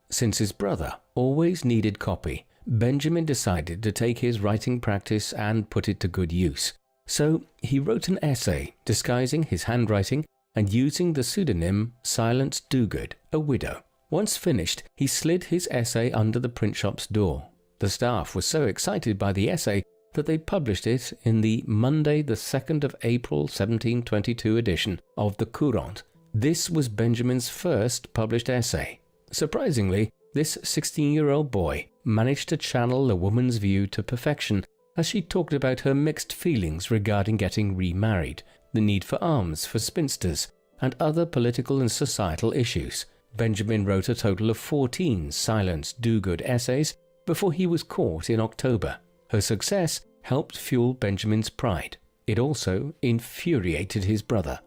Since his brother always needed copy, Benjamin decided to take his writing practice and put it to good use. So he wrote an essay disguising his handwriting and using the pseudonym Silence Dogood, a widow. Once finished, he slid his essay under the print shop's door. The staff was so excited by the essay that they published it in the Monday the 2nd of April 1722 edition of the Courant. This was Benjamin's first published essay. Surprisingly, this 16-year-old boy managed to channel a woman's view to perfection as she talked about her mixed feelings regarding getting remarried, the need for arms for spinsters, and other political and societal issues. Benjamin wrote a total of 14 silent do-good essays before he was caught in October. Her success helped fuel Benjamin's pride. It also infuriated his brother.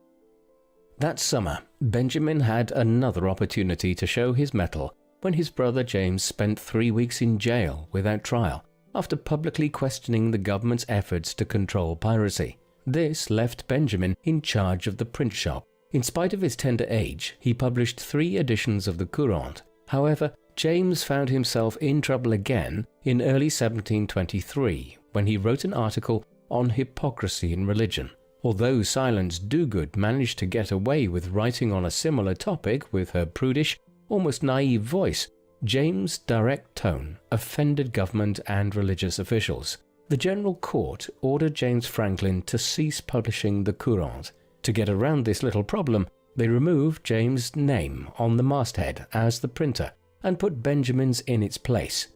That summer, Benjamin had another opportunity to show his mettle when his brother James spent 3 weeks in jail without trial after publicly questioning the government's efforts to control piracy. This left Benjamin in charge of the print shop. In spite of his tender age, he published 3 editions of the Courant. However, James found himself in trouble again in early 1723 when he wrote an article on hypocrisy in religion. Although Silence Dogood managed to get away with writing on a similar topic with her prudish, almost naive voice, James' direct tone offended government and religious officials. The General Court ordered James Franklin to cease publishing the Courant. To get around this little problem, they removed James' name on the masthead as the printer and put Benjamin's in its place.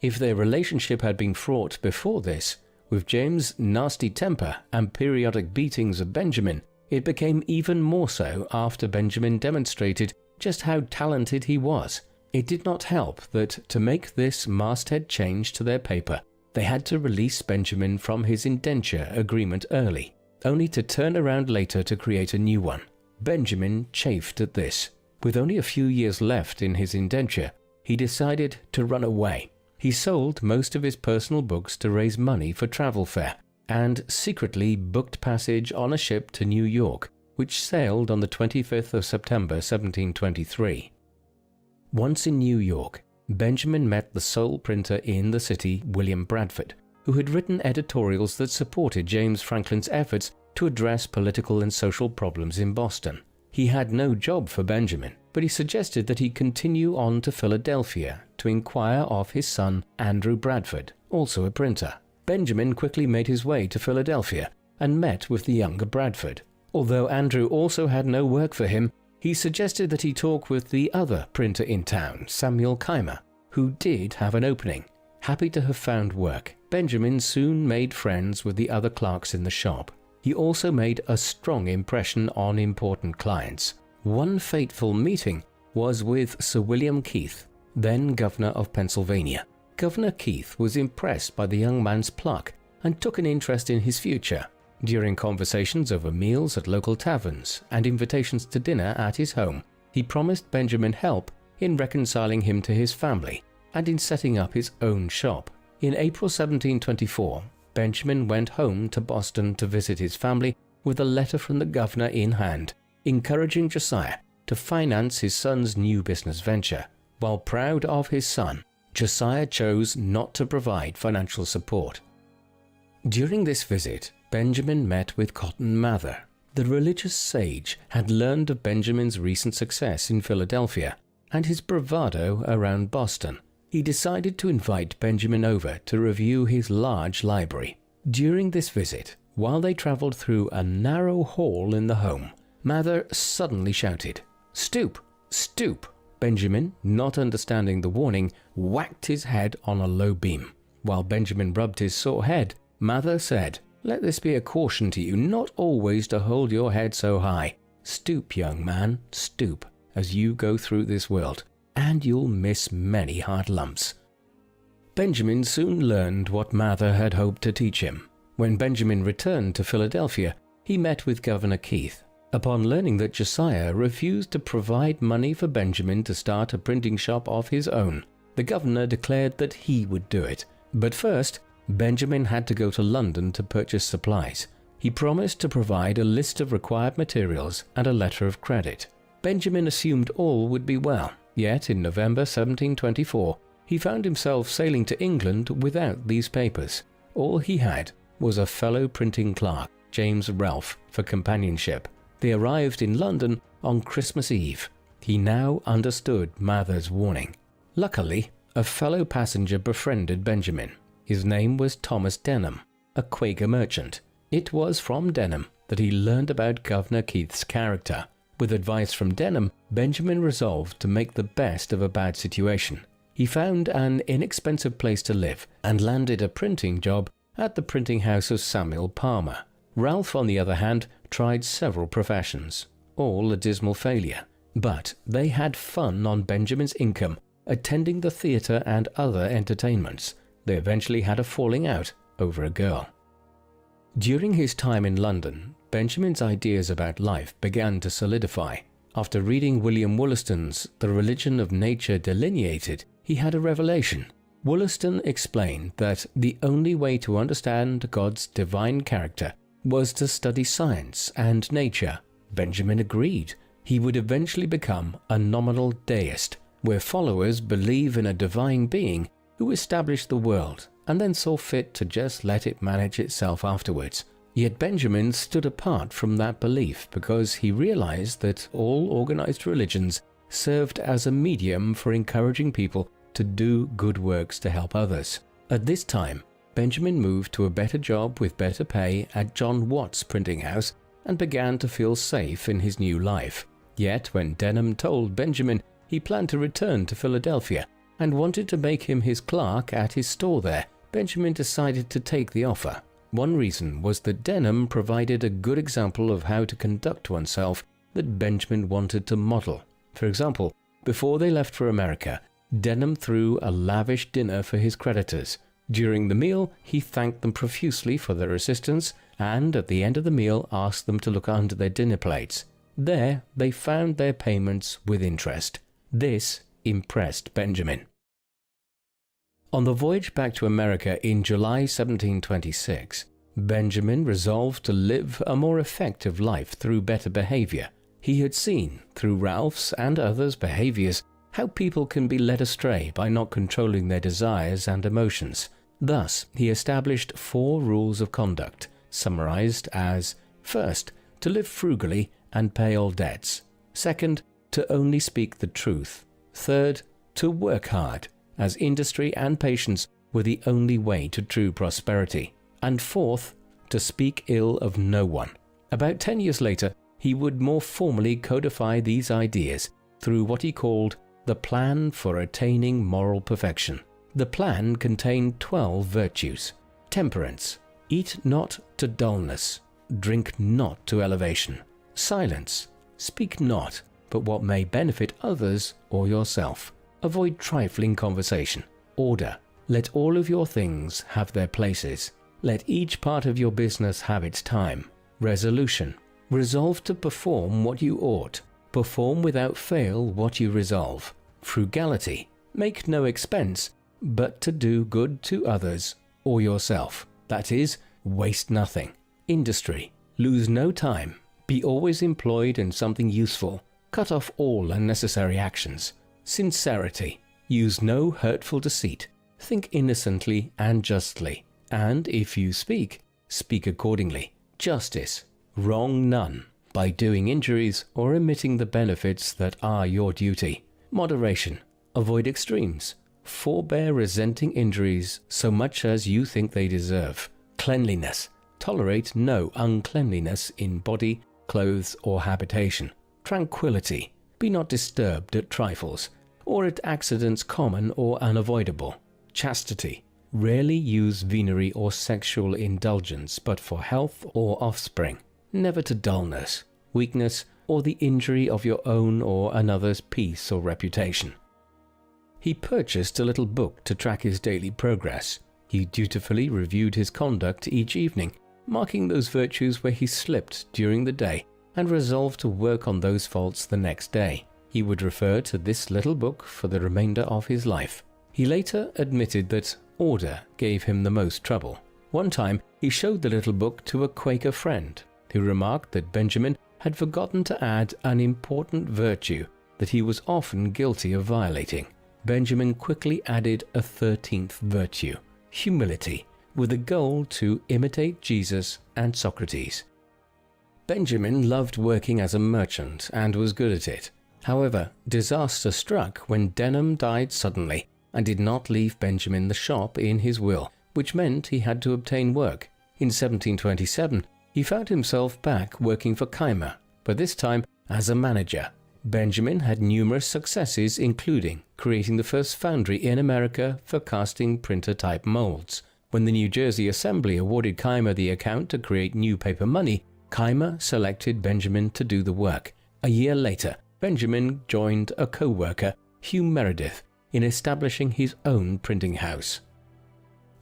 If their relationship had been fraught before this, with James' nasty temper and periodic beatings of Benjamin, it became even more so after Benjamin demonstrated just how talented he was. It did not help that to make this masthead change to their paper, they had to release Benjamin from his indenture agreement early, only to turn around later to create a new one. Benjamin chafed at this. With only a few years left in his indenture, he decided to run away. He sold most of his personal books to raise money for travel fare, and secretly booked passage on a ship to New York, which sailed on the 25th of September 1723. Once in New York, Benjamin met the sole printer in the city, William Bradford, who had written editorials that supported James Franklin's efforts to address political and social problems in Boston. He had no job for Benjamin, but he suggested that he continue on to Philadelphia to inquire of his son, Andrew Bradford, also a printer. Benjamin quickly made his way to Philadelphia and met with the younger Bradford. Although Andrew also had no work for him, he suggested that he talk with the other printer in town, Samuel Keimer, who did have an opening. Happy to have found work, Benjamin soon made friends with the other clerks in the shop. He also made a strong impression on important clients. One fateful meeting was with Sir William Keith, then Governor of Pennsylvania. Governor Keith was impressed by the young man's pluck and took an interest in his future. During conversations over meals at local taverns and invitations to dinner at his home, he promised Benjamin help in reconciling him to his family and in setting up his own shop. In April 1724, Benjamin went home to Boston to visit his family with a letter from the governor in hand, encouraging Josiah to finance his son's new business venture. While proud of his son, Josiah chose not to provide financial support. During this visit, Benjamin met with Cotton Mather. The religious sage had learned of Benjamin's recent success in Philadelphia and his bravado around Boston. He decided to invite Benjamin over to review his large library. During this visit, while they traveled through a narrow hall in the home, Mather suddenly shouted, "Stoop! Stoop!" Benjamin, not understanding the warning, whacked his head on a low beam. While Benjamin rubbed his sore head, Mather said, "Let this be a caution to you not always to hold your head so high. Stoop, young man, stoop, as you go through this world, and you'll miss many hard lumps." Benjamin soon learned what Mather had hoped to teach him. When Benjamin returned to Philadelphia, he met with Governor Keith. Upon learning that Josiah refused to provide money for Benjamin to start a printing shop of his own, the governor declared that he would do it. But first, Benjamin had to go to London to purchase supplies. He promised to provide a list of required materials and a letter of credit. Benjamin assumed all would be well, yet in November 1724, he found himself sailing to England without these papers. All he had was a fellow printing clerk, James Ralph, for companionship. They arrived in London on Christmas Eve. He now understood Mather's warning. Luckily, a fellow passenger befriended Benjamin. His name was Thomas Denham, a Quaker merchant. It was from Denham that he learned about Governor Keith's character. With advice from Denham, Benjamin resolved to make the best of a bad situation. He found an inexpensive place to live and landed a printing job at the printing house of Samuel Palmer. Ralph, on the other hand, tried several professions, all a dismal failure. But they had fun on Benjamin's income, attending the theatre and other entertainments. They eventually had a falling out over a girl. During his time in London, Benjamin's ideas about life began to solidify. After reading William Wollaston's The Religion of Nature Delineated, he had a revelation. Wollaston explained that the only way to understand God's divine character was to study science and nature. Benjamin agreed. He would eventually become a nominal deist, where followers believe in a divine being who established the world and then saw fit to just let it manage itself afterwards. Yet Benjamin stood apart from that belief because he realized that all organized religions served as a medium for encouraging people to do good works to help others. At this time, Benjamin moved to a better job with better pay at John Watt's printing house and began to feel safe in his new life. Yet when Denham told Benjamin he planned to return to Philadelphia and wanted to make him his clerk at his store there, Benjamin decided to take the offer. One reason was that Denham provided a good example of how to conduct oneself that Benjamin wanted to model. For example, before they left for America, Denham threw a lavish dinner for his creditors. During the meal, he thanked them profusely for their assistance and at the end of the meal asked them to look under their dinner plates. There, they found their payments with interest. This impressed Benjamin. On the voyage back to America in July 1726, Benjamin resolved to live a more effective life through better behavior. He had seen, through Ralph's and others' behaviors, how people can be led astray by not controlling their desires and emotions. Thus, he established 4 rules of conduct, summarized as: first, to live frugally and pay all debts; second, to only speak the truth; third, to work hard, as industry and patience were the only way to true prosperity; and fourth, to speak ill of no one. About 10 years later, he would more formally codify these ideas through what he called the Plan for Attaining Moral Perfection. The plan contained 12 virtues: temperance, eat not to dullness, drink not to elevation; silence, speak not but what may benefit others or yourself; avoid trifling conversation; order, let all of your things have their places; let each part of your business have its time; resolution, resolve to perform what you ought; perform without fail what you resolve; frugality, make no expense, but to do good to others or yourself, that is, waste nothing; industry, lose no time, be always employed in something useful, cut off all unnecessary actions; sincerity, use no hurtful deceit, think innocently and justly, and if you speak, speak accordingly; justice, wrong none, by doing injuries or omitting the benefits that are your duty; moderation, avoid extremes, forbear resenting injuries so much as you think they deserve; cleanliness, tolerate no uncleanliness in body, clothes, or habitation; tranquility, be not disturbed at trifles, or at accidents common or unavoidable; chastity, rarely use venery or sexual indulgence but for health or offspring; never to dullness, weakness, or the injury of your own or another's peace or reputation. He purchased a little book to track his daily progress. He dutifully reviewed his conduct each evening, marking those virtues where he slipped during the day, and resolved to work on those faults the next day. He would refer to this little book for the remainder of his life. He later admitted that order gave him the most trouble. One time, he showed the little book to a Quaker friend, who remarked that Benjamin had forgotten to add an important virtue that he was often guilty of violating. Benjamin quickly added a 13th virtue: humility, with the goal to imitate Jesus and Socrates. Benjamin loved working as a merchant and was good at it. However, disaster struck when Denham died suddenly and did not leave Benjamin the shop in his will. which meant he had to obtain work. In 1727, he found himself back working for Keimer, but this time as a manager. Benjamin had numerous successes, including creating the first foundry in America for casting printer-type molds. When the New Jersey Assembly awarded Keimer the account to create new paper money, Keimer selected Benjamin to do the work. A year later, Benjamin joined a co-worker, Hugh Meredith, in establishing his own printing house.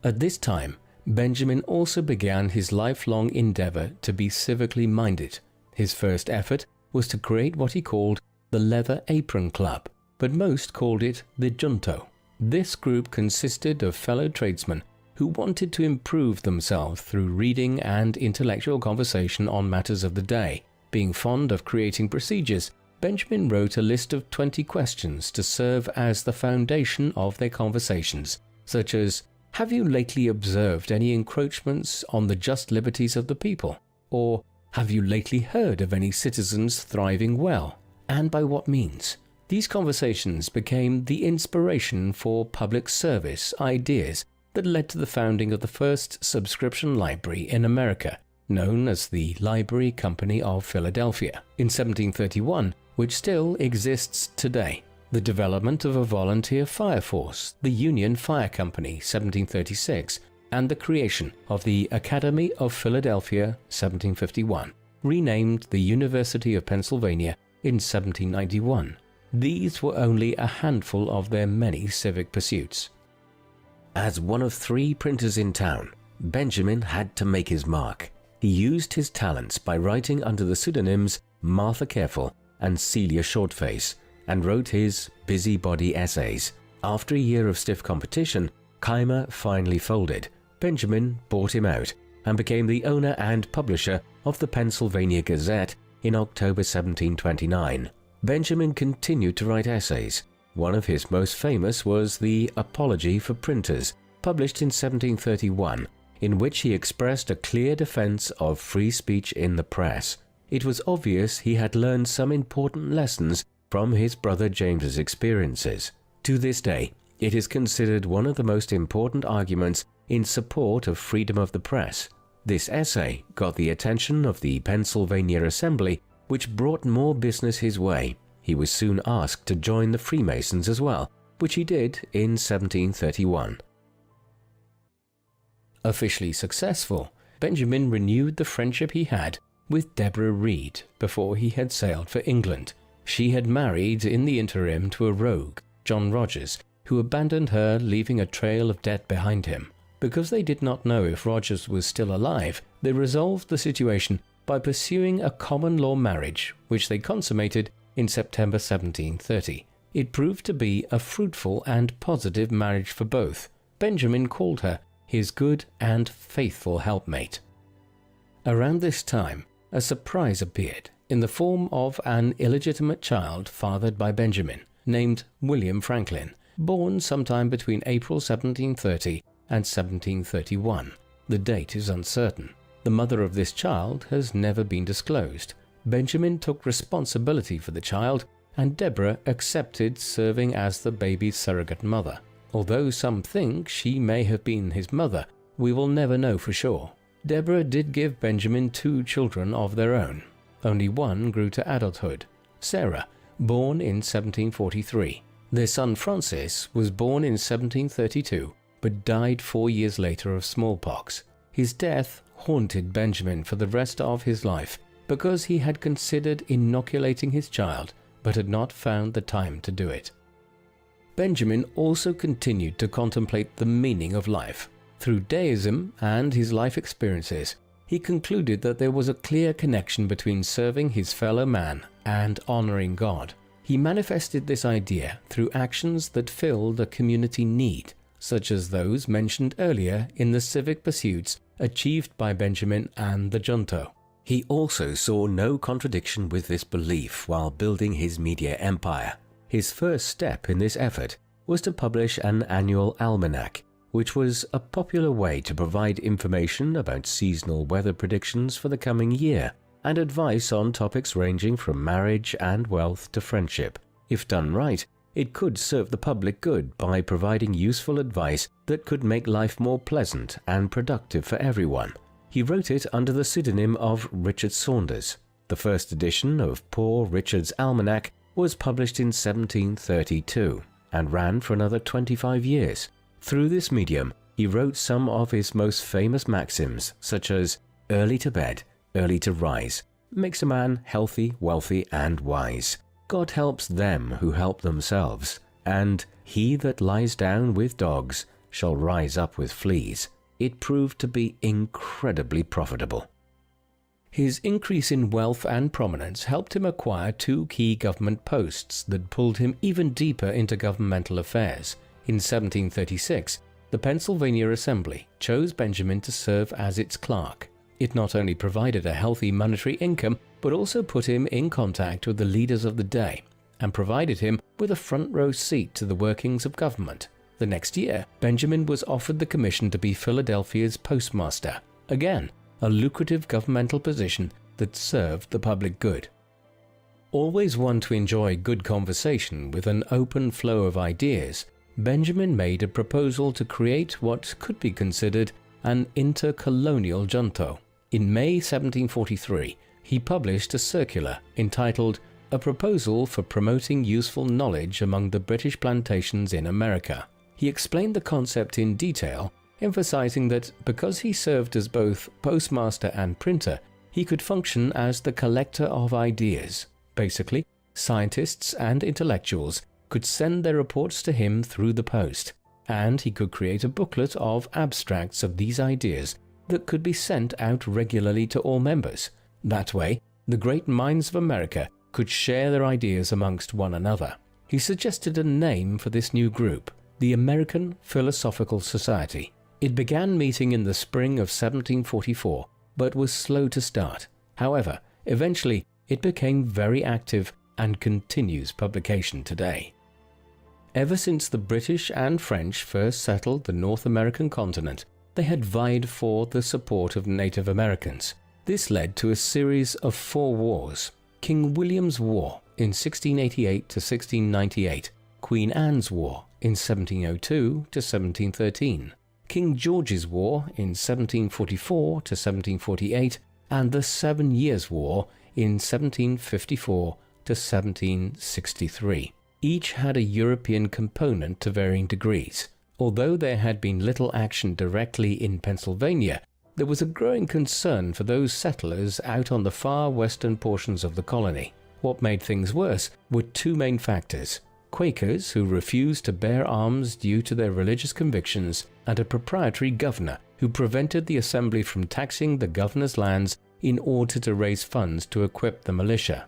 At this time, Benjamin also began his lifelong endeavor to be civically minded. His first effort was to create what he called the Leather Apron Club, but most called it the Junto. This group consisted of fellow tradesmen who wanted to improve themselves through reading and intellectual conversation on matters of the day. Being fond of creating procedures, Benjamin wrote a list of 20 questions to serve as the foundation of their conversations, such as, "Have you lately observed any encroachments on the just liberties of the people?" Or, "Have you lately heard of any citizens thriving well? And by what means?" These conversations became the inspiration for public service ideas that led to the founding of the first subscription library in America, known as the Library Company of Philadelphia, in 1731, which still exists today. The development of a volunteer fire force, the Union Fire Company, 1736, and the creation of the Academy of Philadelphia, 1751, renamed the University of Pennsylvania in 1791. These were only a handful of their many civic pursuits. As one of 3 printers in town, Benjamin had to make his mark. He used his talents by writing under the pseudonyms Martha Careful and Celia Shortface, and wrote his busybody essays. After a year of stiff competition, Keimer finally folded. Benjamin bought him out and became the owner and publisher of the Pennsylvania Gazette in October 1729. Benjamin continued to write essays. One of his most famous was the Apology for Printers, published in 1731, in which he expressed a clear defense of free speech in the press. It was obvious he had learned some important lessons from his brother James's experiences. To this day, it is considered one of the most important arguments in support of freedom of the press. This essay got the attention of the Pennsylvania Assembly, which brought more business his way. He was soon asked to join the Freemasons as well, which he did in 1731. Officially successful, Benjamin renewed the friendship he had with Deborah Reed before he had sailed for England. She had married in the interim to a rogue, John Rogers, who abandoned her, leaving a trail of debt behind him. Because they did not know if Rogers was still alive, they resolved the situation by pursuing a common law marriage, which they consummated in September 1730. It proved to be a fruitful and positive marriage for both. Benjamin called her his good and faithful helpmate. Around this time, a surprise appeared in the form of an illegitimate child fathered by Benjamin, named William Franklin, born sometime between April 1730 and 1731. The date is uncertain. The mother of this child has never been disclosed. Benjamin took responsibility for the child, and Deborah accepted serving as the baby's surrogate mother. Although some think she may have been his mother, we will never know for sure. Deborah did give Benjamin 2 children of their own. Only one grew to adulthood, Sarah, born in 1743. Their son Francis was born in 1732, but died 4 years later of smallpox. His death haunted Benjamin for the rest of his life because he had considered inoculating his child, but had not found the time to do it. Benjamin also continued to contemplate the meaning of life. Through deism and his life experiences, he concluded that there was a clear connection between serving his fellow man and honoring God. He manifested this idea through actions that filled a community need, such as those mentioned earlier in the civic pursuits achieved by Benjamin and the Junto. He also saw no contradiction with this belief while building his media empire. His first step in this effort was to publish an annual almanac, which was a popular way to provide information about seasonal weather predictions for the coming year and advice on topics ranging from marriage and wealth to friendship. If done right, it could serve the public good by providing useful advice that could make life more pleasant and productive for everyone. He wrote it under the pseudonym of Richard Saunders. The first edition of Poor Richard's Almanac was published in 1732 and ran for another 25 years. Through this medium, he wrote some of his most famous maxims, such as "Early to bed, early to rise, makes a man healthy, wealthy, and wise. God helps them who help themselves, and he that lies down with dogs shall rise up with fleas." It proved to be incredibly profitable. His increase in wealth and prominence helped him acquire 2 key government posts that pulled him even deeper into governmental affairs. In 1736, the Pennsylvania Assembly chose Benjamin to serve as its clerk. It not only provided a healthy monetary income, but also put him in contact with the leaders of the day and provided him with a front-row seat to the workings of government. The next year, Benjamin was offered the commission to be Philadelphia's postmaster. Again, a lucrative governmental position that served the public good. Always one to enjoy good conversation with an open flow of ideas, Benjamin made a proposal to create what could be considered an intercolonial junto. In May 1743, he published a circular entitled "A Proposal for Promoting Useful Knowledge Among the British Plantations in America." He explained the concept in detail, emphasizing that because he served as both postmaster and printer, he could function as the collector of ideas. Basically, scientists and intellectuals could send their reports to him through the post, and he could create a booklet of abstracts of these ideas that could be sent out regularly to all members. That way, the great minds of America could share their ideas amongst one another. He suggested a name for this new group, the American Philosophical Society. It began meeting in the spring of 1744, but was slow to start. However, eventually it became very active and continues publication today. Ever since the British and French first settled the North American continent, they had vied for the support of Native Americans. This led to a series of 4 wars: King William's War in 1688 to 1698, Queen Anne's War in 1702 to 1713, King George's War in 1744 to 1748, and the 7 Years' War in 1754 to 1763. Each had a European component to varying degrees. Although there had been little action directly in Pennsylvania, there was a growing concern for those settlers out on the far western portions of the colony. What made things worse were 2 main factors: Quakers who refused to bear arms due to their religious convictions, and a proprietary governor who prevented the assembly from taxing the governor's lands in order to raise funds to equip the militia.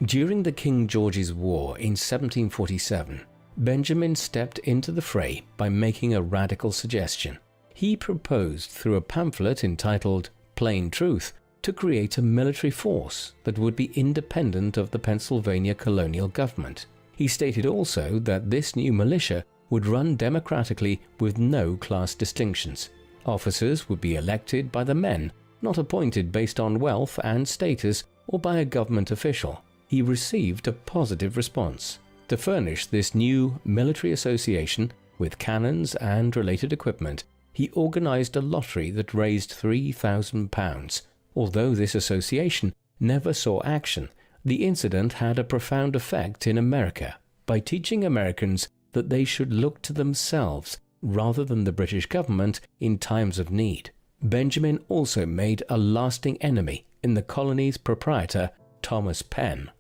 During the King George's War in 1747, Benjamin stepped into the fray by making a radical suggestion. He proposed through a pamphlet entitled "Plain Truth" to create a military force that would be independent of the Pennsylvania colonial government. He stated also that this new militia would run democratically with no class distinctions. Officers would be elected by the men, not appointed based on wealth and status or by a government official. He received a positive response. To furnish this new military association with cannons and related equipment, he organized a lottery that raised £3,000. Although this association never saw action, the incident had a profound effect in America by teaching Americans that they should look to themselves rather than the British government in times of need. Benjamin also made a lasting enemy in the colony's proprietor, Thomas Penn.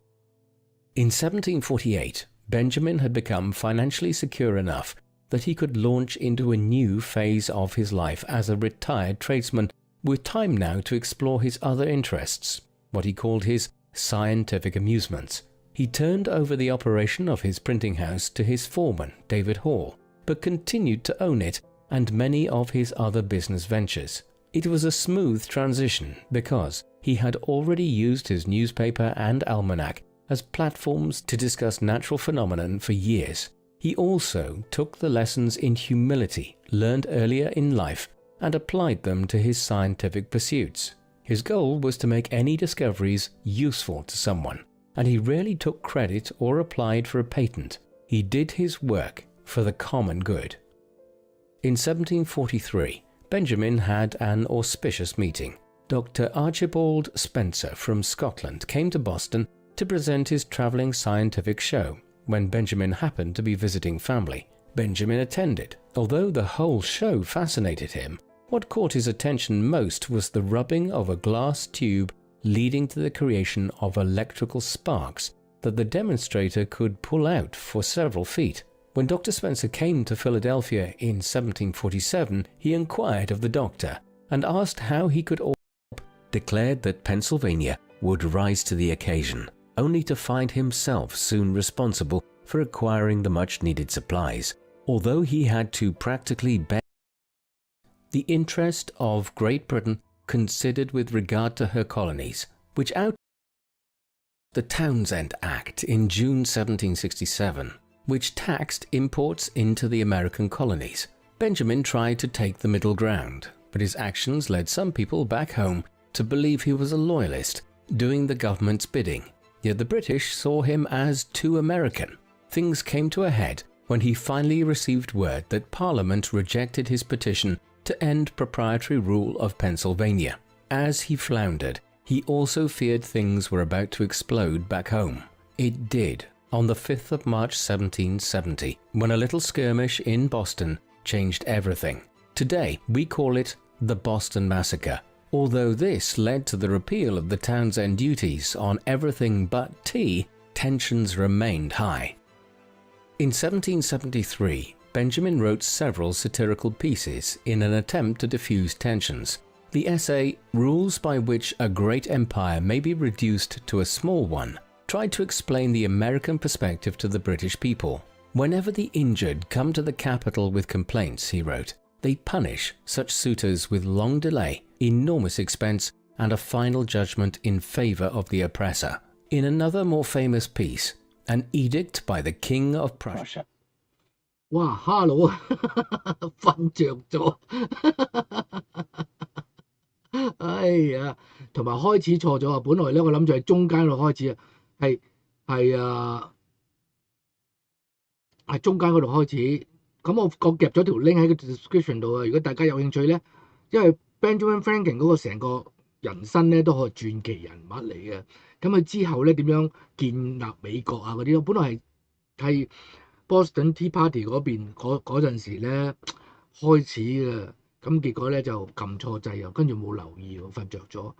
In 1748, Benjamin had become financially secure enough that he could launch into a new phase of his life as a retired tradesman with time now to explore his other interests, what he called his scientific amusements. He turned over the operation of his printing house to his foreman, David Hall, but continued to own it and many of his other business ventures. It was a smooth transition because he had already used his newspaper and almanac as platforms to discuss natural phenomena for years. He also took the lessons in humility learned earlier in life and applied them to his scientific pursuits. His goal was to make any discoveries useful to someone, and he rarely took credit or applied for a patent. he did his work for the common good. In 1743, Benjamin had an auspicious meeting. Dr. Archibald Spencer from Scotland came to Boston to present his traveling scientific show. When Benjamin happened to be visiting family, Benjamin attended. Although the whole show fascinated him, what caught his attention most was the rubbing of a glass tube leading to the creation of electrical sparks that the demonstrator could pull out for several feet. When Dr. Spencer came to Philadelphia in 1747, he inquired of the doctor and asked how he could declared that Pennsylvania would rise to the occasion, only to find himself soon responsible for acquiring the much-needed supplies, although he had to practically bear the interest of Great Britain considered with regard to her colonies, which out the Townshend Act in June 1767, which taxed imports into the American colonies. Benjamin tried to take the middle ground, but his actions led some people back home to believe he was a loyalist, doing the government's bidding. Yet the British saw him as too American. Things came to a head when he finally received word that Parliament rejected his petition to end proprietary rule of Pennsylvania. As he floundered, he also feared things were about to explode back home. It did on the 5th of March 1770, when a little skirmish in Boston changed everything. Today, we call it the Boston Massacre. Although this led to the repeal of the Townshend duties on everything but tea, tensions remained high. In 1773, Benjamin wrote several satirical pieces in an attempt to diffuse tensions. The essay, Rules by Which a Great Empire May Be Reduced to a Small One, tried to explain the American perspective to the British people. Whenever the injured come to the capital with complaints, he wrote, they punish such suitors with long delay, enormous expense, and a final judgment in favor of the oppressor. In another more famous piece, An Edict by the King of Prussia. 哇 ，hello 啊，瞓着咗，哎呀，同埋開始錯咗啊！本來咧我諗住係中間度開始啊，係中間嗰度開始。咁我夾咗條 link 喺個 description 度啊！如果大家有興趣咧，因為 Benjamin Franklin 嗰個成個人生咧都係傳奇人物嚟嘅。咁佢之後咧點樣建立美國啊嗰啲，本來係 Boston Tea Party 嗰邊嗰陣時咧開始嘅，咁結果咧就撳錯掣啊，跟住冇留意喎，瞓着咗。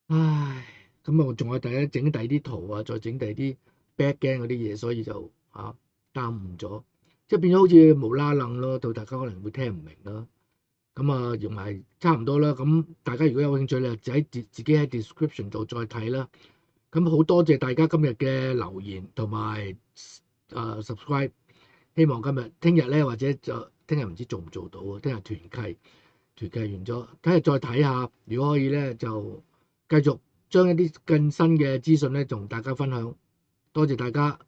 唉，咁啊我仲有整第啲圖啊，再整第啲 backend 嗰啲嘢，所以就耽誤咗。即係變咗好似無啦楞咯，到大家可能會聽唔明啦。咁啊，用埋差唔多啦。咁大家如果有興趣咧，就喺自己喺 description 度再睇啦。咁好多謝大家今日嘅留言同埋subscribe。希望聽日咧或者就聽日唔知做唔做到啊。聽日團契完咗，聽日再睇下。如果可以咧，就繼續將一啲更新嘅資訊咧同大家分享。多謝大家。